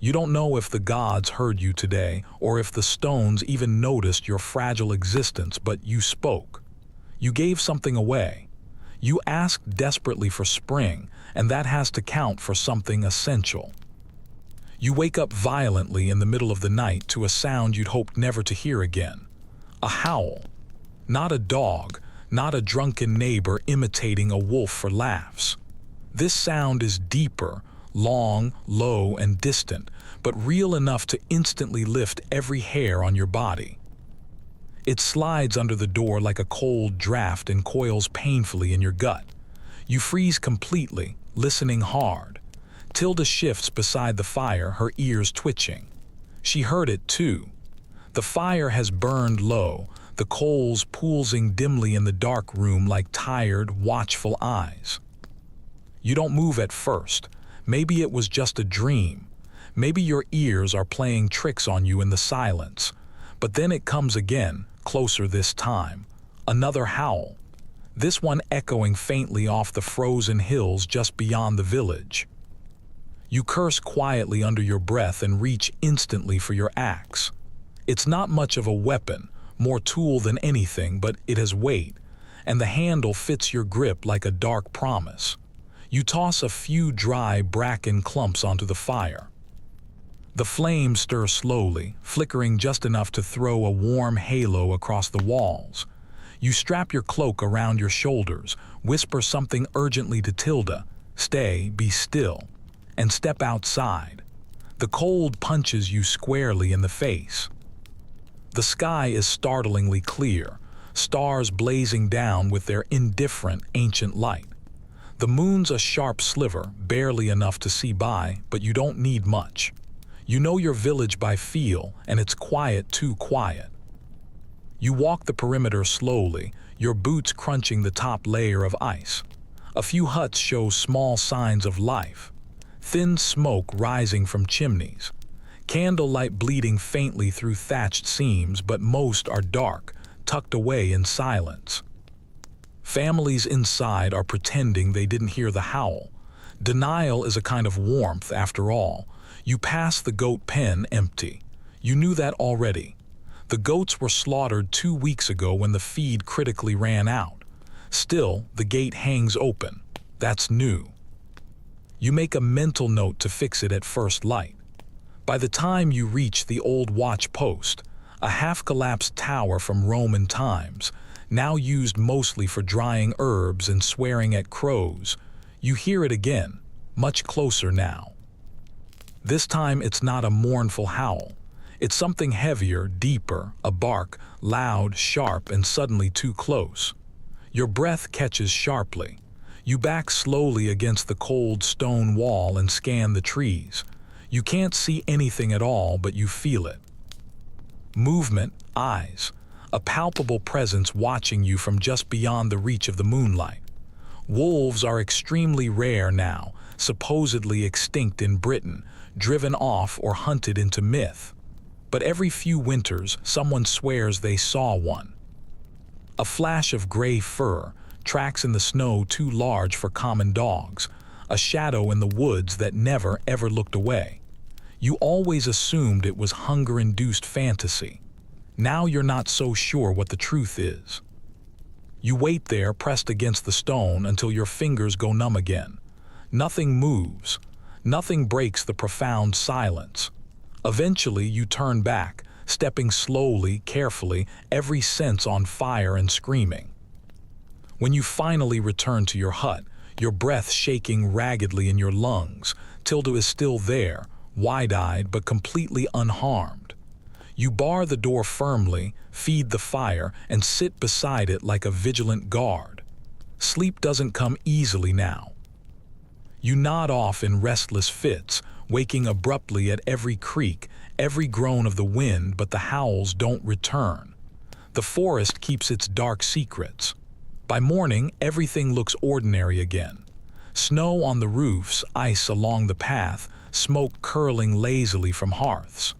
You don't know if the gods heard you today or if the stones even noticed your fragile existence, but you spoke. You gave something away. You asked desperately for spring, and that has to count for something essential. You wake up violently in the middle of the night to a sound you'd hoped never to hear again. A howl. Not a dog, not a drunken neighbor imitating a wolf for laughs. This sound is deeper, long, low, and distant, but real enough to instantly lift every hair on your body. It slides under the door like a cold draft and coils painfully in your gut. You freeze completely, listening hard. Tilda shifts beside the fire, her ears twitching. She heard it too. The fire has burned low, the coals pooling dimly in the dark room like tired, watchful eyes. You don't move at first. Maybe it was just a dream. Maybe your ears are playing tricks on you in the silence. But then it comes again, closer this time. Another howl. This one echoing faintly off the frozen hills just beyond the village. You curse quietly under your breath and reach instantly for your axe. It's not much of a weapon, more tool than anything, but it has weight, and the handle fits your grip like a dark promise. You toss a few dry bracken clumps onto the fire. The flames stir slowly, flickering just enough to throw a warm halo across the walls. You strap your cloak around your shoulders, whisper something urgently to Tilda, "Stay, be still," and step outside. The cold punches you squarely in the face. The sky is startlingly clear, stars blazing down with their indifferent, ancient light. The moon's a sharp sliver, barely enough to see by, but you don't need much. You know your village by feel, and it's quiet, too quiet. You walk the perimeter slowly, your boots crunching the top layer of ice. A few huts show small signs of life. Thin smoke rising from chimneys. Candlelight bleeding faintly through thatched seams, but most are dark, tucked away in silence. Families inside are pretending they didn't hear the howl. Denial is a kind of warmth, after all. You pass the goat pen empty. You knew that already. The goats were slaughtered 2 weeks ago when the feed critically ran out. Still, the gate hangs open. That's new. You make a mental note to fix it at first light. By the time you reach the old watch post, a half-collapsed tower from Roman times, now used mostly for drying herbs and swearing at crows, you hear it again, much closer now. This time it's not a mournful howl. It's something heavier, deeper, a bark, loud, sharp, and suddenly too close. Your breath catches sharply. You back slowly against the cold stone wall and scan the trees. You can't see anything at all, but you feel it. Movement, eyes, a palpable presence watching you from just beyond the reach of the moonlight. Wolves are extremely rare now, supposedly extinct in Britain, driven off or hunted into myth. But every few winters, someone swears they saw one. A flash of gray fur, tracks in the snow too large for common dogs, a shadow in the woods that never ever looked away. You always assumed it was hunger-induced fantasy. Now you're not so sure what the truth is. You wait there pressed against the stone until your fingers go numb again. Nothing moves. Nothing breaks the profound silence. Eventually you turn back, stepping slowly, carefully, every sense on fire and screaming. When you finally return to your hut, your breath shaking raggedly in your lungs, Tilda is still there, wide-eyed but completely unharmed. You bar the door firmly, feed the fire, and sit beside it like a vigilant guard. Sleep doesn't come easily now. You nod off in restless fits, waking abruptly at every creak, every groan of the wind, but the howls don't return. The forest keeps its dark secrets. By morning, everything looks ordinary again. Snow on the roofs, ice along the path, smoke curling lazily from hearths.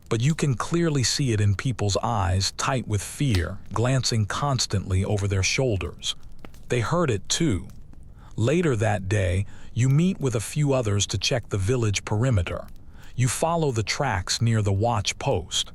But you can clearly see it in people's eyes, tight with fear, glancing constantly over their shoulders. They heard it too. Later that day, you meet with a few others to check the village perimeter. You follow the tracks near the watch post.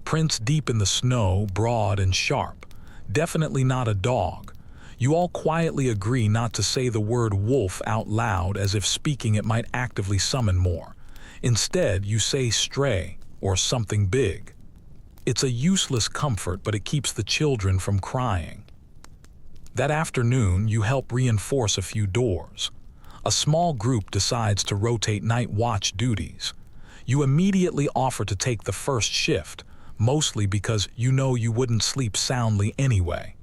Prints deep in the snow, broad and sharp. Definitely not a dog. You all quietly agree not to say the word wolf out loud, as if speaking it might actively summon more. Instead, you say stray or something big. It's a useless comfort, but it keeps the children from crying. That afternoon, you help reinforce a few doors. A small group decides to rotate night watch duties. You immediately offer to take the first shift, mostly because you know you wouldn't sleep soundly anyway.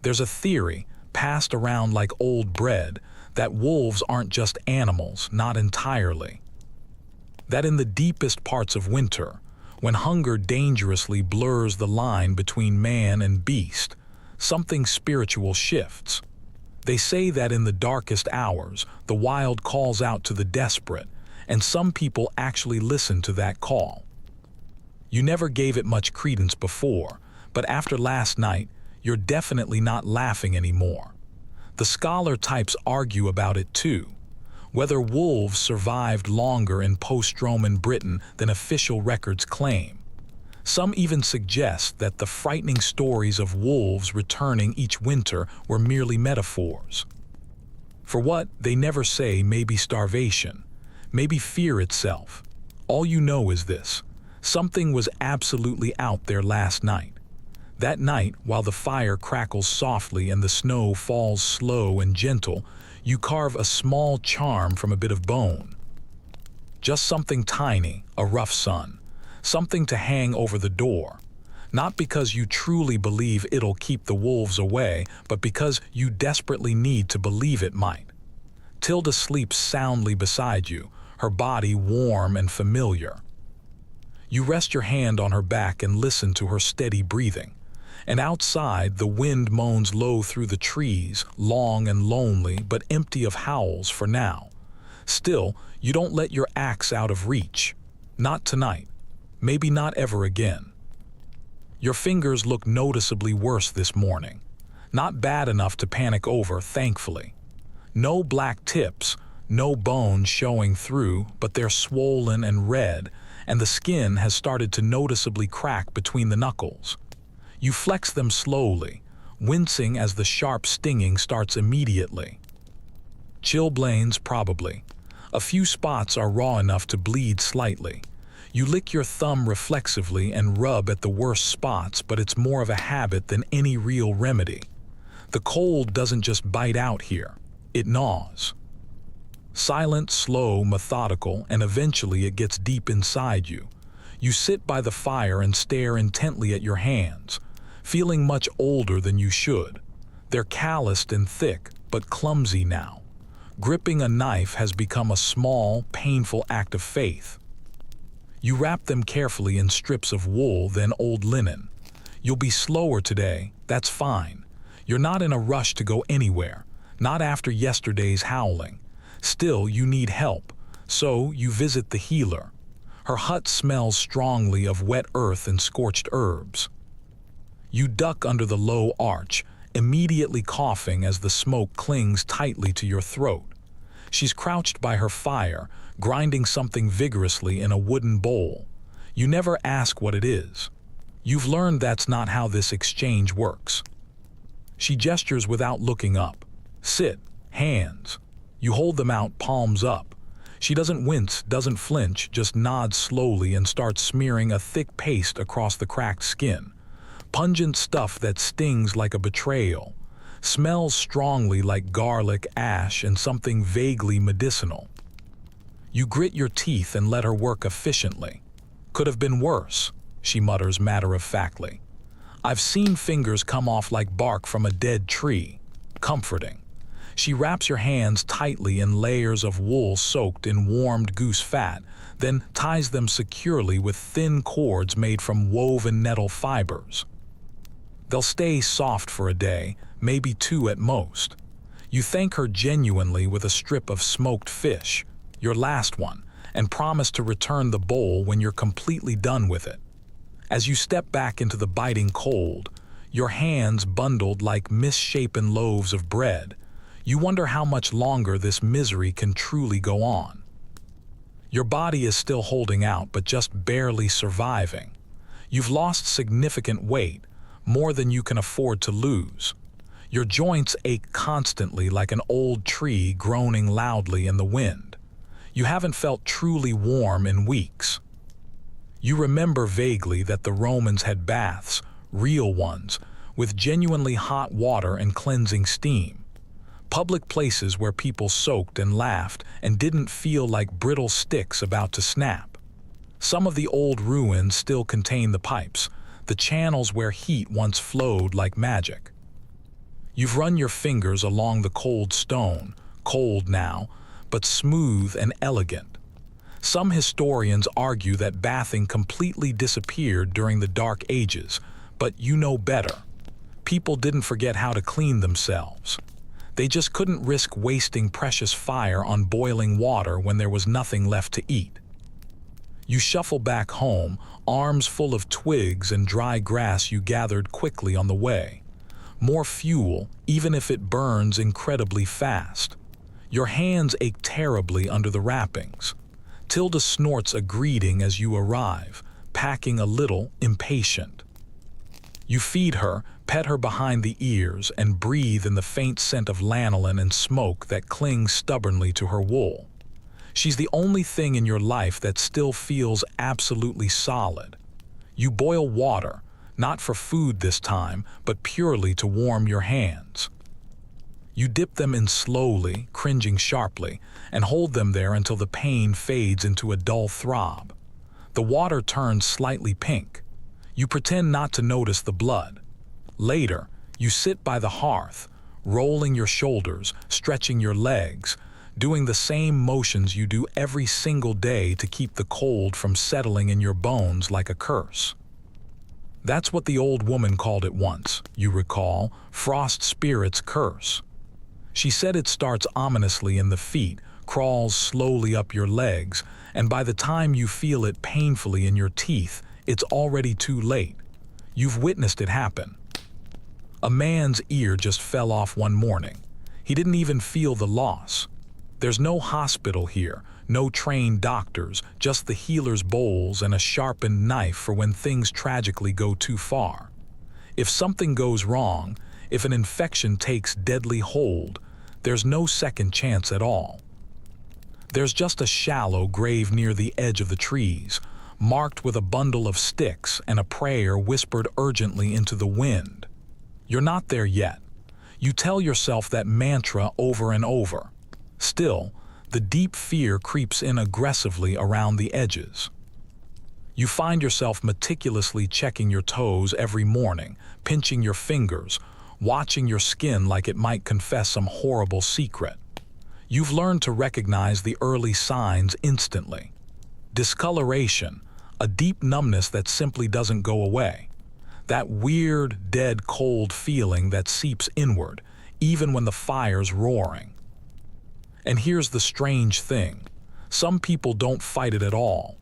There's a theory, passed around like old bread, that wolves aren't just animals, not entirely. That in the deepest parts of winter, when hunger dangerously blurs the line between man and beast, something spiritual shifts. They say that in the darkest hours, the wild calls out to the desperate, and some people actually listen to that call. You never gave it much credence before, but after last night, you're definitely not laughing anymore. The scholar types argue about it too. Whether wolves survived longer in post-Roman Britain than official records claim. Some even suggest that the frightening stories of wolves returning each winter were merely metaphors. For what, they never say, maybe starvation, maybe fear itself. All you know is this: something was absolutely out there last night. That night, while the fire crackles softly and the snow falls slow and gentle, you carve a small charm from a bit of bone. Just something tiny, a rough sun. Something to hang over the door. Not because you truly believe it'll keep the wolves away, but because you desperately need to believe it might. Tilda sleeps soundly beside you, her body warm and familiar. You rest your hand on her back and listen to her steady breathing. And outside, the wind moans low through the trees, long and lonely, but empty of howls for now. Still, you don't let your axe out of reach. Not tonight. Maybe not ever again. Your fingers look noticeably worse this morning. Not bad enough to panic over, thankfully. No black tips, no bones showing through, but they're swollen and red, and the skin has started to noticeably crack between the knuckles. You flex them slowly, wincing as the sharp stinging starts immediately. Chilblains, probably. A few spots are raw enough to bleed slightly. You lick your thumb reflexively and rub at the worst spots, but it's more of a habit than any real remedy. The cold doesn't just bite out here, it gnaws. Silent, slow, methodical, and eventually it gets deep inside you. You sit by the fire and stare intently at your hands, feeling much older than you should. They're calloused and thick, but clumsy now. Gripping a knife has become a small, painful act of faith. You wrap them carefully in strips of wool, then old linen. You'll be slower today, that's fine. You're not in a rush to go anywhere, not after yesterday's howling. Still, you need help, so you visit the healer. Her hut smells strongly of wet earth and scorched herbs. You duck under the low arch, immediately coughing as the smoke clings tightly to your throat. She's crouched by her fire, grinding something vigorously in a wooden bowl. You never ask what it is. You've learned that's not how this exchange works. She gestures without looking up. Sit, hands. You hold them out, palms up. She doesn't wince, doesn't flinch, just nods slowly and starts smearing a thick paste across the cracked skin. Pungent stuff that stings like a betrayal. Smells strongly like garlic, ash, and something vaguely medicinal. You grit your teeth and let her work efficiently. Could have been worse, she mutters matter-of-factly. I've seen fingers come off like bark from a dead tree. Comforting. She wraps your hands tightly in layers of wool soaked in warmed goose fat, then ties them securely with thin cords made from woven nettle fibers. They'll stay soft for a day, maybe 2 at most. You thank her genuinely with a strip of smoked fish, your last one, and promise to return the bowl when you're completely done with it. As you step back into the biting cold, your hands bundled like misshapen loaves of bread, you wonder how much longer this misery can truly go on. Your body is still holding out, but just barely surviving. You've lost significant weight, more than you can afford to lose. Your joints ache constantly like an old tree groaning loudly in the wind. You haven't felt truly warm in weeks. You remember vaguely that the Romans had baths, real ones, with genuinely hot water and cleansing steam. Public places where people soaked and laughed and didn't feel like brittle sticks about to snap. Some of the old ruins still contain the pipes, the channels where heat once flowed like magic. You've run your fingers along the cold stone, cold now, but smooth and elegant. Some historians argue that bathing completely disappeared during the Dark Ages, but you know better. People didn't forget how to clean themselves. They just couldn't risk wasting precious fire on boiling water when there was nothing left to eat. You shuffle back home, arms full of twigs and dry grass you gathered quickly on the way. More fuel, even if it burns incredibly fast. Your hands ache terribly under the wrappings. Tilda snorts a greeting as you arrive, packing a little, impatient. You feed her, pet her behind the ears, and breathe in the faint scent of lanolin and smoke that clings stubbornly to her wool. She's the only thing in your life that still feels absolutely solid. You boil water, not for food this time, but purely to warm your hands. You dip them in slowly, cringing sharply, and hold them there until the pain fades into a dull throb. The water turns slightly pink. You pretend not to notice the blood. Later, you sit by the hearth, rolling your shoulders, stretching your legs, doing the same motions you do every single day to keep the cold from settling in your bones like a curse. That's what the old woman called it once, you recall, Frost Spirit's curse. She said it starts ominously in the feet, crawls slowly up your legs, and by the time you feel it painfully in your teeth, it's already too late. You've witnessed it happen. A man's ear just fell off one morning. He didn't even feel the loss. There's no hospital here, no trained doctors, just the healer's bowls and a sharpened knife for when things tragically go too far. If something goes wrong, if an infection takes deadly hold, there's no second chance at all. There's just a shallow grave near the edge of the trees, marked with a bundle of sticks and a prayer whispered urgently into the wind. You're not there yet. You tell yourself that mantra over and over. Still, the deep fear creeps in aggressively around the edges. You find yourself meticulously checking your toes every morning, pinching your fingers, watching your skin like it might confess some horrible secret. You've learned to recognize the early signs instantly. Discoloration, a deep numbness that simply doesn't go away. That weird, dead cold feeling that seeps inward, even when the fire's roaring. And here's the strange thing. Some people don't fight it at all.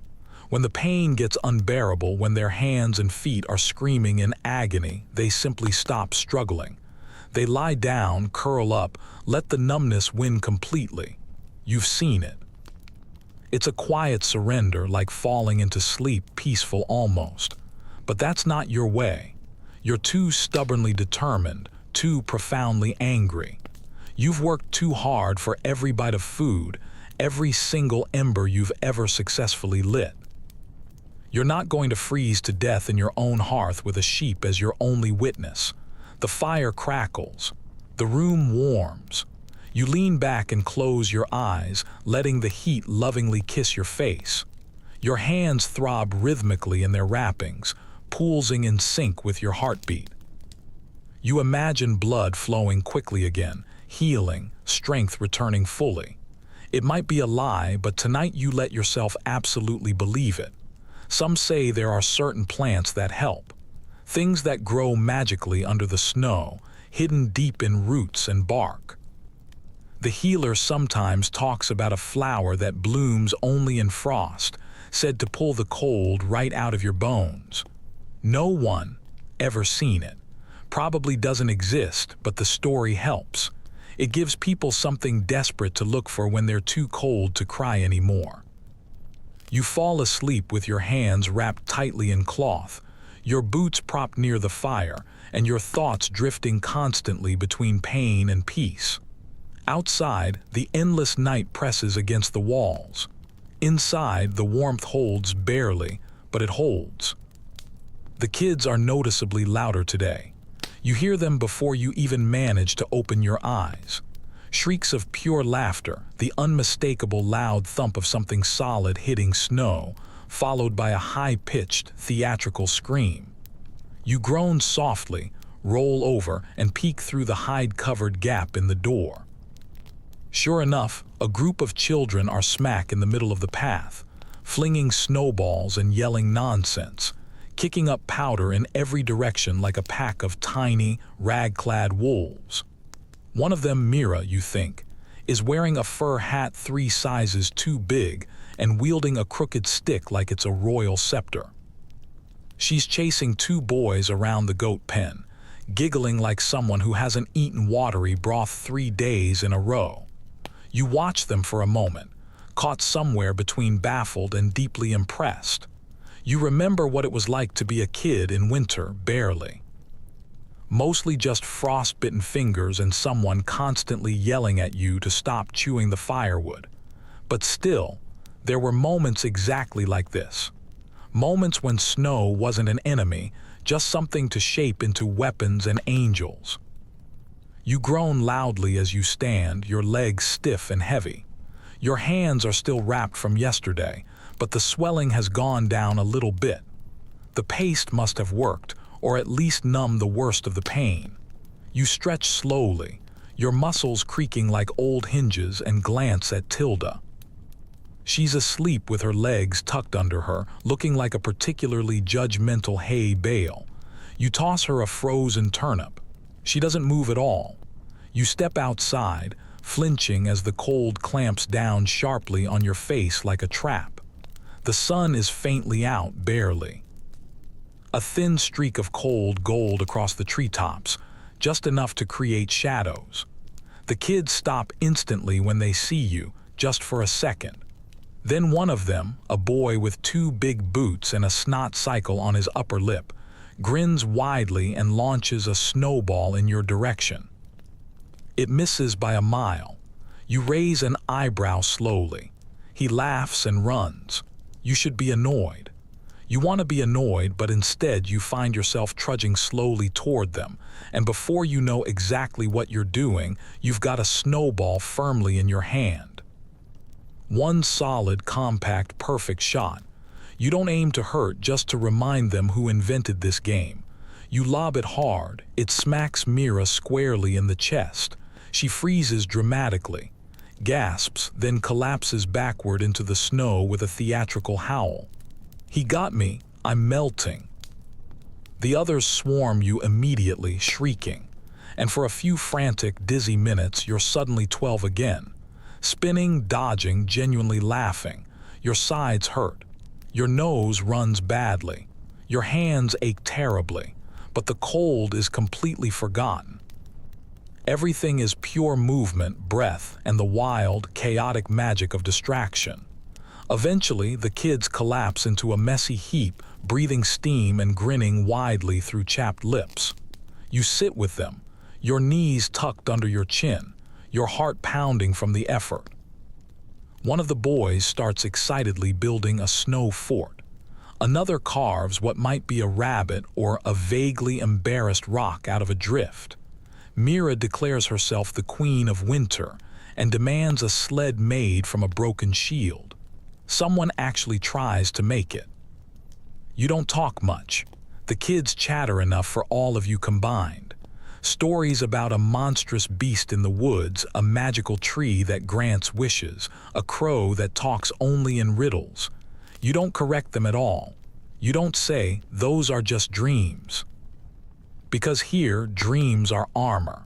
When the pain gets unbearable, when their hands and feet are screaming in agony, they simply stop struggling. They lie down, curl up, let the numbness win completely. You've seen it. It's a quiet surrender, like falling into sleep, peaceful almost. But that's not your way. You're too stubbornly determined, too profoundly angry. You've worked too hard for every bite of food, every single ember you've ever successfully lit. You're not going to freeze to death in your own hearth with a sheep as your only witness. The fire crackles. The room warms. You lean back and close your eyes, letting the heat lovingly kiss your face. Your hands throb rhythmically in their wrappings, pulsing in sync with your heartbeat. You imagine blood flowing quickly again, healing, strength returning fully. It might be a lie, but tonight you let yourself absolutely believe it. Some say there are certain plants that help. Things that grow magically under the snow, hidden deep in roots and bark. The healer sometimes talks about a flower that blooms only in frost, said to pull the cold right out of your bones. No one ever seen it. Probably doesn't exist, but the story helps. It gives people something desperate to look for when they're too cold to cry anymore. You fall asleep with your hands wrapped tightly in cloth, your boots propped near the fire, and your thoughts drifting constantly between pain and peace. Outside, the endless night presses against the walls. Inside, the warmth holds barely, but it holds. The kids are noticeably louder today. You hear them before you even manage to open your eyes. Shrieks of pure laughter, the unmistakable loud thump of something solid hitting snow, followed by a high-pitched, theatrical scream. You groan softly, roll over, and peek through the hide-covered gap in the door. Sure enough, a group of children are smack in the middle of the path, flinging snowballs and yelling nonsense, kicking up powder in every direction like a pack of tiny, rag-clad wolves. One of them, Mira, you think, is wearing a fur hat 3 sizes too big and wielding a crooked stick like it's a royal scepter. She's chasing 2 boys around the goat pen, giggling like someone who hasn't eaten watery broth 3 days in a row. You watch them for a moment, caught somewhere between baffled and deeply impressed. You remember what it was like to be a kid in winter, barely. Mostly just frost-bitten fingers and someone constantly yelling at you to stop chewing the firewood. But still, there were moments exactly like this. Moments when snow wasn't an enemy, just something to shape into weapons and angels. You groan loudly as you stand, your legs stiff and heavy. Your hands are still wrapped from yesterday, but the swelling has gone down a little bit. The paste must have worked, or at least numb the worst of the pain. You stretch slowly, your muscles creaking like old hinges, and glance at Tilda. She's asleep with her legs tucked under her, looking like a particularly judgmental hay bale. You toss her a frozen turnip. She doesn't move at all. You step outside, flinching as the cold clamps down sharply on your face like a trap. The sun is faintly out, barely. A thin streak of cold gold across the treetops, just enough to create shadows. The kids stop instantly when they see you, just for a second. Then one of them, a boy with 2 big boots and a snot cycle on his upper lip, grins widely and launches a snowball in your direction. It misses by a mile. You raise an eyebrow slowly. He laughs and runs. You should be annoyed. You want to be annoyed, but instead you find yourself trudging slowly toward them, and before you know exactly what you're doing, you've got a snowball firmly in your hand. One solid, compact, perfect shot. You don't aim to hurt, just to remind them who invented this game. You lob it hard. It smacks Mira squarely in the chest. She freezes dramatically, gasps, then collapses backward into the snow with a theatrical howl. He got me, I'm melting. The others swarm you immediately, shrieking, and for a few frantic, dizzy minutes, you're suddenly 12 again. Spinning, dodging, genuinely laughing. Your sides hurt. Your nose runs badly. Your hands ache terribly, but the cold is completely forgotten. Everything is pure movement, breath, and the wild, chaotic magic of distraction. Eventually, the kids collapse into a messy heap, breathing steam and grinning widely through chapped lips. You sit with them, your knees tucked under your chin, your heart pounding from the effort. One of the boys starts excitedly building a snow fort. Another carves what might be a rabbit or a vaguely embarrassed rock out of a drift. Mira declares herself the queen of winter and demands a sled made from a broken shield. Someone actually tries to make it. You don't talk much. The kids chatter enough for all of you combined. Stories about a monstrous beast in the woods, a magical tree that grants wishes, a crow that talks only in riddles. You don't correct them at all. You don't say, "Those are just dreams." Because here, dreams are armor.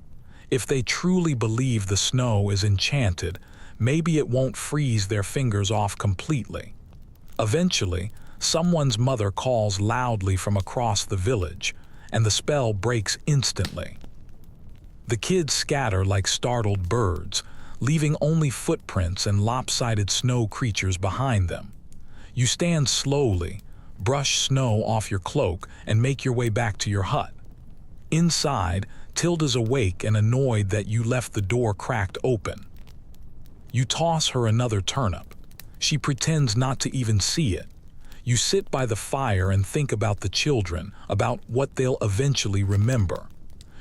If they truly believe the snow is enchanted, maybe it won't freeze their fingers off completely. Eventually, someone's mother calls loudly from across the village, and the spell breaks instantly. The kids scatter like startled birds, leaving only footprints and lopsided snow creatures behind them. You stand slowly, brush snow off your cloak, and make your way back to your hut. Inside, Tilda's awake and annoyed that you left the door cracked open. You toss her another turnip. She pretends not to even see it. You sit by the fire and think about the children, about what they'll eventually remember.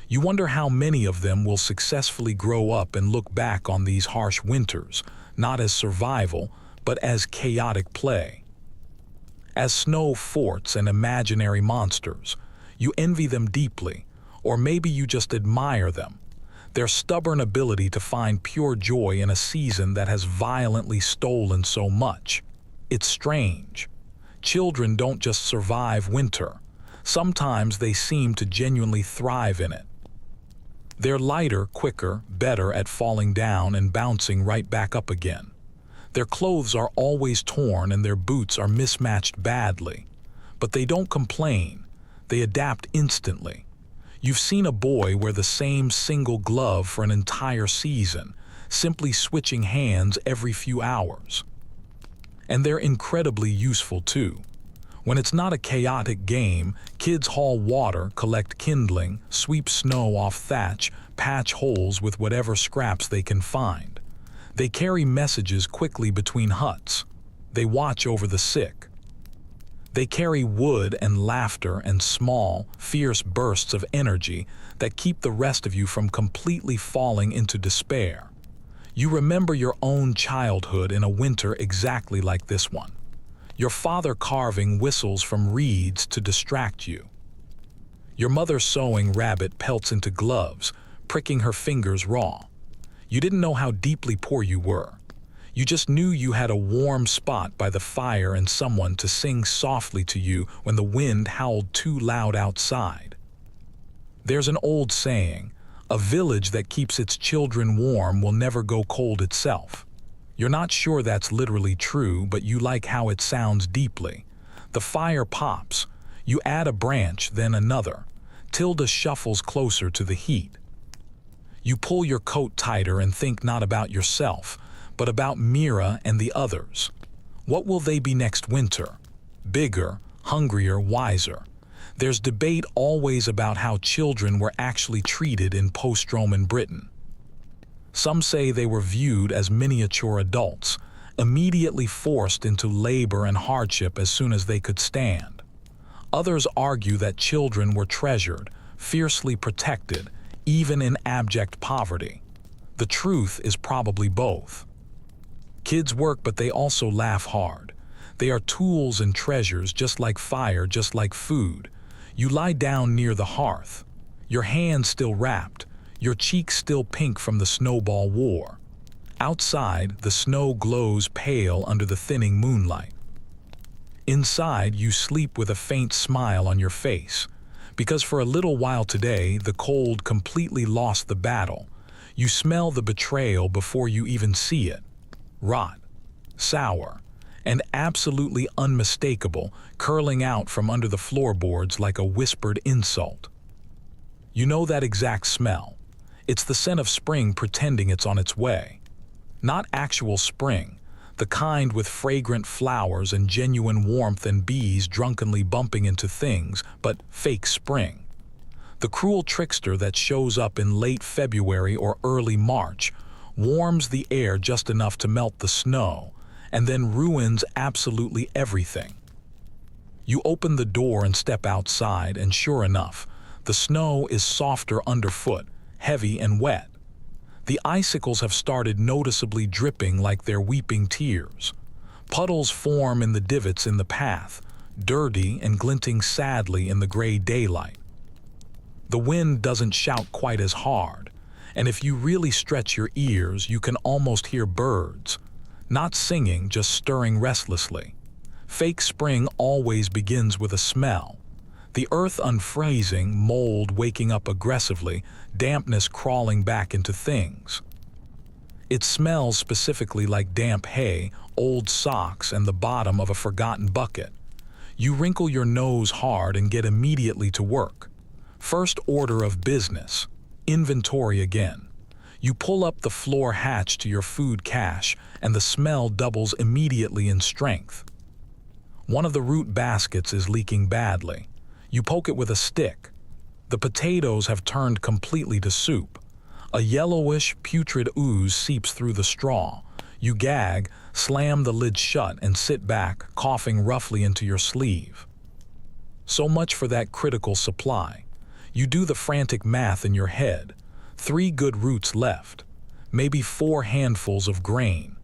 You wonder how many of them will successfully grow up and look back on these harsh winters, not as survival, but as chaotic play. As snow forts and imaginary monsters, you envy them deeply, or maybe you just admire them. Their stubborn ability to find pure joy in a season that has violently stolen so much. It's strange. Children don't just survive winter. Sometimes they seem to genuinely thrive in it. They're lighter, quicker, better at falling down and bouncing right back up again. Their clothes are always torn and their boots are mismatched badly. But they don't complain. They adapt instantly. You've seen a boy wear the same single glove for an entire season, simply switching hands every few hours. And they're incredibly useful too. When it's not a chaotic game, kids haul water, collect kindling, sweep snow off thatch, patch holes with whatever scraps they can find. They carry messages quickly between huts. They watch over the sick. They carry wood and laughter and small, fierce bursts of energy that keep the rest of you from completely falling into despair. You remember your own childhood in a winter exactly like this one. Your father carving whistles from reeds to distract you. Your mother sewing rabbit pelts into gloves, pricking her fingers raw. You didn't know how deeply poor you were. You just knew you had a warm spot by the fire and someone to sing softly to you when the wind howled too loud outside. There's an old saying, a village that keeps its children warm will never go cold itself. You're not sure that's literally true, but you like how it sounds deeply. The fire pops. You add a branch, then another. Tilda shuffles closer to the heat. You pull your coat tighter and think not about yourself, but about Mira and the others. What will they be next winter? Bigger, hungrier, wiser. There's debate always about how children were actually treated in post-Roman Britain. Some say they were viewed as miniature adults, immediately forced into labor and hardship as soon as they could stand. Others argue that children were treasured, fiercely protected, even in abject poverty. The truth is probably both. Kids work, but they also laugh hard. They are tools and treasures, just like fire, just like food. You lie down near the hearth, your hands still wrapped, your cheeks still pink from the snowball war. Outside, the snow glows pale under the thinning moonlight. Inside, you sleep with a faint smile on your face, because for a little while today, the cold completely lost the battle. You smell the betrayal before you even see it. Rot, sour, and absolutely unmistakable, curling out from under the floorboards like a whispered insult. You know that exact smell. It's the scent of spring pretending it's on its way. Not actual spring, the kind with fragrant flowers and genuine warmth and bees drunkenly bumping into things, but fake spring. The cruel trickster that shows up in late February or early March, warms the air just enough to melt the snow, and then ruins absolutely everything. You open the door and step outside, and sure enough, the snow is softer underfoot, heavy and wet. The icicles have started noticeably dripping like they're weeping tears. Puddles form in the divots in the path, dirty and glinting sadly in the gray daylight. The wind doesn't shout quite as hard, and if you really stretch your ears, you can almost hear birds, not singing, just stirring restlessly. Fake spring always begins with a smell. The earth unfreezing, mold waking up aggressively, dampness crawling back into things. It smells specifically like damp hay, old socks, and the bottom of a forgotten bucket. You wrinkle your nose hard and get immediately to work. First order of business, inventory again. You pull up the floor hatch to your food cache, and the smell doubles immediately in strength. One of the root baskets is leaking badly. You poke it with a stick. The potatoes have turned completely to soup. A yellowish, putrid ooze seeps through the straw. You gag, slam the lid shut, and sit back, coughing roughly into your sleeve. So much for that critical supply. You do the frantic math in your head. 3 good roots left. Maybe 4 handfuls of grain.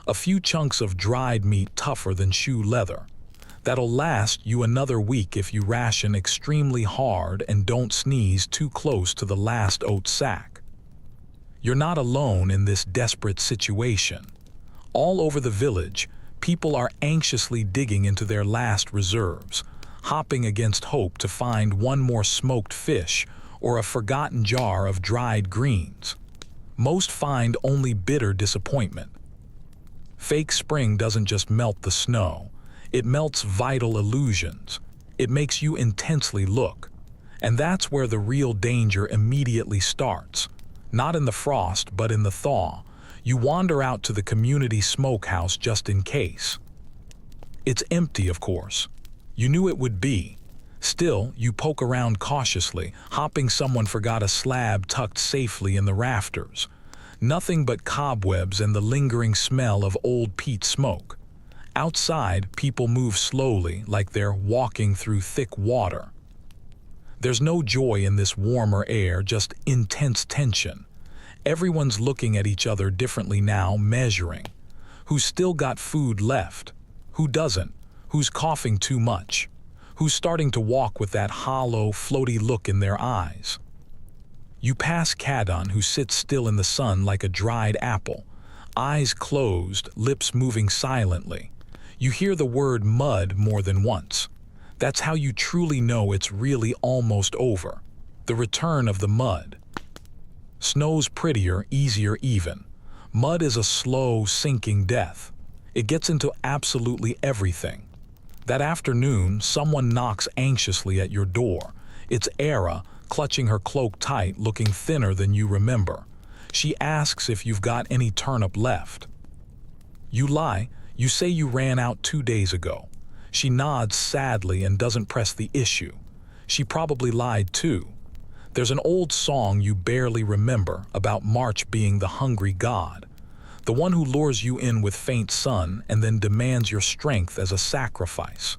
A few chunks of dried meat tougher than shoe leather. That'll last you another week if you ration extremely hard and don't sneeze too close to the last oat sack. You're not alone in this desperate situation. All over the village, people are anxiously digging into their last reserves, hopping against hope to find one more smoked fish or a forgotten jar of dried greens. Most find only bitter disappointment. Fake spring doesn't just melt the snow. It melts vital illusions. It makes you intensely look. And that's where the real danger immediately starts. Not in the frost, but in the thaw. You wander out to the community smokehouse just in case. It's empty, of course. You knew it would be. Still, you poke around cautiously, hoping someone forgot a slab tucked safely in the rafters. Nothing but cobwebs and the lingering smell of old peat smoke. Outside, people move slowly, like they're walking through thick water. There's no joy in this warmer air, just intense tension. Everyone's looking at each other differently now, measuring. Who's still got food left? Who doesn't? Who's coughing too much? Who's starting to walk with that hollow, floaty look in their eyes? You pass Cadon, who sits still in the sun like a dried apple, eyes closed, lips moving silently. You hear the word mud more than once. That's how you truly know it's really almost over. The return of the mud. Snow's prettier, easier even. Mud is a slow, sinking death. It gets into absolutely everything. That afternoon, someone knocks anxiously at your door. It's Era, clutching her cloak tight, looking thinner than you remember. She asks if you've got any turnip left. You lie. You say you ran out 2 days ago. She nods sadly and doesn't press the issue. She probably lied too. There's an old song you barely remember about March being the hungry god, the one who lures you in with faint sun and then demands your strength as a sacrifice.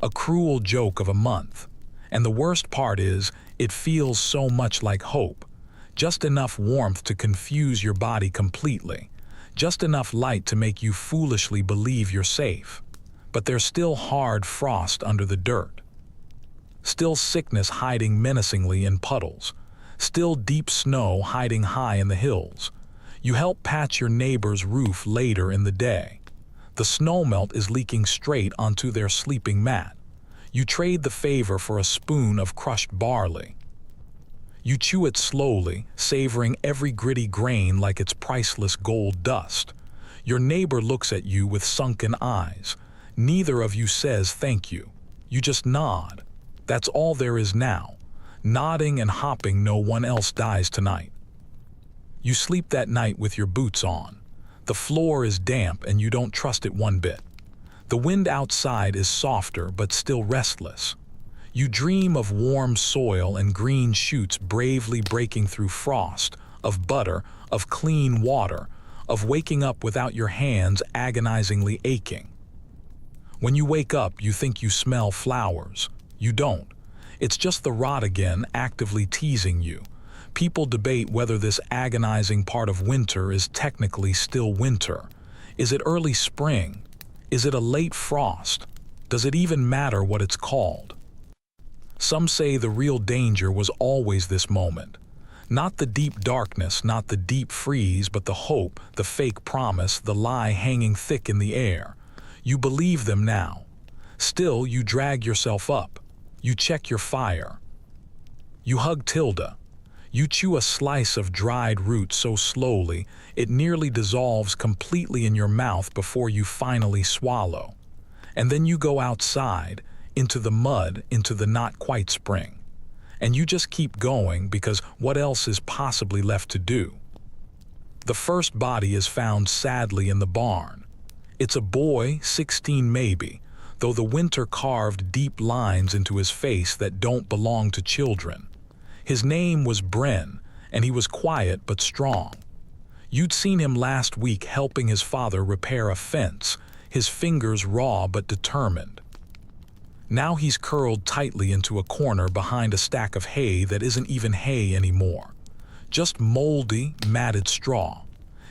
A cruel joke of a month. And the worst part is, it feels so much like hope. Just enough warmth to confuse your body completely. Just enough light to make you foolishly believe you're safe. But there's still hard frost under the dirt. Still sickness hiding menacingly in puddles. Still deep snow hiding high in the hills. You help patch your neighbor's roof later in the day. The snowmelt is leaking straight onto their sleeping mat. You trade the favor for a spoon of crushed barley. You chew it slowly, savoring every gritty grain like it's priceless gold dust. Your neighbor looks at you with sunken eyes. Neither of you says thank you. You just nod. That's all there is now. Nodding and hopping, no one else dies tonight. You sleep that night with your boots on. The floor is damp and you don't trust it one bit. The wind outside is softer but still restless. You dream of warm soil and green shoots bravely breaking through frost, of butter, of clean water, of waking up without your hands agonizingly aching. When you wake up, you think you smell flowers. You don't. It's just the rot again, actively teasing you. People debate whether this agonizing part of winter is technically still winter. Is it early spring? Is it a late frost? Does it even matter what it's called? Some say the real danger was always this moment. Not the deep darkness, not the deep freeze, but the hope, the fake promise, the lie hanging thick in the air. You believe them now. Still, you drag yourself up. You check your fire. You hug Tilda. You chew a slice of dried root so slowly it nearly dissolves completely in your mouth before you finally swallow. And then you go outside, into the mud, into the not quite spring. And you just keep going because what else is possibly left to do? The first body is found sadly in the barn. It's a boy, 16 maybe, though the winter carved deep lines into his face that don't belong to children. His name was Bren, and he was quiet but strong. You'd seen him last week helping his father repair a fence, his fingers raw but determined. Now he's curled tightly into a corner behind a stack of hay that isn't even hay anymore. Just moldy, matted straw.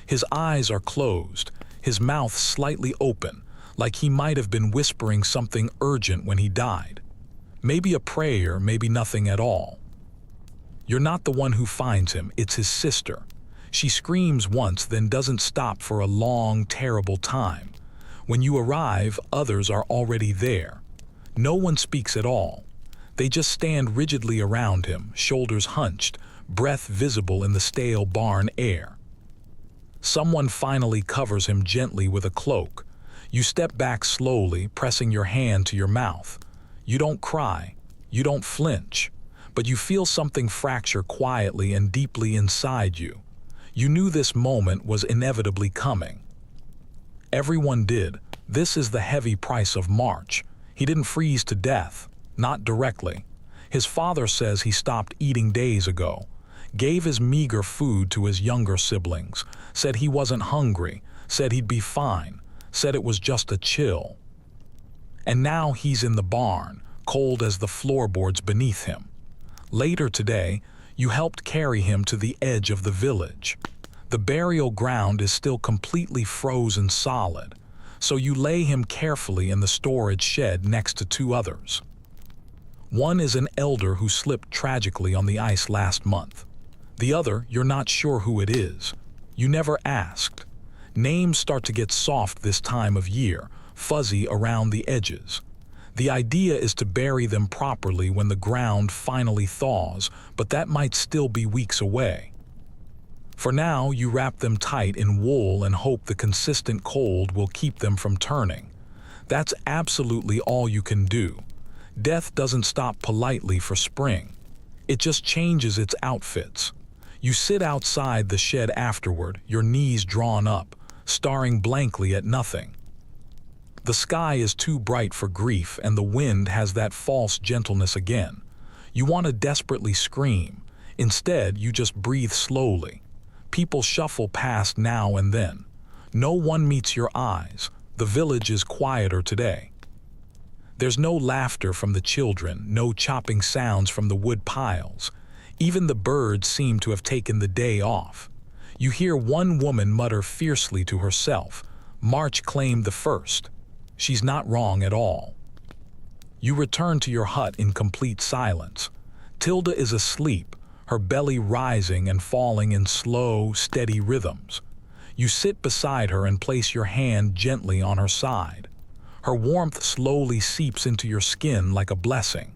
His eyes are closed, his mouth slightly open, like he might have been whispering something urgent when he died. Maybe a prayer, maybe nothing at all. You're not the one who finds him, it's his sister. She screams once, then doesn't stop for a long, terrible time. When you arrive, others are already there. No one speaks at all. They just stand rigidly around him, shoulders hunched, breath visible in the stale barn air. Someone finally covers him gently with a cloak. You step back slowly, pressing your hand to your mouth. You don't cry. You don't flinch. But you feel something fracture quietly and deeply inside you. You knew this moment was inevitably coming. Everyone did. This is the heavy price of March. He didn't freeze to death. Not directly. His father says he stopped eating days ago. Gave his meager food to his younger siblings. Said he wasn't hungry. Said he'd be fine. Said it was just a chill. And now he's in the barn, cold as the floorboards beneath him. Later today, you helped carry him to the edge of the village. The burial ground is still completely frozen solid, so you lay him carefully in the storage shed next to two others. One is an elder who slipped tragically on the ice last month. The other, you're not sure who it is. You never asked. Names start to get soft this time of year, fuzzy around the edges. The idea is to bury them properly when the ground finally thaws, but that might still be weeks away. For now, you wrap them tight in wool and hope the consistent cold will keep them from turning. That's absolutely all you can do. Death doesn't stop politely for spring. It just changes its outfits. You sit outside the shed afterward, your knees drawn up, staring blankly at nothing. The sky is too bright for grief, and the wind has that false gentleness again. You want to desperately scream. Instead, you just breathe slowly. People shuffle past now and then. No one meets your eyes. The village is quieter today. There's no laughter from the children, no chopping sounds from the wood piles. Even the birds seem to have taken the day off. You hear one woman mutter fiercely to herself, "March claimed the first." She's not wrong at all. You return to your hut in complete silence. Tilda is asleep, her belly rising and falling in slow, steady rhythms. You sit beside her and place your hand gently on her side. Her warmth slowly seeps into your skin like a blessing.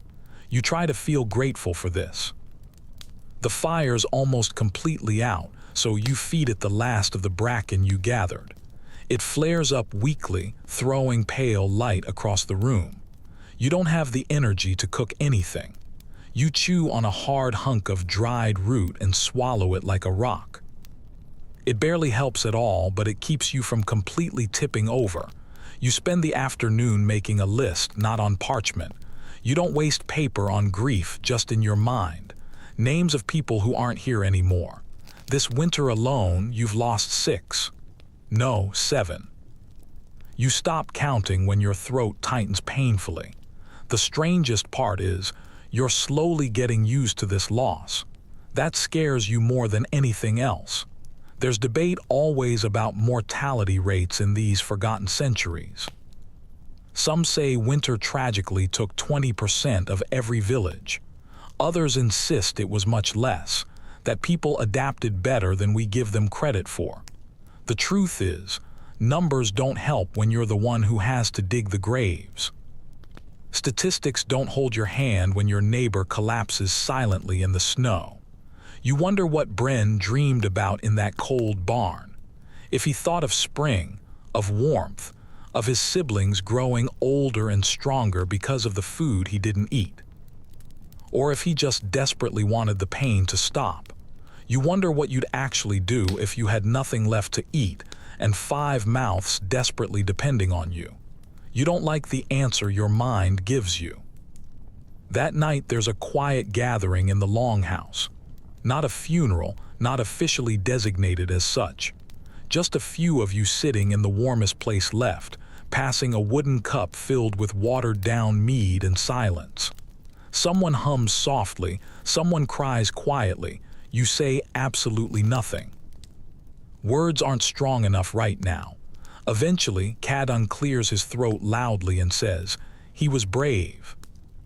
You try to feel grateful for this. The fire's almost completely out, so you feed it the last of the bracken you gathered. It flares up weakly, throwing pale light across the room. You don't have the energy to cook anything. You chew on a hard hunk of dried root and swallow it like a rock. It barely helps at all, but it keeps you from completely tipping over. You spend the afternoon making a list, not on parchment. You don't waste paper on grief, just in your mind. Names of people who aren't here anymore. This winter alone, you've lost 6. No, 7. You stop counting when your throat tightens painfully. The strangest part is, you're slowly getting used to this loss. That scares you more than anything else. There's debate always about mortality rates in these forgotten centuries. Some say winter tragically took 20% of every village. Others insist it was much less, that people adapted better than we give them credit for. The truth is, numbers don't help when you're the one who has to dig the graves. Statistics don't hold your hand when your neighbor collapses silently in the snow. You wonder what Bren dreamed about in that cold barn. If he thought of spring, of warmth, of his siblings growing older and stronger because of the food he didn't eat. Or if he just desperately wanted the pain to stop. You wonder what you'd actually do if you had nothing left to eat and 5 mouths desperately depending on you. You don't like the answer your mind gives you. That night there's a quiet gathering in the longhouse. Not a funeral, not officially designated as such. Just a few of you sitting in the warmest place left, passing a wooden cup filled with watered-down mead in silence. Someone hums softly, someone cries quietly. You say absolutely nothing. Words aren't strong enough right now. Eventually, Cadon clears his throat loudly and says, "He was brave."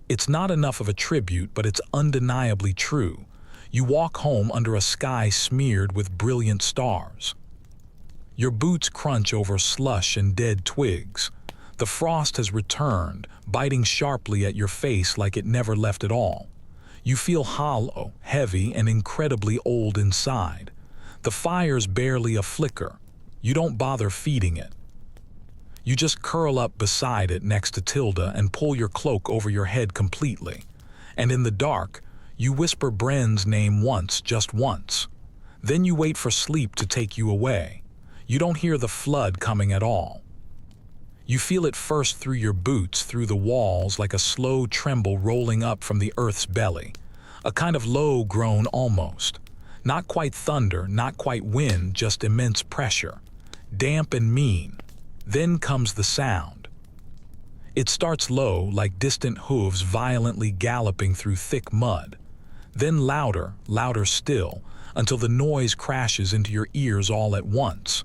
It's not enough of a tribute, but it's undeniably true. You walk home under a sky smeared with brilliant stars. Your boots crunch over slush and dead twigs. The frost has returned, biting sharply at your face like it never left at all. You feel hollow, heavy, and incredibly old inside. The fire's barely a flicker. You don't bother feeding it. You just curl up beside it next to Tilda and pull your cloak over your head completely. And in the dark, you whisper Bren's name once, just once. Then you wait for sleep to take you away. You don't hear the flood coming at all. You feel it first through your boots, through the walls, like a slow tremble rolling up from the earth's belly. A kind of low groan almost. Not quite thunder, not quite wind, just immense pressure. Damp and mean. Then comes the sound. It starts low, like distant hooves violently galloping through thick mud. Then louder, louder still, until the noise crashes into your ears all at once.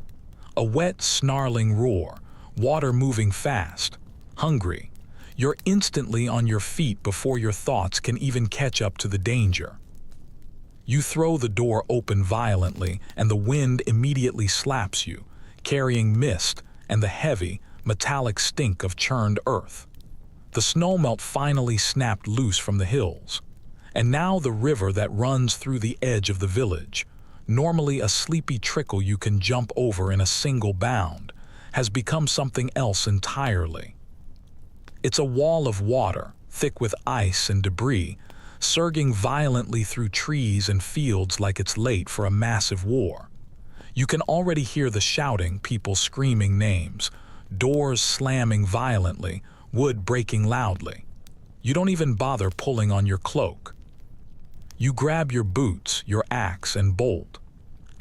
A wet, snarling roar, water moving fast, hungry. You're instantly on your feet before your thoughts can even catch up to the danger. You throw the door open violently, and the wind immediately slaps you, carrying mist and the heavy, metallic stink of churned earth. The snowmelt finally snapped loose from the hills. And now the river that runs through the edge of the village, normally a sleepy trickle you can jump over in a single bound, has become something else entirely. It's a wall of water, thick with ice and debris, surging violently through trees and fields like it's late for a massive war. You can already hear the shouting, people screaming names, doors slamming violently, wood breaking loudly. You don't even bother pulling on your cloak. You grab your boots, your axe, and bolt.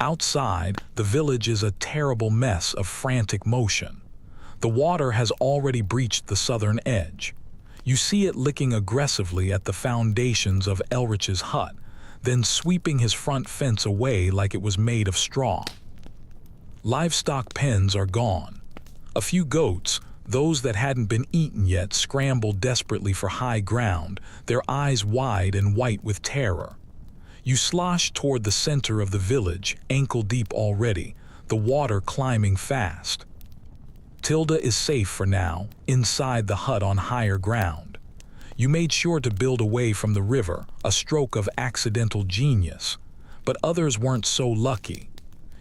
Outside, the village is a terrible mess of frantic motion. The water has already breached the southern edge. You see it licking aggressively at the foundations of Elrich's hut, then sweeping his front fence away like it was made of straw. Livestock pens are gone. A few goats, those that hadn't been eaten yet, scrambled desperately for high ground, their eyes wide and white with terror. You slosh toward the center of the village, ankle-deep already, the water climbing fast. Tilda is safe for now, inside the hut on higher ground. You made sure to build away from the river, a stroke of accidental genius. But others weren't so lucky.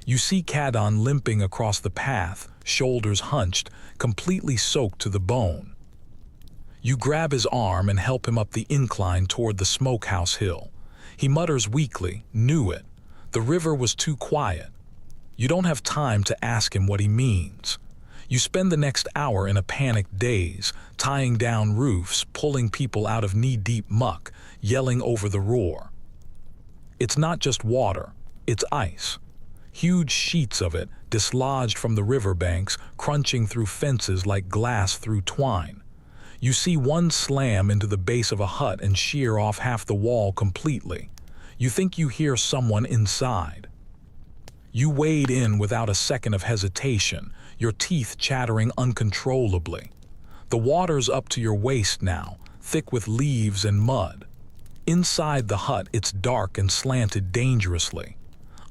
You see Cadon limping across the path, shoulders hunched, completely soaked to the bone. You grab his arm and help him up the incline toward the smokehouse hill. He mutters weakly, "Knew it. The river was too quiet." You don't have time to ask him what he means. You spend the next hour in a panicked daze, tying down roofs, pulling people out of knee-deep muck, yelling over the roar. It's not just water, it's ice. Huge sheets of it, dislodged from the riverbanks, crunching through fences like glass through twine. You see one slam into the base of a hut and shear off half the wall completely. You think you hear someone inside. You wade in without a second of hesitation, your teeth chattering uncontrollably. The water's up to your waist now, thick with leaves and mud. Inside the hut, it's dark and slanted dangerously.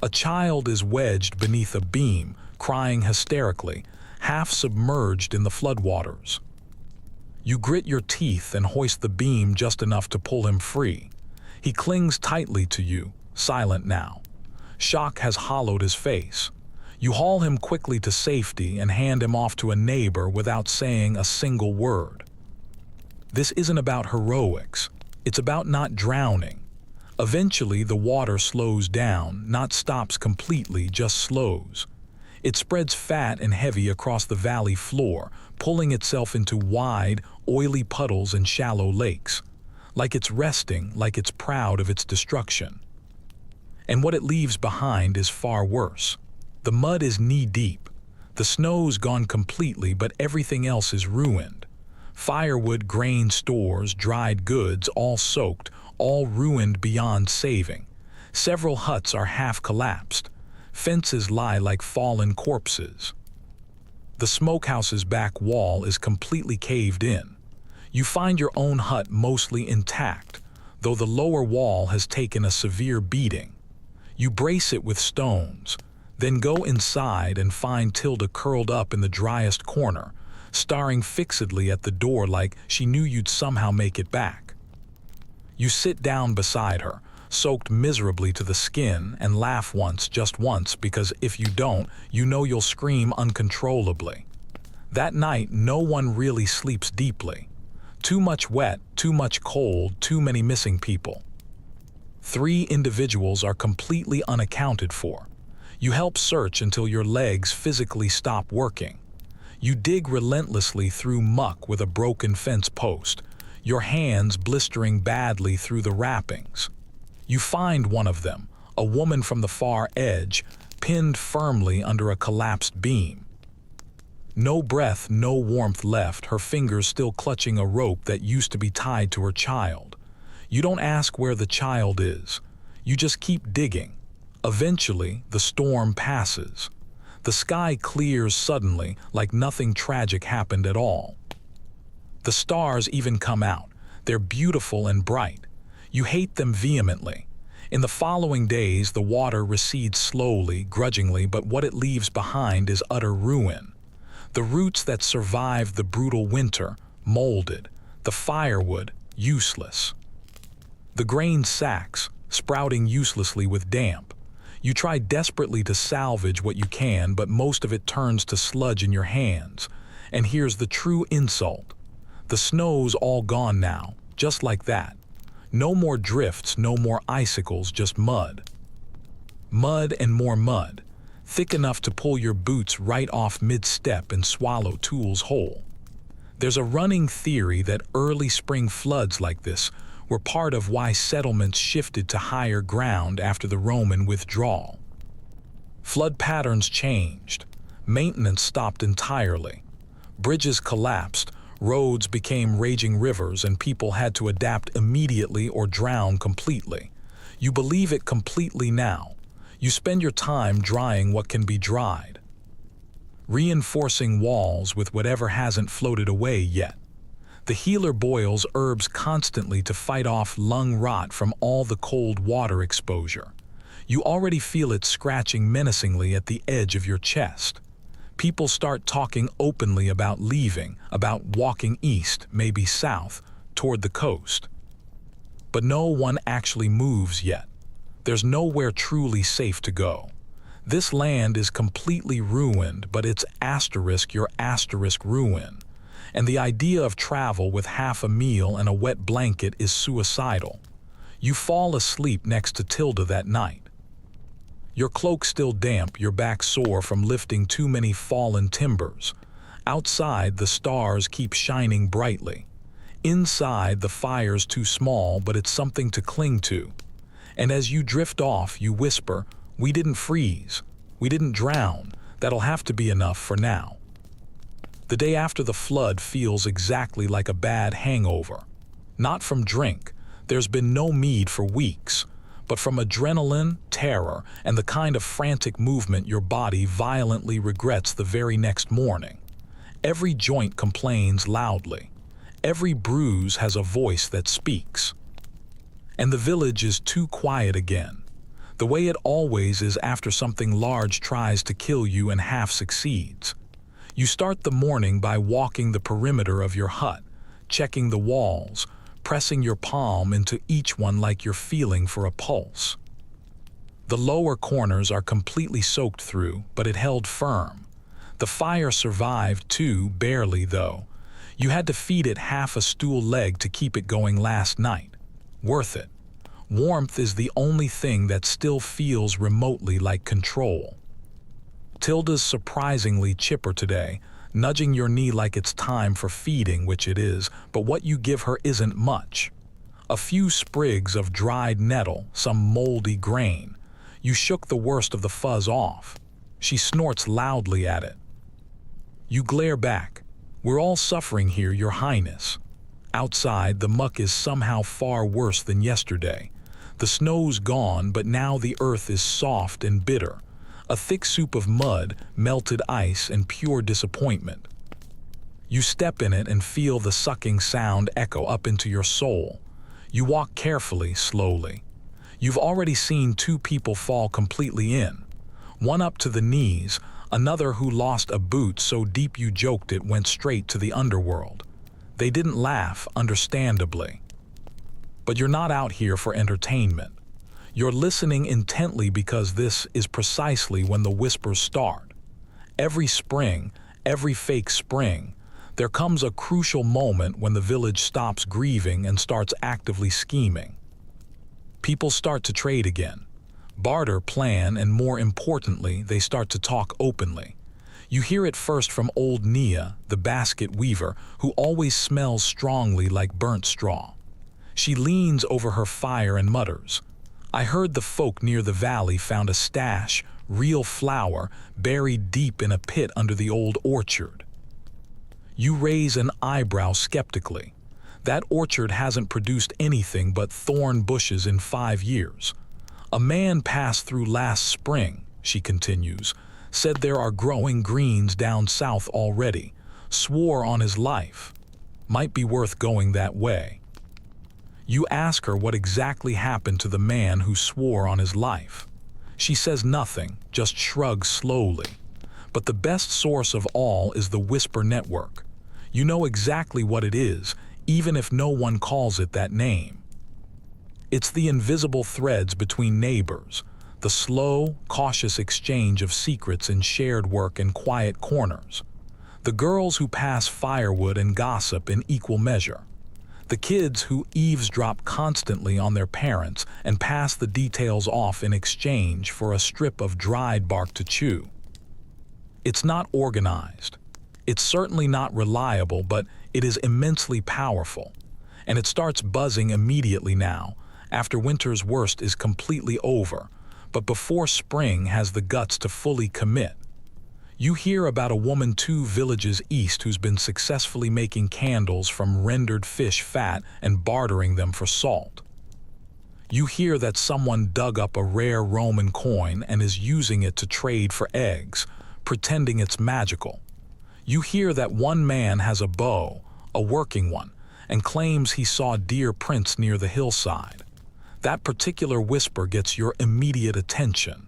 A child is wedged beneath a beam, crying hysterically, half submerged in the floodwaters. You grit your teeth and hoist the beam just enough to pull him free. He clings tightly to you, silent now. Shock has hollowed his face. You haul him quickly to safety and hand him off to a neighbor without saying a single word. This isn't about heroics. It's about not drowning. Eventually, the water slows down, not stops completely, just slows. It spreads fat and heavy across the valley floor, pulling itself into wide, oily puddles and shallow lakes. Like it's resting, like it's proud of its destruction. And what it leaves behind is far worse. The mud is knee-deep. The snow's gone completely, but everything else is ruined. Firewood, grain stores, dried goods, all soaked, all ruined beyond saving. Several huts are half collapsed. Fences lie like fallen corpses. The smokehouse's back wall is completely caved in. You find your own hut mostly intact, though the lower wall has taken a severe beating. You brace it with stones, then go inside and find Tilda curled up in the driest corner, staring fixedly at the door like she knew you'd somehow make it back. You sit down beside her, soaked miserably to the skin, and laugh once, just once, because if you don't, you know you'll scream uncontrollably. That night, no one really sleeps deeply. Too much wet, too much cold, too many missing people. 3 individuals are completely unaccounted for. You help search until your legs physically stop working. You dig relentlessly through muck with a broken fence post, your hands blistering badly through the wrappings. You find one of them, a woman from the far edge, pinned firmly under a collapsed beam. No breath, no warmth left, her fingers still clutching a rope that used to be tied to her child. You don't ask where the child is. You just keep digging. Eventually, the storm passes. The sky clears suddenly, like nothing tragic happened at all. The stars even come out. They're beautiful and bright. You hate them vehemently. In the following days, the water recedes slowly, grudgingly, but what it leaves behind is utter ruin. The roots that survived the brutal winter, molded. The firewood, useless. The grain sacks, sprouting uselessly with damp. You try desperately to salvage what you can, but most of it turns to sludge in your hands. And here's the true insult. The snow's all gone now, just like that. No more drifts, no more icicles, just mud. Mud and more mud, thick enough to pull your boots right off mid-step and swallow tools whole. There's a running theory that early spring floods like this were part of why settlements shifted to higher ground after the Roman withdrawal. Flood patterns changed. Maintenance stopped entirely. Bridges collapsed, roads became raging rivers, and people had to adapt immediately or drown completely. You believe it completely now. You spend your time drying what can be dried, reinforcing walls with whatever hasn't floated away yet. The healer boils herbs constantly to fight off lung rot from all the cold water exposure. You already feel it scratching menacingly at the edge of your chest. People start talking openly about leaving, about walking east, maybe south, toward the coast. But no one actually moves yet. There's nowhere truly safe to go. This land is completely ruined, but it's asterisk your asterisk ruin. And the idea of travel with half a meal and a wet blanket is suicidal. You fall asleep next to Tilda that night. Your cloak still damp, your back sore from lifting too many fallen timbers. Outside, the stars keep shining brightly. Inside, the fire's too small, but it's something to cling to. And as you drift off, you whisper, "We didn't freeze. We didn't drown. That'll have to be enough for now." The day after the flood feels exactly like a bad hangover. Not from drink. There's been no mead for weeks. But from adrenaline, terror, and the kind of frantic movement your body violently regrets the very next morning. Every joint complains loudly. Every bruise has a voice that speaks. And the village is too quiet again. The way it always is after something large tries to kill you and half succeeds. You start the morning by walking the perimeter of your hut, checking the walls, pressing your palm into each one like you're feeling for a pulse. The lower corners are completely soaked through, but it held firm. The fire survived too, barely though. You had to feed it half a stool leg to keep it going last night. Worth it. Warmth is the only thing that still feels remotely like control. Tilda's surprisingly chipper today, nudging your knee like it's time for feeding, which it is, but what you give her isn't much. A few sprigs of dried nettle, some moldy grain. You shook the worst of the fuzz off. She snorts loudly at it. You glare back. "We're all suffering here, Your Highness." Outside, the muck is somehow far worse than yesterday. The snow's gone, but now the earth is soft and bitter. A thick soup of mud, melted ice, and pure disappointment. You step in it and feel the sucking sound echo up into your soul. You walk carefully, slowly. You've already seen 2 people fall completely in. One up to the knees, another who lost a boot so deep you joked it went straight to the underworld. They didn't laugh, understandably. But you're not out here for entertainment. You're listening intently because this is precisely when the whispers start. Every spring, every fake spring, there comes a crucial moment when the village stops grieving and starts actively scheming. People start to trade again, barter, plan, and more importantly, they start to talk openly. You hear it first from old Nia, the basket weaver, who always smells strongly like burnt straw. She leans over her fire and mutters, "I heard the folk near the valley found a stash, real flour, buried deep in a pit under the old orchard." You raise an eyebrow skeptically. That orchard hasn't produced anything but thorn bushes in 5 years. "A man passed through last spring," she continues, "said there are growing greens down south already, swore on his life. Might be worth going that way." You ask her what exactly happened to the man who swore on his life. She says nothing, just shrugs slowly. But the best source of all is the Whisper Network. You know exactly what it is, even if no one calls it that name. It's the invisible threads between neighbors, the slow, cautious exchange of secrets in shared work and quiet corners. The girls who pass firewood and gossip in equal measure. The kids who eavesdrop constantly on their parents and pass the details off in exchange for a strip of dried bark to chew. It's not organized. It's certainly not reliable, but it is immensely powerful. And it starts buzzing immediately now, after winter's worst is completely over, but before spring has the guts to fully commit. You hear about a woman 2 villages east who's been successfully making candles from rendered fish fat and bartering them for salt. You hear that someone dug up a rare Roman coin and is using it to trade for eggs, pretending it's magical. You hear that one man has a bow, a working one, and claims he saw deer prints near the hillside. That particular whisper gets your immediate attention.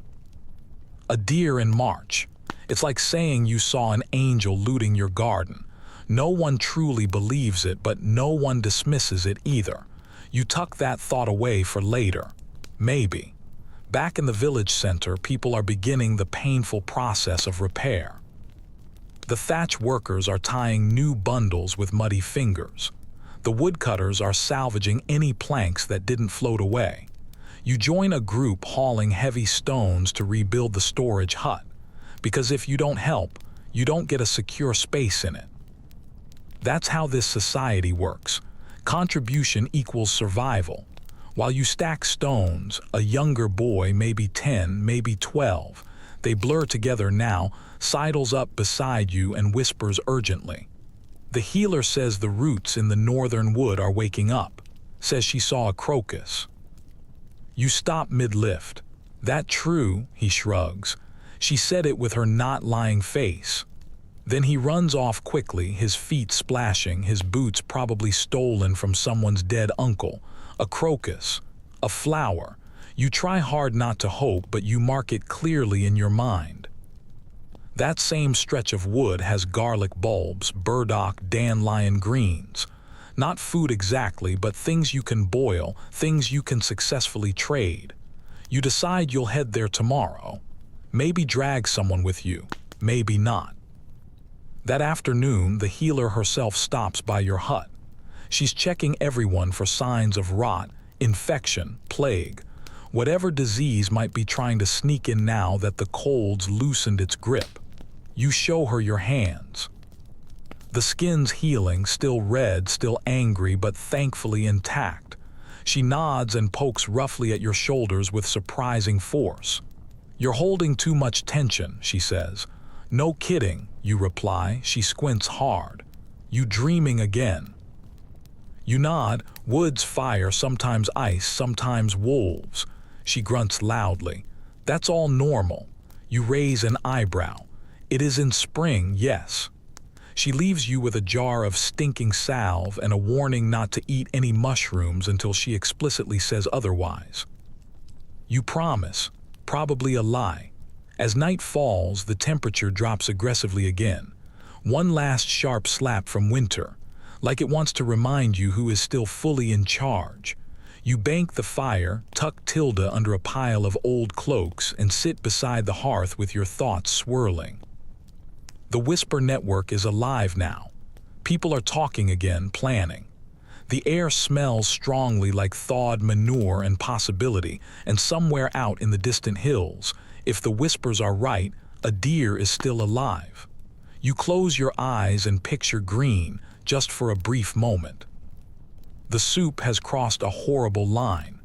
A deer in March. It's like saying you saw an angel looting your garden. No one truly believes it, but no one dismisses it either. You tuck that thought away for later. Maybe. Back in the village center, people are beginning the painful process of repair. The thatch workers are tying new bundles with muddy fingers. The woodcutters are salvaging any planks that didn't float away. You join a group hauling heavy stones to rebuild the storage hut, because if you don't help, you don't get a secure space in it. That's how this society works. Contribution equals survival. While you stack stones, a younger boy, maybe 10, maybe 12, they blur together now, sidles up beside you and whispers urgently. The healer says the roots in the northern wood are waking up, says she saw a crocus. You stop mid-lift. That true, he shrugs. She said it with her not lying face. Then he runs off quickly, his feet splashing, his boots probably stolen from someone's dead uncle. A crocus, a flower. You try hard not to hope, but you mark it clearly in your mind. That same stretch of wood has garlic bulbs, burdock, dandelion greens. Not food exactly, but things you can boil, things you can successfully trade. You decide you'll head there tomorrow. Maybe drag someone with you, maybe not. That afternoon, the healer herself stops by your hut. She's checking everyone for signs of rot, infection, plague. Whatever disease might be trying to sneak in now that the cold's loosened its grip. You show her your hands. The skin's healing, still red, still angry, but thankfully intact. She nods and pokes roughly at your shoulders with surprising force. "You're holding too much tension," she says. "No kidding," you reply. She squints hard. "You dreaming again?" You nod. "Woods, fire, sometimes ice, sometimes wolves." She grunts loudly. "That's all normal." You raise an eyebrow. "It is in spring, yes." She leaves you with a jar of stinking salve and a warning not to eat any mushrooms until she explicitly says otherwise. You promise, probably a lie. As night falls, the temperature drops aggressively again. One last sharp slap from winter, like it wants to remind you who is still fully in charge. You bank the fire, tuck Tilda under a pile of old cloaks, and sit beside the hearth with your thoughts swirling. The whisper network is alive now. People are talking again, planning. The air smells strongly like thawed manure and possibility, and somewhere out in the distant hills, if the whispers are right, a deer is still alive. You close your eyes and picture green, just for a brief moment. The soup has crossed a horrible line.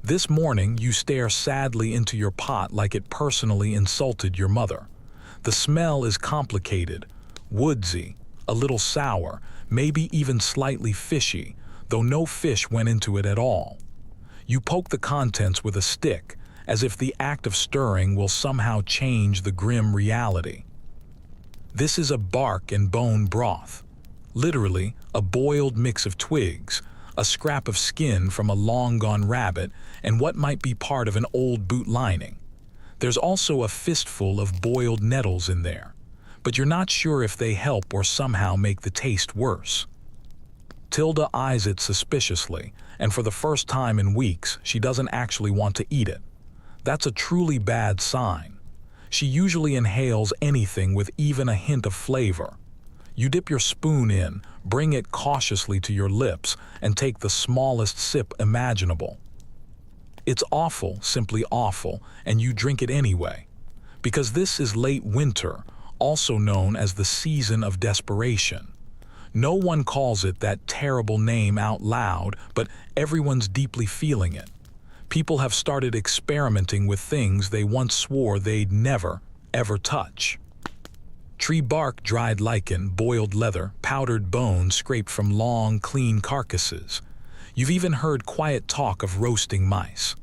This morning you stare sadly into your pot like it personally insulted your mother. The smell is complicated, woodsy, a little sour, maybe even slightly fishy, though no fish went into it at all. You poke the contents with a stick, as if the act of stirring will somehow change the grim reality. This is a bark and bone broth. Literally, a boiled mix of twigs, a scrap of skin from a long-gone rabbit, and what might be part of an old boot lining. There's also a fistful of boiled nettles in there, but you're not sure if they help or somehow make the taste worse. Tilda eyes it suspiciously, and for the first time in weeks, she doesn't actually want to eat it. That's a truly bad sign. She usually inhales anything with even a hint of flavor. You dip your spoon in, bring it cautiously to your lips, and take the smallest sip imaginable. It's awful, simply awful, and you drink it anyway. Because this is late winter, also known as the season of desperation. No one calls it that terrible name out loud, but everyone's deeply feeling it. People have started experimenting with things they once swore they'd never, ever touch. Tree bark, dried lichen, boiled leather, powdered bones scraped from long, clean carcasses. You've even heard quiet talk of roasting mice.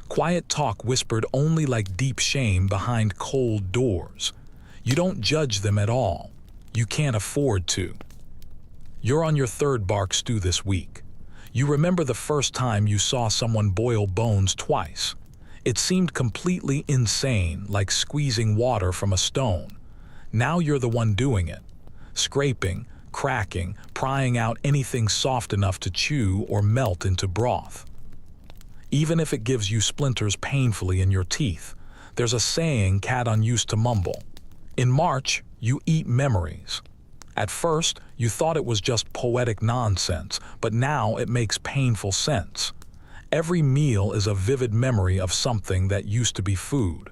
Quiet talk whispered only like deep shame behind cold doors. You don't judge them at all. You can't afford to. You're on your third bark stew this week. You remember the first time you saw someone boil bones twice. It seemed completely insane, like squeezing water from a stone. Now you're the one doing it. Scraping, cracking, prying out anything soft enough to chew or melt into broth. even if it gives you splinters painfully in your teeth. There's a saying Cadon used to mumble. In March, you eat memories. At first, you thought it was just poetic nonsense, but now it makes painful sense. Every meal is a vivid memory of something that used to be food.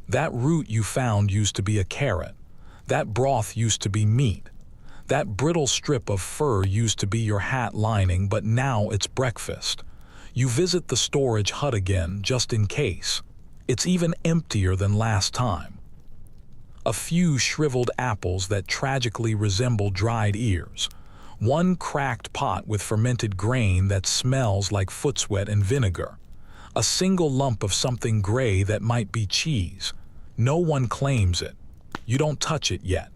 That root you found used to be a carrot. That broth used to be meat. That brittle strip of fur used to be your hat lining, but now it's breakfast. You visit the storage hut again just in case. It's even emptier than last time. A few shriveled apples that tragically resemble dried ears. One cracked pot with fermented grain that smells like foot sweat and vinegar. A single lump of something gray that might be cheese. No one claims it. You don't touch it yet.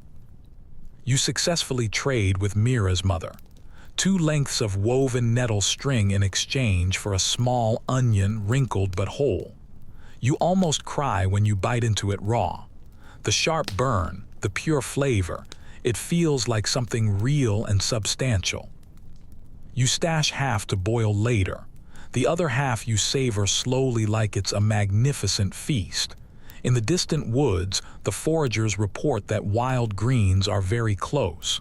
You successfully trade with Mira's mother. 2 lengths of woven nettle string in exchange for a small onion, wrinkled but whole. You almost cry when you bite into it raw. The sharp burn, the pure flavor, it feels like something real and substantial. You stash half to boil later. The other half you savor slowly like it's a magnificent feast. In the distant woods, the foragers report that wild greens are very close.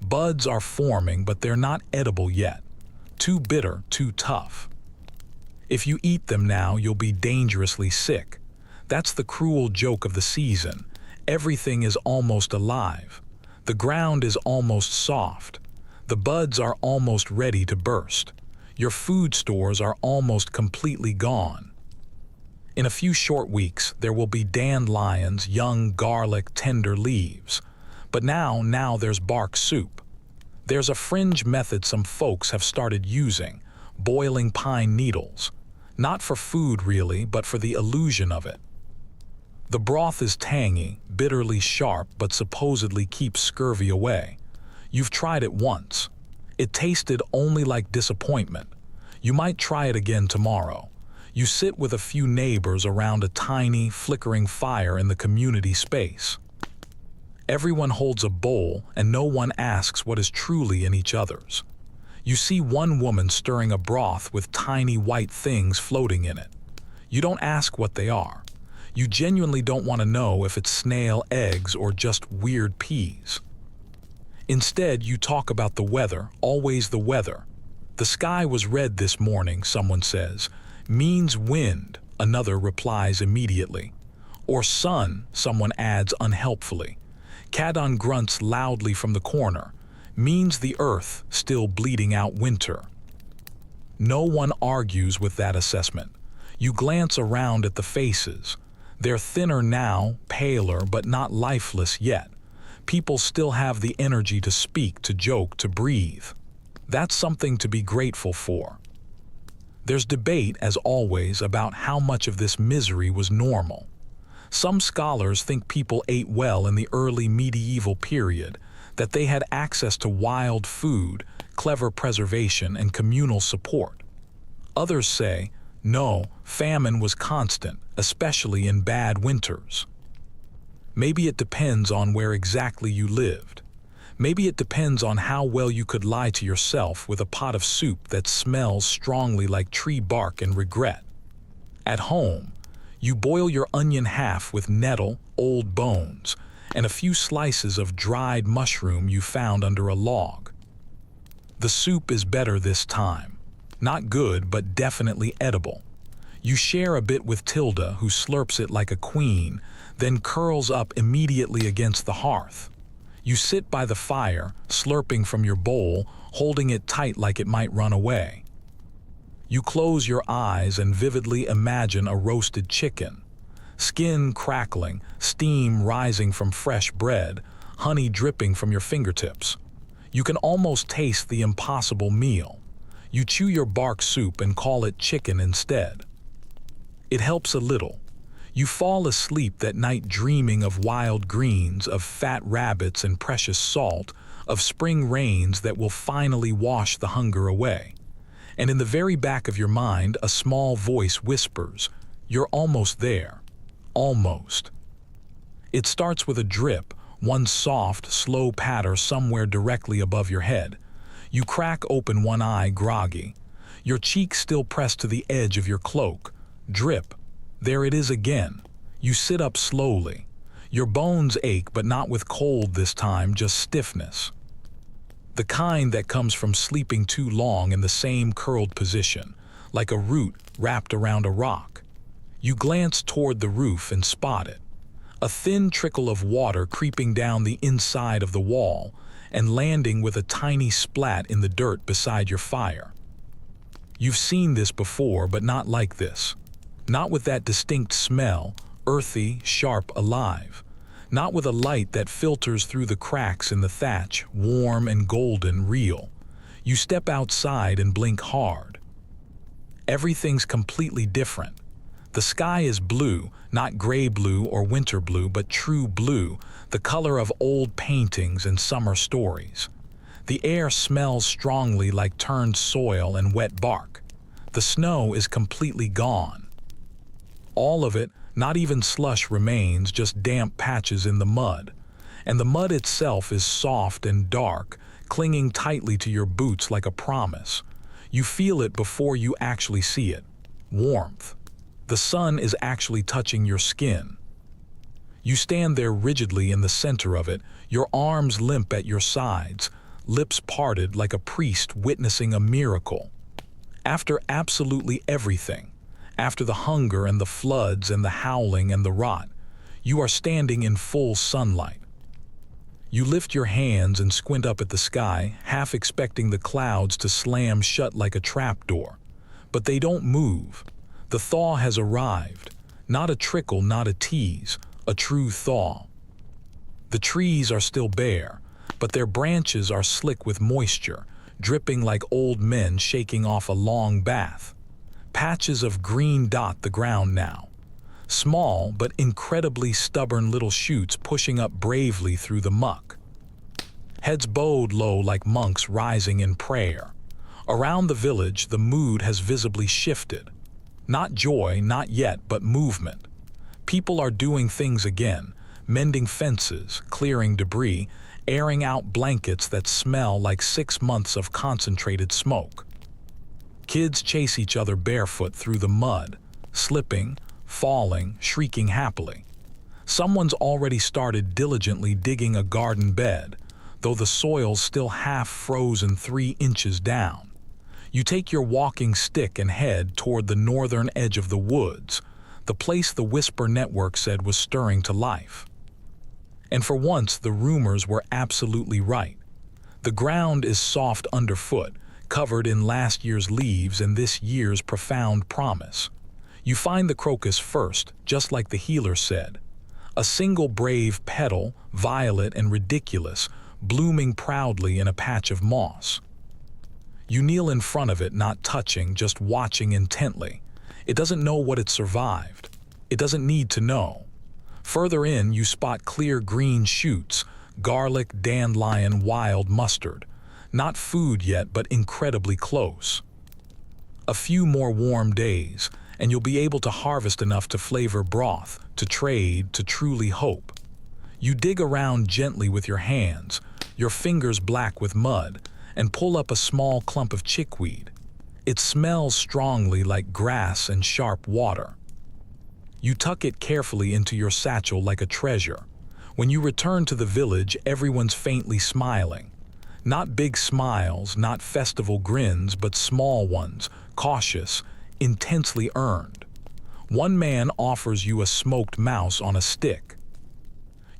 Buds are forming, but they're not edible yet. Too bitter, too tough. If you eat them now, you'll be dangerously sick. That's the cruel joke of the season. Everything is almost alive. The ground is almost soft. The buds are almost ready to burst. Your food stores are almost completely gone. In a few short weeks, there will be dandelions, young garlic, tender leaves. But now there's bark soup. There's a fringe method some folks have started using, boiling pine needles. Not for food really, but for the illusion of it. The broth is tangy, bitterly sharp, but supposedly keeps scurvy away. You've tried it once. It tasted only like disappointment. You might try it again tomorrow. You sit with a few neighbors around a tiny, flickering fire in the community space. Everyone holds a bowl, and no one asks what is truly in each other's. You see one woman stirring a broth with tiny white things floating in it. You don't ask what they are. You genuinely don't want to know if it's snail eggs or just weird peas. Instead, you talk about the weather, always the weather. The sky was red this morning, someone says. Means wind, another replies immediately. Or sun, someone adds unhelpfully. Cadon grunts loudly from the corner. Means the earth still bleeding out winter. No one argues with that assessment. You glance around at the faces. They're thinner now, paler, but not lifeless yet. People still have the energy to speak, to joke, to breathe. That's something to be grateful for. There's debate, as always, about how much of this misery was normal. Some scholars think people ate well in the early medieval period, that they had access to wild food, clever preservation, and communal support. Others say, no, famine was constant, especially in bad winters. Maybe it depends on where exactly you lived. Maybe it depends on how well you could lie to yourself with a pot of soup that smells strongly like tree bark and regret. At home, you boil your onion half with nettle, old bones, and a few slices of dried mushroom you found under a log. The soup is better this time. Not good, but definitely edible. You share a bit with Tilda, who slurps it like a queen, then curls up immediately against the hearth. You sit by the fire, slurping from your bowl, holding it tight like it might run away. You close your eyes and vividly imagine a roasted chicken. Skin crackling, steam rising from fresh bread, honey dripping from your fingertips. You can almost taste the impossible meal. You chew your bark soup and call it chicken instead. It helps a little. You fall asleep that night dreaming of wild greens, of fat rabbits and precious salt, of spring rains that will finally wash the hunger away. And in the very back of your mind, a small voice whispers, "You're almost there. Almost." It starts with a drip, one soft, slow patter somewhere directly above your head. You crack open one eye groggy. your cheek still pressed to the edge of your cloak. Drip. There it is again. You sit up slowly. Your bones ache, but not with cold this time, just stiffness. The kind that comes from sleeping too long in the same curled position, like a root wrapped around a rock. You glance toward the roof and spot it. A thin trickle of water creeping down the inside of the wall and landing with a tiny splat in the dirt beside your fire. You've seen this before, but not like this. Not with that distinct smell, earthy, sharp, alive. Not with a light that filters through the cracks in the thatch, warm and golden, real. You step outside and blink hard. Everything's completely different. The sky is blue, not gray blue or winter blue, but true blue, the color of old paintings and summer stories. The air smells strongly like turned soil and wet bark. The snow is completely gone. All of it, not even slush remains, just damp patches in the mud. And the mud itself is soft and dark, clinging tightly to your boots like a promise. You feel it before you actually see it. Warmth. The sun is actually touching your skin. You stand there rigidly in the center of it, your arms limp at your sides, lips parted like a priest witnessing a miracle. After absolutely everything, after the hunger and the floods and the howling and the rot, you are standing in full sunlight. You lift your hands and squint up at the sky, half expecting the clouds to slam shut like a trapdoor. But they don't move. The thaw has arrived. Not a trickle, not a tease, a true thaw. The trees are still bare, but their branches are slick with moisture, dripping like old men shaking off a long bath. Patches of green dot the ground now. Small but incredibly stubborn little shoots pushing up bravely through the muck. Heads bowed low like monks rising in prayer. Around the village, the mood has visibly shifted. Not joy, not yet, but movement. People are doing things again, mending fences, clearing debris, airing out blankets that smell like 6 months of concentrated smoke. Kids chase each other barefoot through the mud, slipping, falling, shrieking happily. Someone's already started diligently digging a garden bed, though the soil's still half frozen 3 inches down. You take your walking stick and head toward the northern edge of the woods, the place the Whisper Network said was stirring to life. And for once, the rumors were absolutely right. The ground is soft underfoot, covered in last year's leaves and this year's profound promise. You find the crocus first, just like the healer said. A single brave petal, violet and ridiculous, blooming proudly in a patch of moss. You kneel in front of it, not touching, just watching intently. It doesn't know what it survived. It doesn't need to know. Further in, you spot clear green shoots, garlic, dandelion, wild mustard. Not food yet, but incredibly close. A few more warm days, and you'll be able to harvest enough to flavor broth, to trade, to truly hope. You dig around gently with your hands, your fingers black with mud, and pull up a small clump of chickweed. It smells strongly like grass and sharp water. You tuck it carefully into your satchel like a treasure. When you return to the village, everyone's faintly smiling. Not big smiles, not festival grins, but small ones, cautious, intensely earned. One man offers you a smoked mouse on a stick.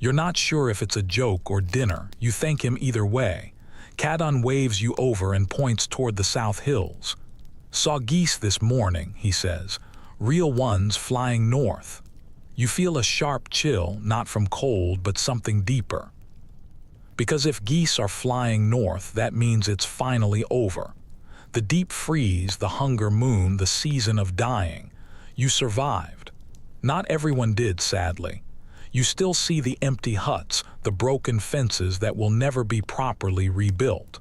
You're not sure if it's a joke or dinner. You thank him either way. Cadon waves you over and points toward the South Hills. Saw geese this morning, he says. Real ones flying north. You feel a sharp chill, not from cold, but something deeper. Because if geese are flying north, that means it's finally over. The deep freeze, the hunger moon, the season of dying. You survived. Not everyone did, sadly. You still see the empty huts, the broken fences that will never be properly rebuilt.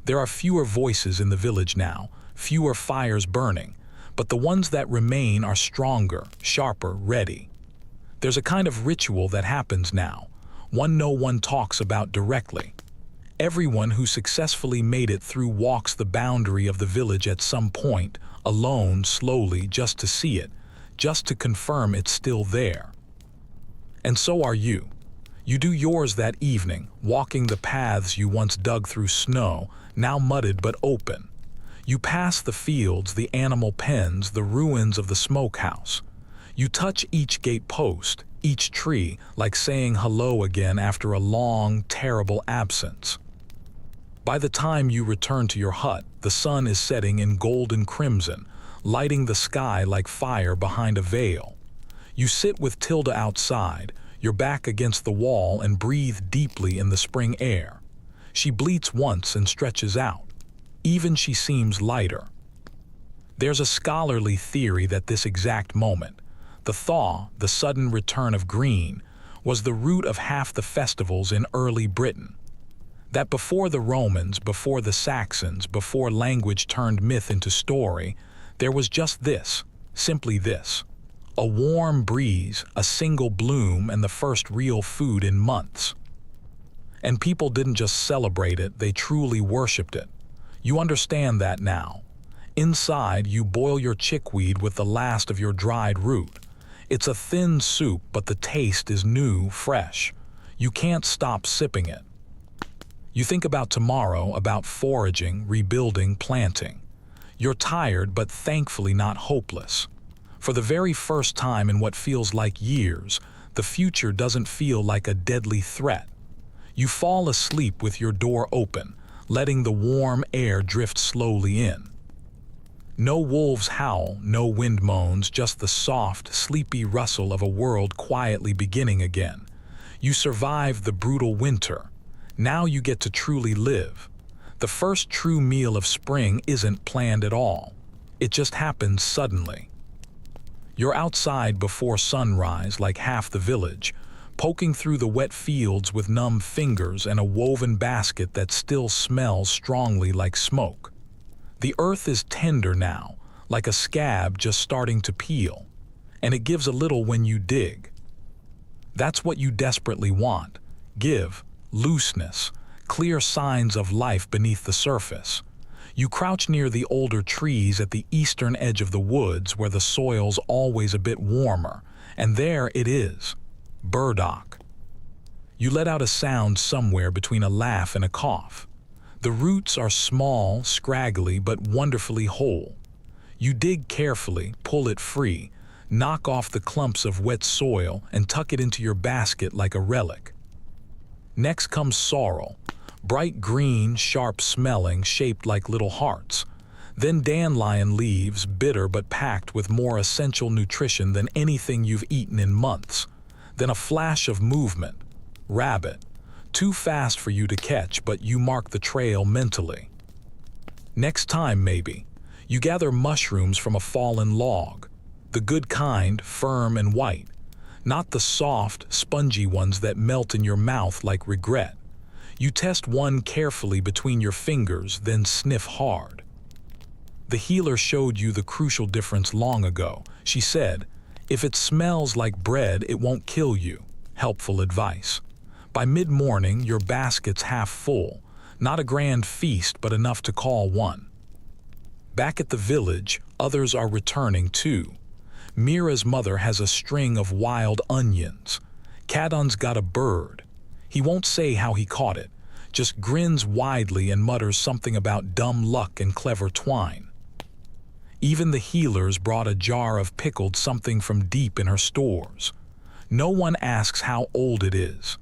There are fewer voices in the village now, fewer fires burning, but the ones that remain are stronger, sharper, ready. There's a kind of ritual that happens now, one no one talks about directly. Everyone who successfully made it through walks the boundary of the village at some point, alone, slowly, just to see it, just to confirm it's still there. And so are you. You do yours that evening, walking the paths you once dug through snow, now mudded but open. You pass the fields, the animal pens, the ruins of the smokehouse. You touch each gate post, each tree, like saying hello again after a long, terrible absence. By the time you return to your hut, the sun is setting in golden crimson, lighting the sky like fire behind a veil. You sit with Tilda outside, your back against the wall, and breathe deeply in the spring air. She bleats once and stretches out. Even she seems lighter. There's a scholarly theory that this exact moment, the thaw, the sudden return of green, was the root of half the festivals in early Britain. That before the Romans, before the Saxons, before language turned myth into story, there was just this, simply this. A warm breeze, a single bloom, and the first real food in months. And people didn't just celebrate it, they truly worshipped it. You understand that now. Inside, you boil your chickweed with the last of your dried root. It's a thin soup, but the taste is new, fresh. You can't stop sipping it. You think about tomorrow, about foraging, rebuilding, planting. You're tired, but thankfully not hopeless. For the very first time in what feels like years, the future doesn't feel like a deadly threat. You fall asleep with your door open, letting the warm air drift slowly in. No wolves howl, no wind moans, just the soft, sleepy rustle of a world quietly beginning again. You survived the brutal winter. Now you get to truly live. The first true meal of spring isn't planned at all. It just happens suddenly. You're outside before sunrise like half the village, poking through the wet fields with numb fingers and a woven basket that still smells strongly like smoke. The earth is tender now, like a scab just starting to peel, and it gives a little when you dig. That's what you desperately want. Give, looseness, clear signs of life beneath the surface. You crouch near the older trees at the eastern edge of the woods where the soil's always a bit warmer, and there it is. Burdock. You let out a sound somewhere between a laugh and a cough. The roots are small, scraggly, but wonderfully whole. You dig carefully, pull it free, knock off the clumps of wet soil, and tuck it into your basket like a relic. Next comes sorrel, bright green, sharp-smelling, shaped like little hearts. Then dandelion leaves, bitter but packed with more essential nutrition than anything you've eaten in months. Then a flash of movement. Rabbit. Too fast for you to catch, but you mark the trail mentally. Next time, maybe, you gather mushrooms from a fallen log. The good kind, firm and white. Not the soft, spongy ones that melt in your mouth like regret. You test one carefully between your fingers, then sniff hard. The healer showed you the crucial difference long ago. She said, "If it smells like bread, it won't kill you." Helpful advice. By mid-morning, your basket's half full. Not a grand feast, but enough to call one. Back at the village, others are returning too. Mira's mother has a string of wild onions. Cadon's got a bird. He won't say how he caught it, just grins widely and mutters something about dumb luck and clever twine. Even the healers brought a jar of pickled something from deep in her stores. No one asks how old it is.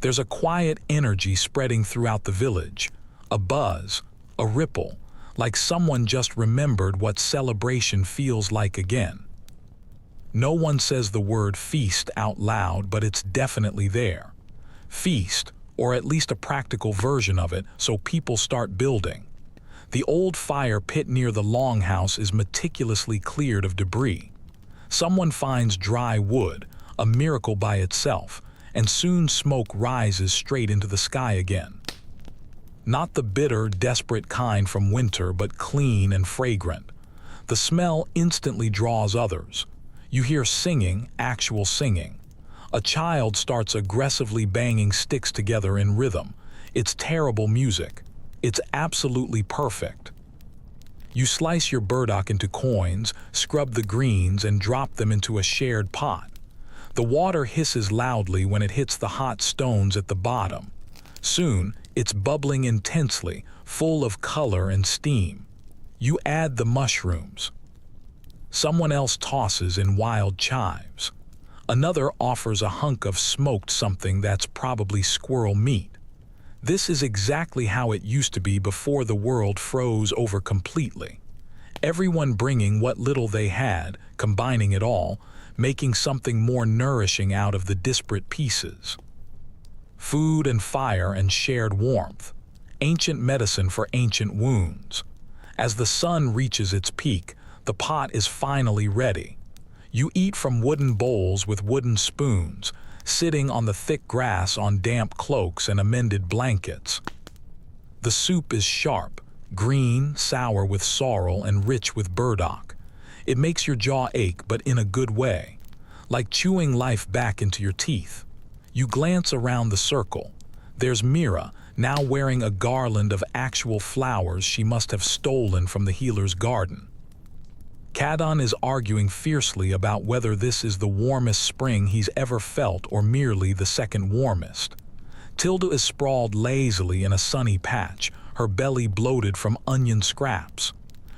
There's a quiet energy spreading throughout the village, a buzz, a ripple, like someone just remembered what celebration feels like again. No one says the word feast out loud, but it's definitely there. Feast, or at least a practical version of it, so people start building. The old fire pit near the longhouse is meticulously cleared of debris. Someone finds dry wood, a miracle by itself, and soon smoke rises straight into the sky again. Not the bitter, desperate kind from winter, but clean and fragrant. The smell instantly draws others. You hear singing, actual singing. A child starts aggressively banging sticks together in rhythm. It's terrible music. It's absolutely perfect. You slice your burdock into coins, scrub the greens, and drop them into a shared pot. The water hisses loudly when it hits the hot stones at the bottom. Soon, it's bubbling intensely, full of color and steam. You add the mushrooms. Someone else tosses in wild chives. Another offers a hunk of smoked something that's probably squirrel meat. This is exactly how it used to be before the world froze over completely. Everyone bringing what little they had, combining it all, making something more nourishing out of the disparate pieces. Food and fire and shared warmth. Ancient medicine for ancient wounds. As the sun reaches its peak, the pot is finally ready. You eat from wooden bowls with wooden spoons, sitting on the thick grass on damp cloaks and amended blankets. The soup is sharp, green, sour with sorrel, and rich with burdock. It makes your jaw ache, but in a good way, like chewing life back into your teeth. You glance around the circle. There's Mira, now wearing a garland of actual flowers she must have stolen from the healer's garden. Kadon is arguing fiercely about whether this is the warmest spring he's ever felt or merely the second warmest. Tilda is sprawled lazily in a sunny patch, her belly bloated from onion scraps.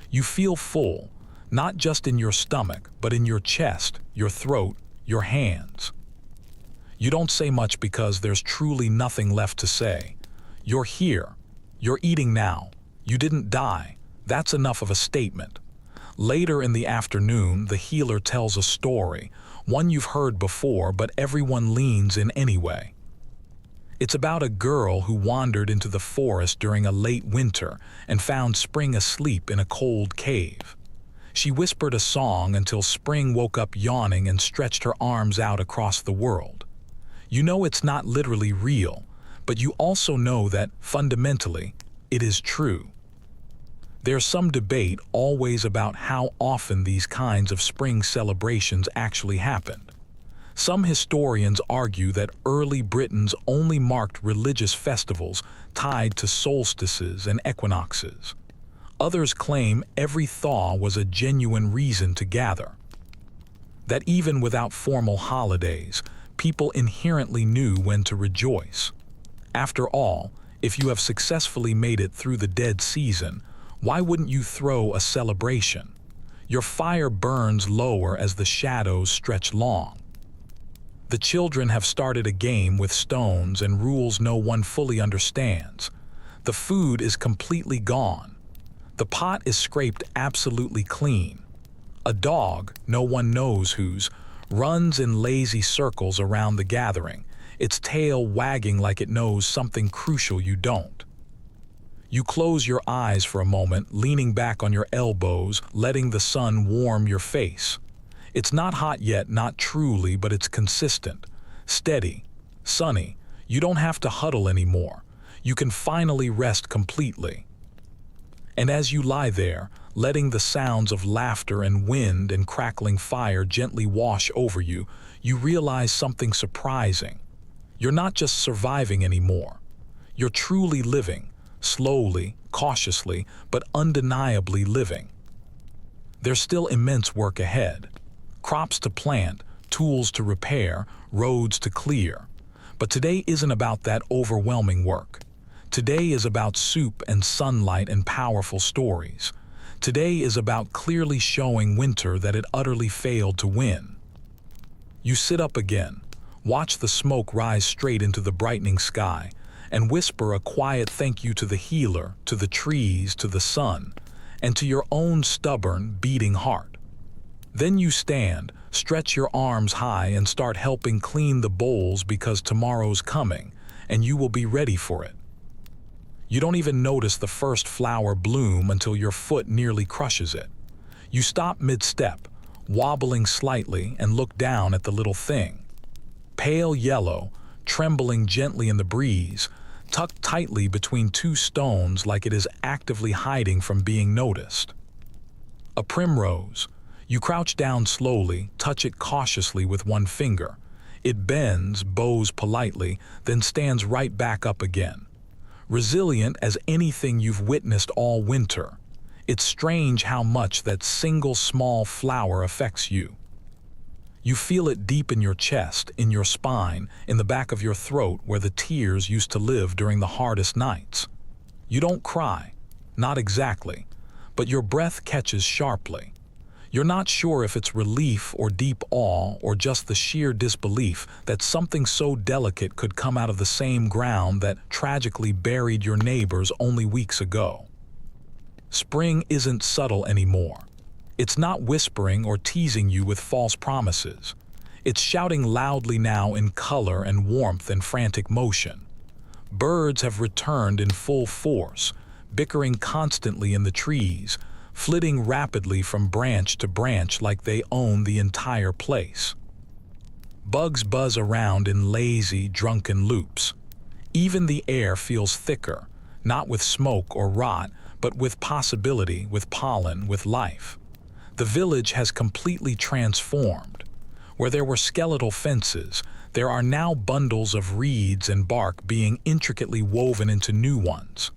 You feel full, not just in your stomach, but in your chest, your throat, your hands. You don't say much because there's truly nothing left to say. You're here. You're eating now. You didn't die. That's enough of a statement. Later in the afternoon, the healer tells a story, one you've heard before, but everyone leans in anyway. It's about a girl who wandered into the forest during a late winter and found Spring asleep in a cold cave. She whispered a song until Spring woke up yawning and stretched her arms out across the world. You know it's not literally real, but you also know that, fundamentally, it is true. There's some debate always about how often these kinds of spring celebrations actually happened. Some historians argue that early Britons only marked religious festivals tied to solstices and equinoxes. Others claim every thaw was a genuine reason to gather. That even without formal holidays, people inherently knew when to rejoice. After all, if you have successfully made it through the dead season, why wouldn't you throw a celebration? Your fire burns lower as the shadows stretch long. The children have started a game with stones and rules no one fully understands. The food is completely gone. The pot is scraped absolutely clean. A dog, no one knows whose, runs in lazy circles around the gathering, its tail wagging like it knows something crucial you don't. You close your eyes for a moment, leaning back on your elbows, letting the sun warm your face. It's not hot yet, not truly, but it's consistent, steady, sunny. You don't have to huddle anymore. You can finally rest completely. And as you lie there, letting the sounds of laughter and wind and crackling fire gently wash over you, you realize something surprising. You're not just surviving anymore. You're truly living. Slowly, cautiously, but undeniably living. There's still immense work ahead. Crops to plant, tools to repair, roads to clear. But today isn't about that overwhelming work. Today is about soup and sunlight and powerful stories. Today is about clearly showing winter that it utterly failed to win. You sit up again, watch the smoke rise straight into the brightening sky, and whisper a quiet thank you to the healer, to the trees, to the sun, and to your own stubborn, beating heart. Then you stand, stretch your arms high, and start helping clean the bowls because tomorrow's coming, and you will be ready for it. You don't even notice the first flower bloom until your foot nearly crushes it. You stop mid-step, wobbling slightly, and look down at the little thing. Pale yellow, trembling gently in the breeze, tucked tightly between two stones like it is actively hiding from being noticed. A primrose. You crouch down slowly, touch it cautiously with one finger. It bends, bows politely, then stands right back up again. resilient as anything you've witnessed all winter. It's strange how much that single small flower affects you. You feel it deep in your chest, in your spine, in the back of your throat where the tears used to live during the hardest nights. You don't cry, not exactly, but your breath catches sharply. You're not sure if it's relief or deep awe or just the sheer disbelief that something so delicate could come out of the same ground that tragically buried your neighbors only weeks ago. Spring isn't subtle anymore. It's not whispering or teasing you with false promises. It's shouting loudly now in color and warmth and frantic motion. Birds have returned in full force, bickering constantly in the trees, flitting rapidly from branch to branch like they own the entire place. Bugs buzz around in lazy, drunken loops. Even the air feels thicker, not with smoke or rot, but with possibility, with pollen, with life. The village has completely transformed. Where there were skeletal fences, there are now bundles of reeds and bark being intricately woven into new ones.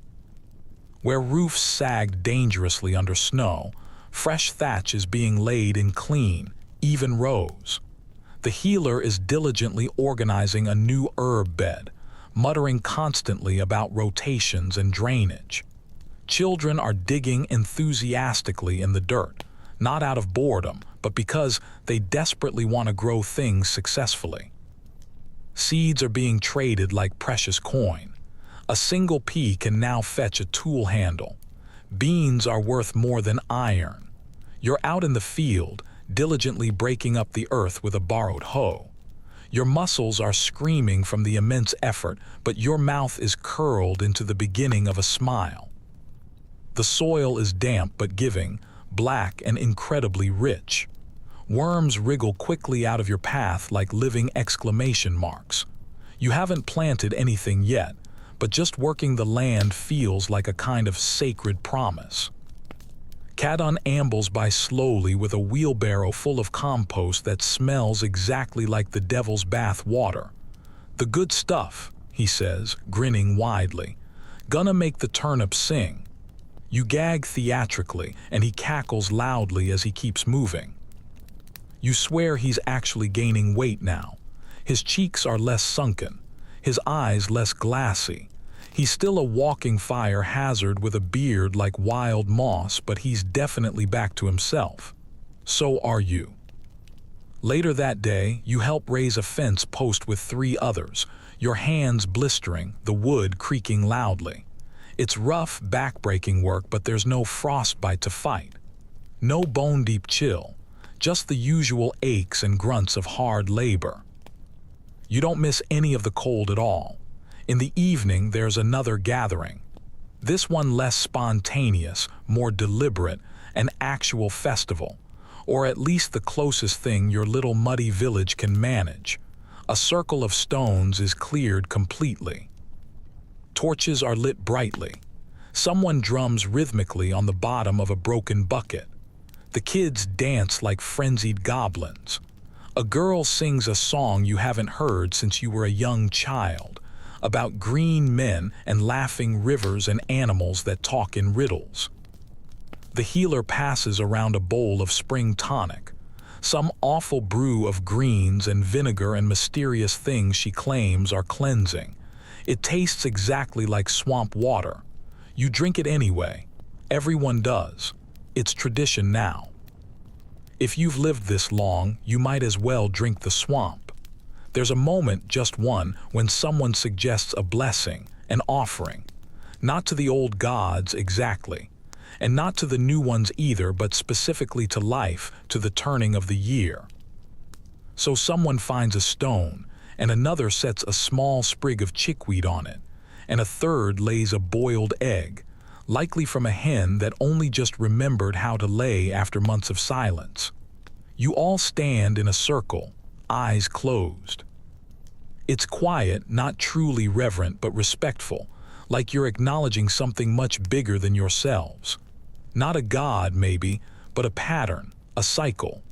Where roofs sagged dangerously under snow, fresh thatch is being laid in clean, even rows. The healer is diligently organizing a new herb bed, muttering constantly about rotations and drainage. Children are digging enthusiastically in the dirt, not out of boredom, but because they desperately want to grow things successfully. Seeds are being traded like precious coin. A single pea can now fetch a tool handle. Beans are worth more than iron. You're out in the field, diligently breaking up the earth with a borrowed hoe. Your muscles are screaming from the immense effort, but your mouth is curled into the beginning of a smile. The soil is damp but giving, black and incredibly rich. Worms wriggle quickly out of your path like living exclamation marks. You haven't planted anything yet, but just working the land feels like a kind of sacred promise. Cadon ambles by slowly with a wheelbarrow full of compost that smells exactly like the devil's bath water. "The good stuff," he says, grinning widely. "Gonna make the turnips sing." You gag theatrically, and he cackles loudly as he keeps moving. You swear he's actually gaining weight now. His cheeks are less sunken, his eyes less glassy. He's still a walking fire hazard with a beard like wild moss, but he's definitely back to himself. So are you. Later that day, you help raise a fence post with 3 others, your hands blistering, the wood creaking loudly. It's rough, back-breaking work, but there's no frostbite to fight. No bone-deep chill, just the usual aches and grunts of hard labor. You don't miss any of the cold at all. In the evening, there's another gathering. This one less spontaneous, more deliberate, an actual festival, or at least the closest thing your little muddy village can manage. A circle of stones is cleared completely. Torches are lit brightly. Someone drums rhythmically on the bottom of a broken bucket. The kids dance like frenzied goblins. A girl sings a song you haven't heard since you were a young child, about green men and laughing rivers and animals that talk in riddles. The healer passes around a bowl of spring tonic, some awful brew of greens and vinegar and mysterious things she claims are cleansing. It tastes exactly like swamp water. You drink it anyway. Everyone does. It's tradition now. If you've lived this long, you might as well drink the swamp. There's a moment, just one, when someone suggests a blessing, an offering. Not to the old gods exactly, and not to the new ones either, but specifically to life, to the turning of the year. So someone finds a stone, and another sets a small sprig of chickweed on it, and a third lays a boiled egg, likely from a hen that only just remembered how to lay after months of silence. You all stand in a circle, eyes closed. It's quiet, not truly reverent, but respectful, like you're acknowledging something much bigger than yourselves. Not a god, maybe, but a pattern, a cycle.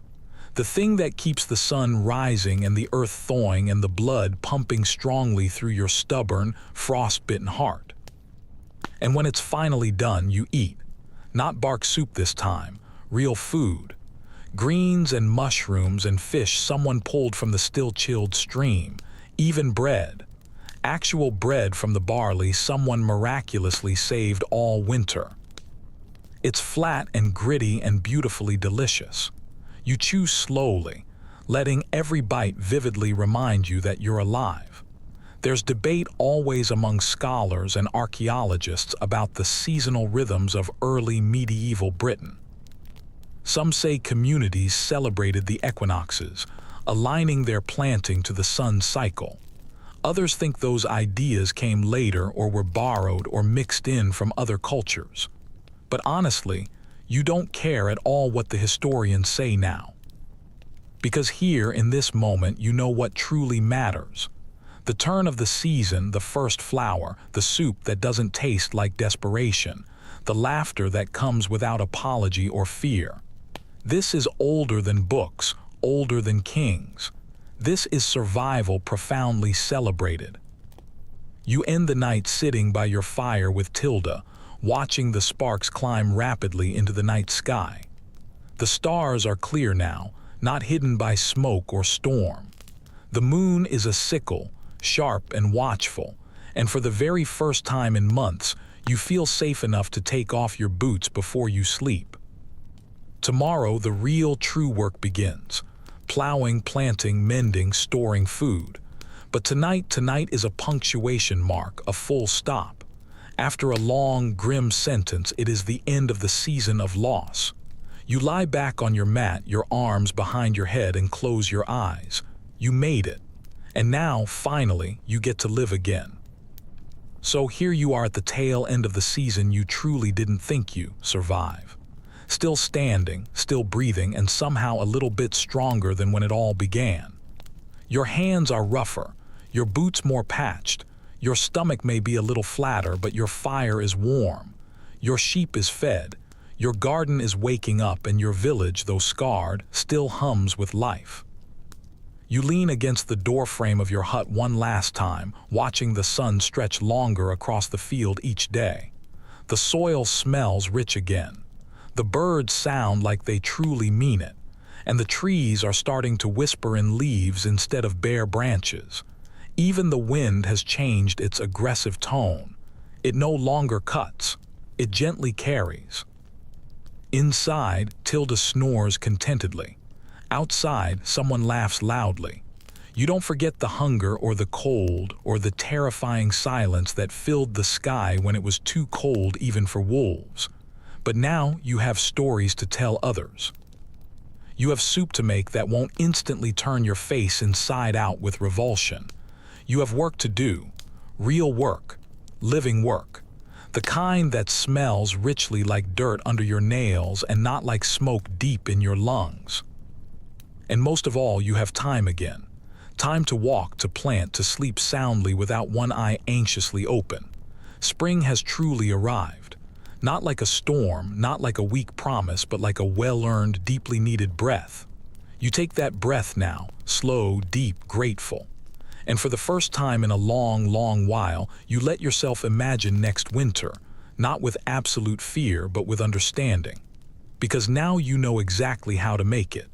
The thing that keeps the sun rising and the earth thawing and the blood pumping strongly through your stubborn, frost-bitten heart. And when it's finally done, you eat. Not bark soup this time, real food. Greens and mushrooms and fish someone pulled from the still-chilled stream. Even bread. Actual bread from the barley someone miraculously saved all winter. It's flat and gritty and beautifully delicious. You chew slowly, letting every bite vividly remind you that you're alive. There's debate always among scholars and archaeologists about the seasonal rhythms of early medieval Britain. Some say communities celebrated the equinoxes, aligning their planting to the sun's cycle. Others think those ideas came later or were borrowed or mixed in from other cultures. But honestly, you don't care at all what the historians say now. Because here, in this moment, you know what truly matters. The turn of the season, the first flower, the soup that doesn't taste like desperation, the laughter that comes without apology or fear. This is older than books, older than kings. This is survival profoundly celebrated. You end the night sitting by your fire with Tilda, watching the sparks climb rapidly into the night sky. The stars are clear now, not hidden by smoke or storm. The moon is a sickle, sharp and watchful, and for the very first time in months, you feel safe enough to take off your boots before you sleep. Tomorrow, the real true work begins. Plowing, planting, mending, storing food. But tonight is a punctuation mark, a full stop. After a long, grim sentence, it is the end of the season of loss. You lie back on your mat, your arms behind your head, and close your eyes. You made it. And now, finally, you get to live again. So here you are at the tail end of the season you truly didn't think you survive. Still standing, still breathing, and somehow a little bit stronger than when it all began. Your hands are rougher, your boots more patched, your stomach may be a little flatter, but your fire is warm. Your sheep is fed, your garden is waking up, and your village, though scarred, still hums with life. You lean against the doorframe of your hut one last time, watching the sun stretch longer across the field each day. The soil smells rich again. The birds sound like they truly mean it, and the trees are starting to whisper in leaves instead of bare branches. Even the wind has changed its aggressive tone. It no longer cuts, it gently carries. Inside, Tilda snores contentedly. Outside, someone laughs loudly. You don't forget the hunger or the cold or the terrifying silence that filled the sky when it was too cold even for wolves. But now you have stories to tell others. You have soup to make that won't instantly turn your face inside out with revulsion. You have work to do, real work, living work, the kind that smells richly like dirt under your nails and not like smoke deep in your lungs. And most of all, you have time again. Time to walk, to plant, to sleep soundly without one eye anxiously open. Spring has truly arrived. Not like a storm, not like a weak promise, but like a well-earned, deeply needed breath. You take that breath now, slow, deep, grateful. And for the first time in a long, long while, you let yourself imagine next winter, not with absolute fear, but with understanding. Because now you know exactly how to make it.